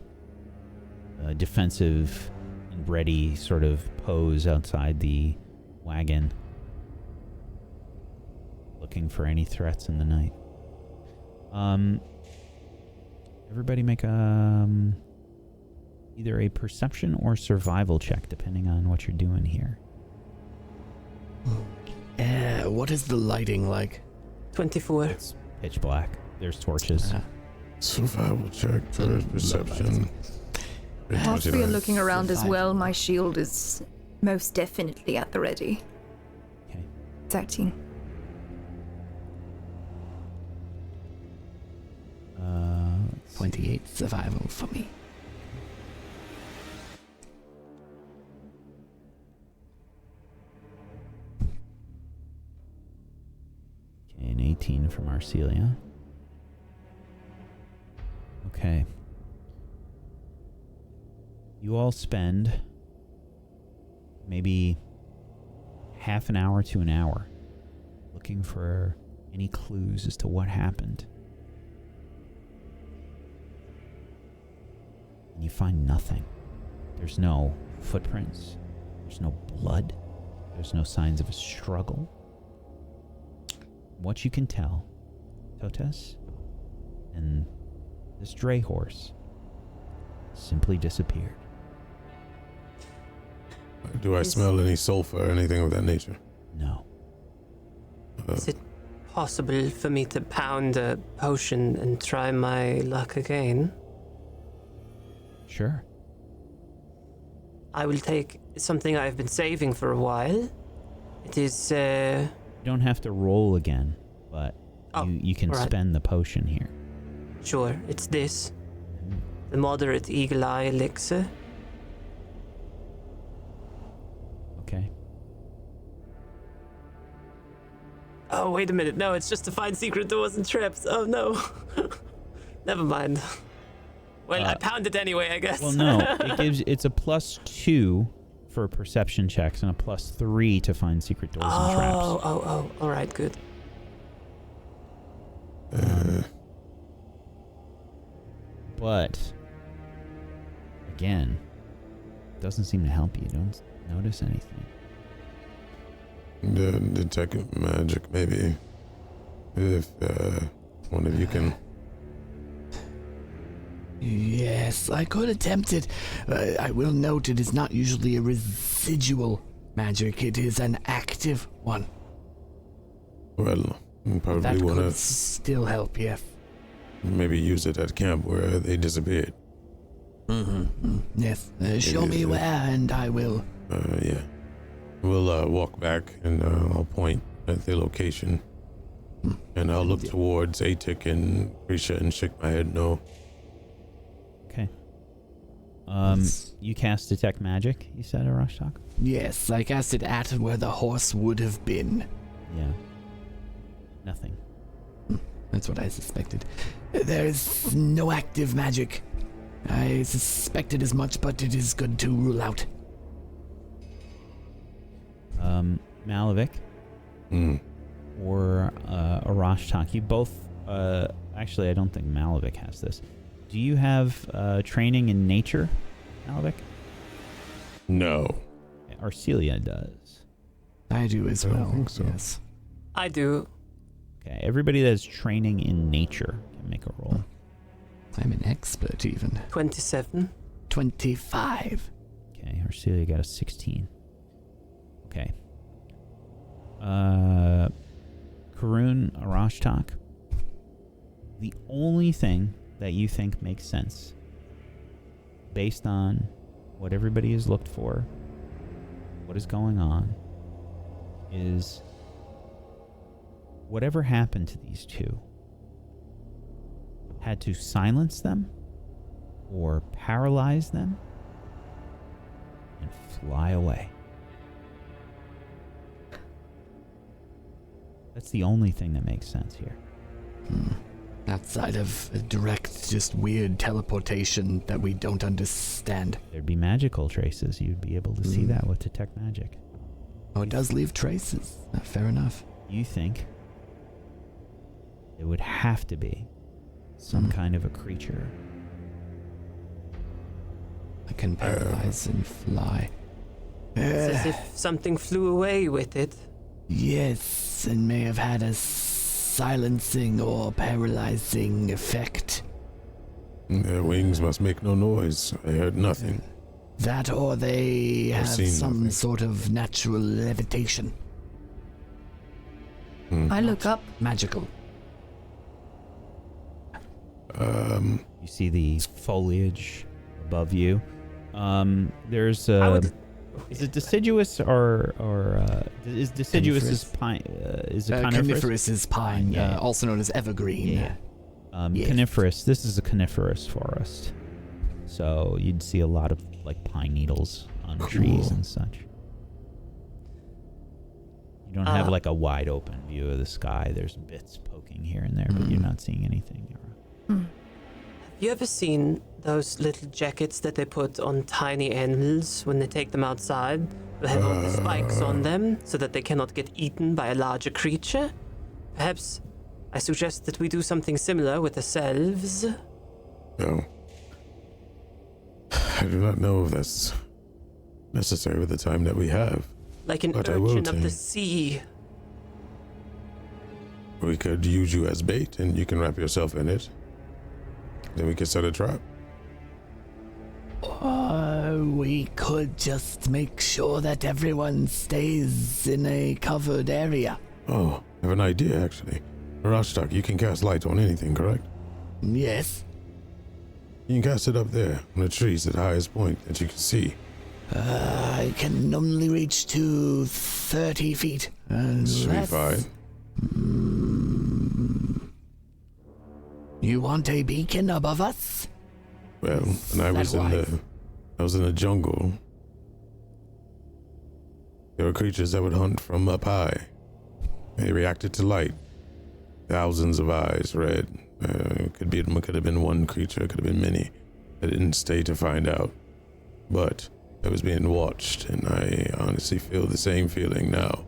defensive and ready sort of pose outside the wagon, looking for any threats in the night. Everybody make either a perception or survival check, depending on what you're doing here. What is the lighting like? 24. It's pitch black. There's torches. Survival check for perception. Whilst we are looking around as well, my shield is most definitely at the ready. Okay. 13. Let's see. 28 survival for me. Okay, an 18 from Arcelia. Okay. You all spend maybe half an hour to an hour looking for any clues as to what happened. And you find nothing. There's no footprints. There's no blood. There's no signs of a struggle. What you can tell, Totes and this dray horse simply disappeared. Do I smell any sulfur or anything of that nature? No. Is it possible for me to pound a potion and try my luck again? Sure. I will take something I've been saving for a while. It is, You don't have to roll again. but Oh, you can alright. spend the potion here. Sure, it's this. The moderate eagle eye elixir. Okay. Oh, wait a minute. No, it's just to find secret doors and traps. Oh, no. Never mind. Well, I pound it anyway, I guess. Well, no, it's a +2 for perception checks and a +3 to find secret doors and traps. Oh, all right, good. But again, doesn't seem to help you. Don't notice anything. Detect magic, maybe. If one of you can. Yes, I could attempt it. I will note it is not usually a residual magic. It is an active one. Well, you probably That want could to still help, yes. maybe use it at camp where they disappeared. Yes, show me where and I will. Yeah. We'll walk back and I'll point at the location. And I'll look towards Atik and Krisha and shake my head no. Okay. You cast detect magic, you said, Arashtak? Yes, I cast it at where the horse would have been. Yeah. Nothing. That's what I suspected. There is no active magic. I suspected as much, but it is good to rule out. Malavik or Arashtak, you both, actually I don't think Malavik has this. Do you have training in nature, Malavik? No. Arcelia does. I do as I don't well. think so. Yes. I do. Okay, everybody that's training in nature can make a roll. I'm an expert even. 27. 25. Okay, Arcelia got a 16. Okay. Karun, Arashtak, the only thing that you think makes sense, based on what everybody has looked for, what is going on, is whatever happened to these two had to silence them or paralyze them and fly away. That's the only thing that makes sense here. Outside of a direct, just weird teleportation that we don't understand. There'd be magical traces. You'd be able to see that with detect magic. Oh, it does leave traces. Fair enough. You think it would have to be some kind of a creature. I can paralyze and fly. It's as if something flew away with it. Yes, and may have had a silencing or paralyzing effect. Their wings must make no noise. I heard nothing. That or they have seen some nothing. sort of natural levitation. I look up. Magical. You see the foliage above you. There's I would. is it deciduous or is deciduous is pine? Is it coniferous? Coniferous is pine, Yeah. also known as evergreen. Yeah. Yes. Coniferous. This is a coniferous forest, so you'd see a lot of like pine needles on trees and such. You don't have like a wide open view of the sky. There's bits poking here and there, but you're not seeing anything. Have you ever seen those little jackets that they put on tiny animals when they take them outside? They have all the spikes on them so that they cannot get eaten by a larger creature? Perhaps I suggest that we do something similar with ourselves. No. I do not know if that's necessary with the time that we have. Like an But I will urchin of the take- sea. We could use you as bait and you can wrap yourself in it. Then we could set a trap. We could just make sure that everyone stays in a covered area. Oh, I have an idea actually. Arashtak, you can cast light on anything, correct? Yes. You can cast it up there on the trees at the highest point that you can see. I can only reach to 30 feet. This should be fine. You want a beacon above us? Well, when I was in the jungle, there were creatures that would hunt from up high. They reacted to light. Thousands of eyes, red. It could have been one creature, it could have been many. I didn't stay to find out. But I was being watched, and I honestly feel the same feeling now.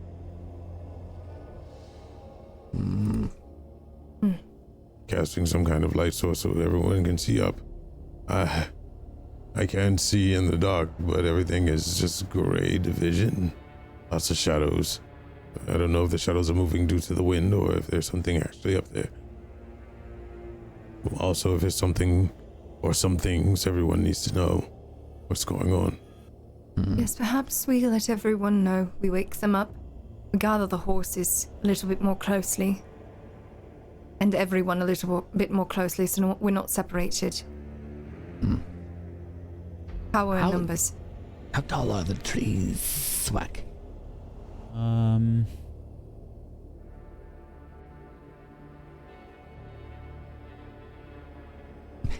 Casting some kind of light source so everyone can see up. I can't see in the dark, but everything is just gray division. Lots of shadows. I don't know if the shadows are moving due to the wind or if there's something actually up there. Also, if there's something or some things, everyone needs to know what's going on. Yes, perhaps we let everyone know. We wake them up. We gather the horses a little bit more closely. And everyone a little bit more closely so we're not separated. How are our numbers? How tall are the trees, Swack?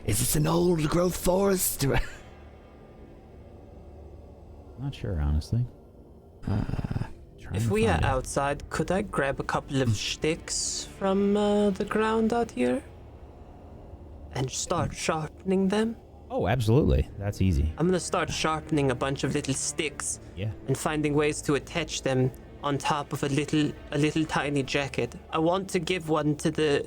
Is this an old growth forest? Not sure, honestly. If we are outside, could I grab a couple of sticks from the ground out here? And start sharpening them? Oh, absolutely. That's easy. I'm gonna start sharpening a bunch of little sticks. Yeah. And finding ways to attach them on top of a little tiny jacket. I want to give one to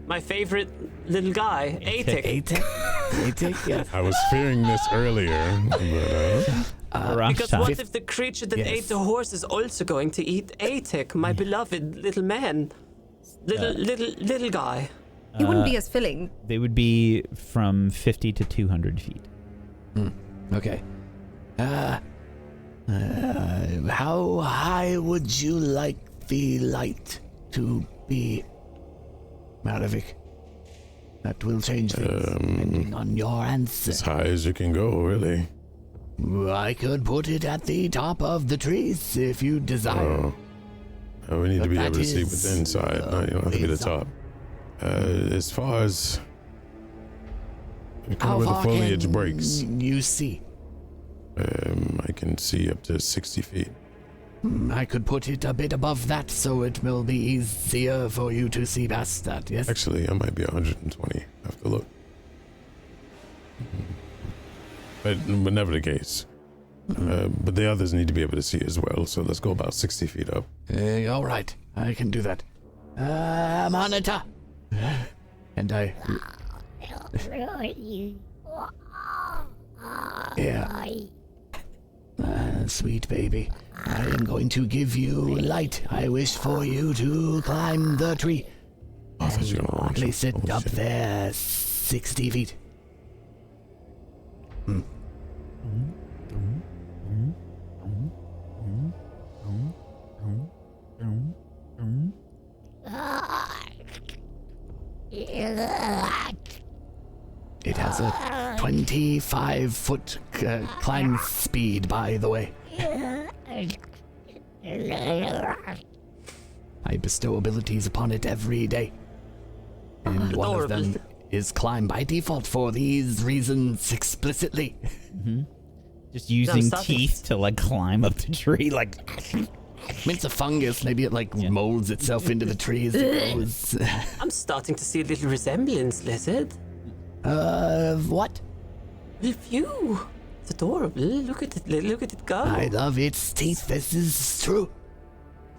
my favorite little guy, Atik. Atik, yes. I was fearing this earlier, but Because what if the creature that ate the horse is also going to eat Atik, my beloved little man, little guy? He wouldn't be as filling. They would be from 50 to 200 feet. Okay. How high would you like the light to be, Maravik? That will change things depending on your answer. as high as you can go, really. I could put it at the top of the trees if you desire. We need to be But able to that see is what's inside. No, you don't have to be the top. As far as How where the far foliage can breaks, you see? I can see up to 60 feet. I could put it a bit above that so it will be easier for you to see past that, yes? Actually, I might be 120. I have to look. But never the case. But the others need to be able to see as well, so let's go about 60 feet up. All right, I can do that. Monitor! And I... Yeah. Sweet baby, I am going to give you light. I wish for you to climb the tree. I thought you were gonna launch Place it. it Oh, up shit. there, 60 feet. It has a 25-foot climb speed, by the way. I bestow abilities upon it every day. And one of them is climb by default for these reasons explicitly. Just using starting- teeth to like climb up the tree, like. I mean, it's a fungus. Maybe it molds itself into the tree as it goes. I'm starting to see a little resemblance, Lizard. What? With you. It's adorable. Look at it go. I love its teeth. This is true.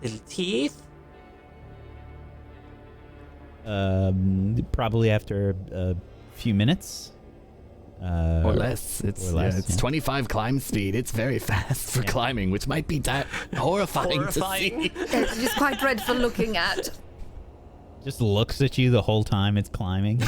Little teeth. Probably after a few minutes. Or less. It's or less, it's yeah. 25 climb speed. It's very fast for climbing, which might be horrifying to Horrifying. see. It's just quite dreadful looking at. Just looks at you the whole time it's climbing.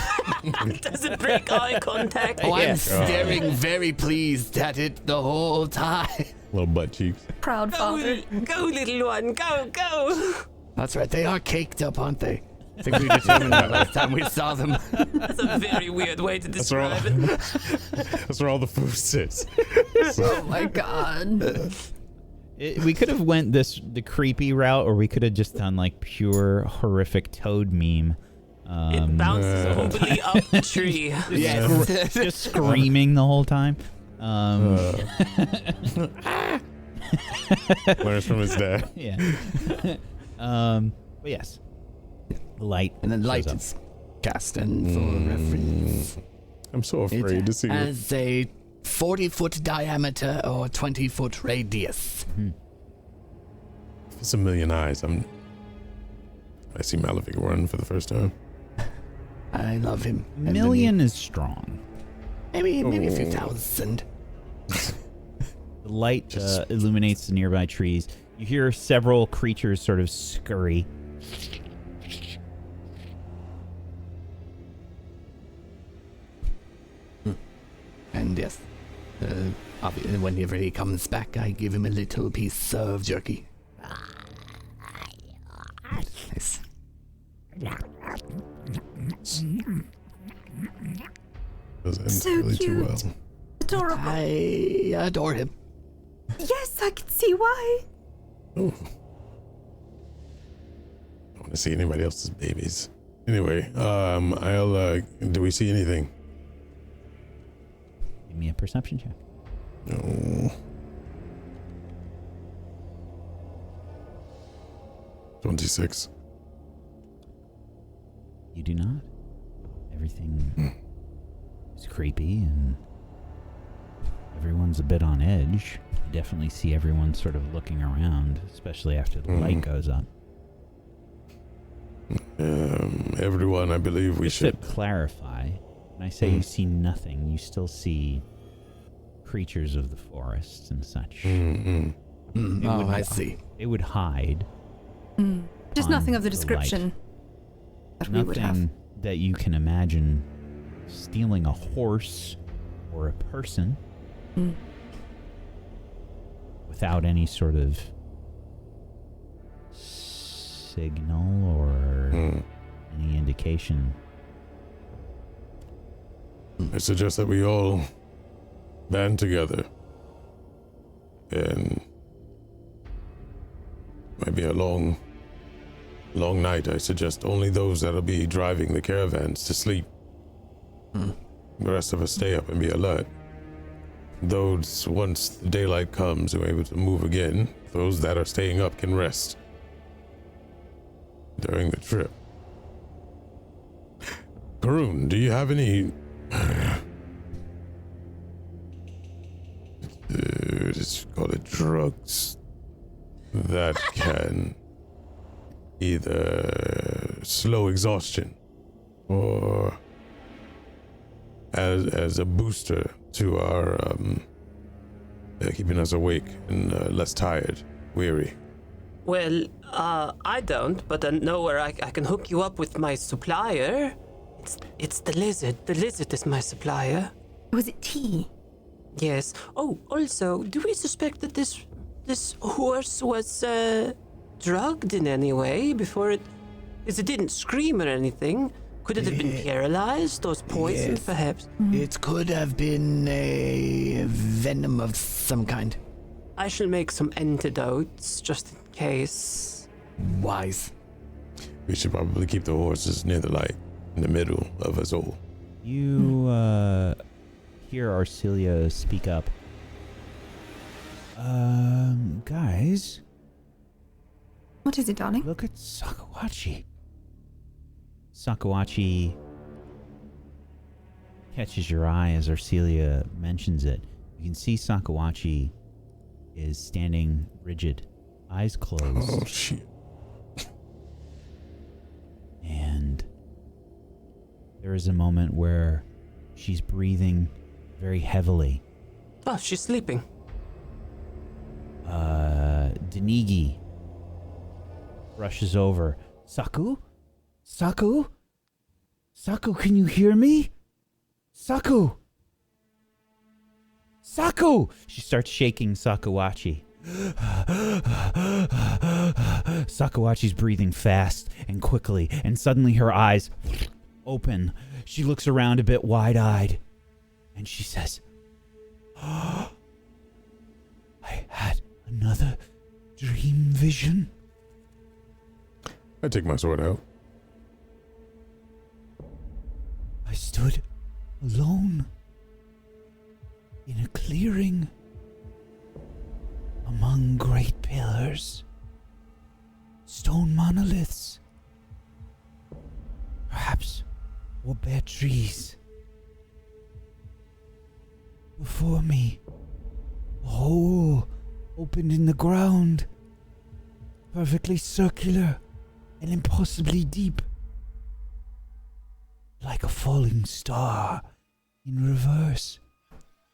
Doesn't break eye contact. Oh, Yeah. I'm staring very pleased at it the whole time. Little butt cheeks. Proud father. Go, little one. Go. That's right. They are caked up, aren't they? I think we determined that last time we saw them. That's a very weird way to That's where all, describe it. that's where all the food sits. Oh my god. We could have went the creepy route, or we could have just done like pure horrific toad meme. It bounces overly up the tree. Just screaming the whole time. Learns from his dad. Yeah. But yes, the light. And then light shows up. is cast, and for reference, I'm so afraid to see it. has a 40-foot diameter or 20-foot radius. If it's a million eyes, I see Malavik run for the first time. I love him. A million is strong. Maybe a few thousand. The light illuminates the nearby trees. You hear several creatures sort of scurry. And yes, obviously, whenever he comes back, I give him a little piece of jerky. Nice. Doesn't end So really too cute. well. Adorable. I adore him. Yes, I can see why. Oh. I don't want to see anybody else's babies. Anyway, do we see anything? Give me a perception check. No. 26. You do not. Everything is creepy and everyone's a bit on edge. You definitely see everyone sort of looking around, especially after the light goes up. Everyone, I believe we Just should. to clarify, when I say you see nothing, you still see creatures of the forest and such. It would- I see. It would hide. Just on nothing of the the description that we would have. Nothing that you can imagine stealing a horse or a person without any sort of signal or any indication. I suggest that we all band together and maybe a long night. I suggest only those that'll be driving the caravans to sleep. The rest of us stay up and be alert. Those, once the daylight comes and we're able to move again, those that are staying up can rest during the trip. Karun, do you have any let's call it drugs that can either slow exhaustion or as a booster to our keeping us awake and less tired, weary? Well, I don't, but I know where I can hook you up with my supplier. It's the lizard. The lizard is my supplier. Was it tea? Yes. Oh, also, do we suspect that this horse was drugged in any way before it? Because it didn't scream or anything. Could it have been paralyzed or poisoned, Yes. perhaps? It could have been a venom of some kind. I shall make some antidotes just in case. Wise. We should probably keep the horses near the light, in the middle of us all. You hear Arcelia speak up. Guys, What is it, darling? look at Sakawachi. Sakawachi catches your eye as Arcelia mentions it. You can see Sakawachi is standing rigid, eyes closed, Oh, shit. and there is a moment where she's breathing very heavily. Oh, she's sleeping. Denigi rushes over. Saku? Saku? Saku, can you hear me? Saku! Saku! She starts shaking Sakawachi. Sakawachi's breathing fast and quickly, and suddenly her eyes open. She looks around a bit wide-eyed, and she says, I had another another dream vision? I take my sword out. I stood alone in a clearing among great pillars, stone monoliths, perhaps, or bare trees. Before me, a hole opened in the ground, perfectly circular and impossibly deep, like a falling star in reverse.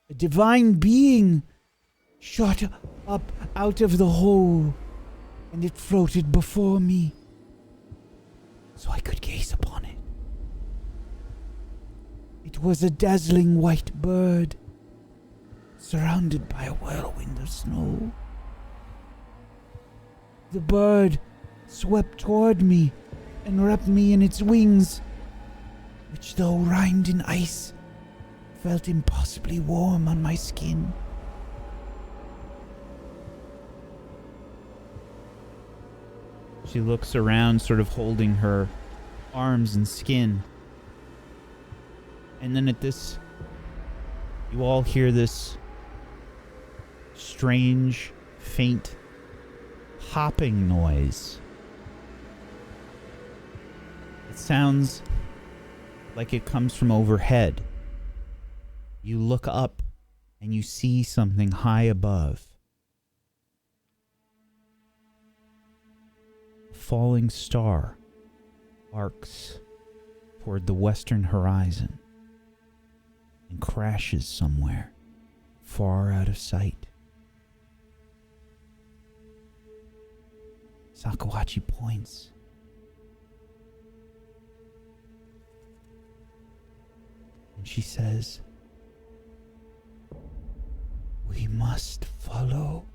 A divine being shot up out of the hole, and it floated before me, so I could gaze upon it. It was a dazzling white bird, surrounded by a whirlwind of snow. The bird swept toward me and wrapped me in its wings, which, though rimed in ice, felt impossibly warm on my skin. She looks around, sort of holding her arms and skin. And then at this, you all hear this strange, faint hopping noise. It sounds like it comes from overhead. You look up and you see something high above. A falling star arcs toward the western horizon and crashes somewhere far out of sight. Sakawachi points. And she says, "We must follow."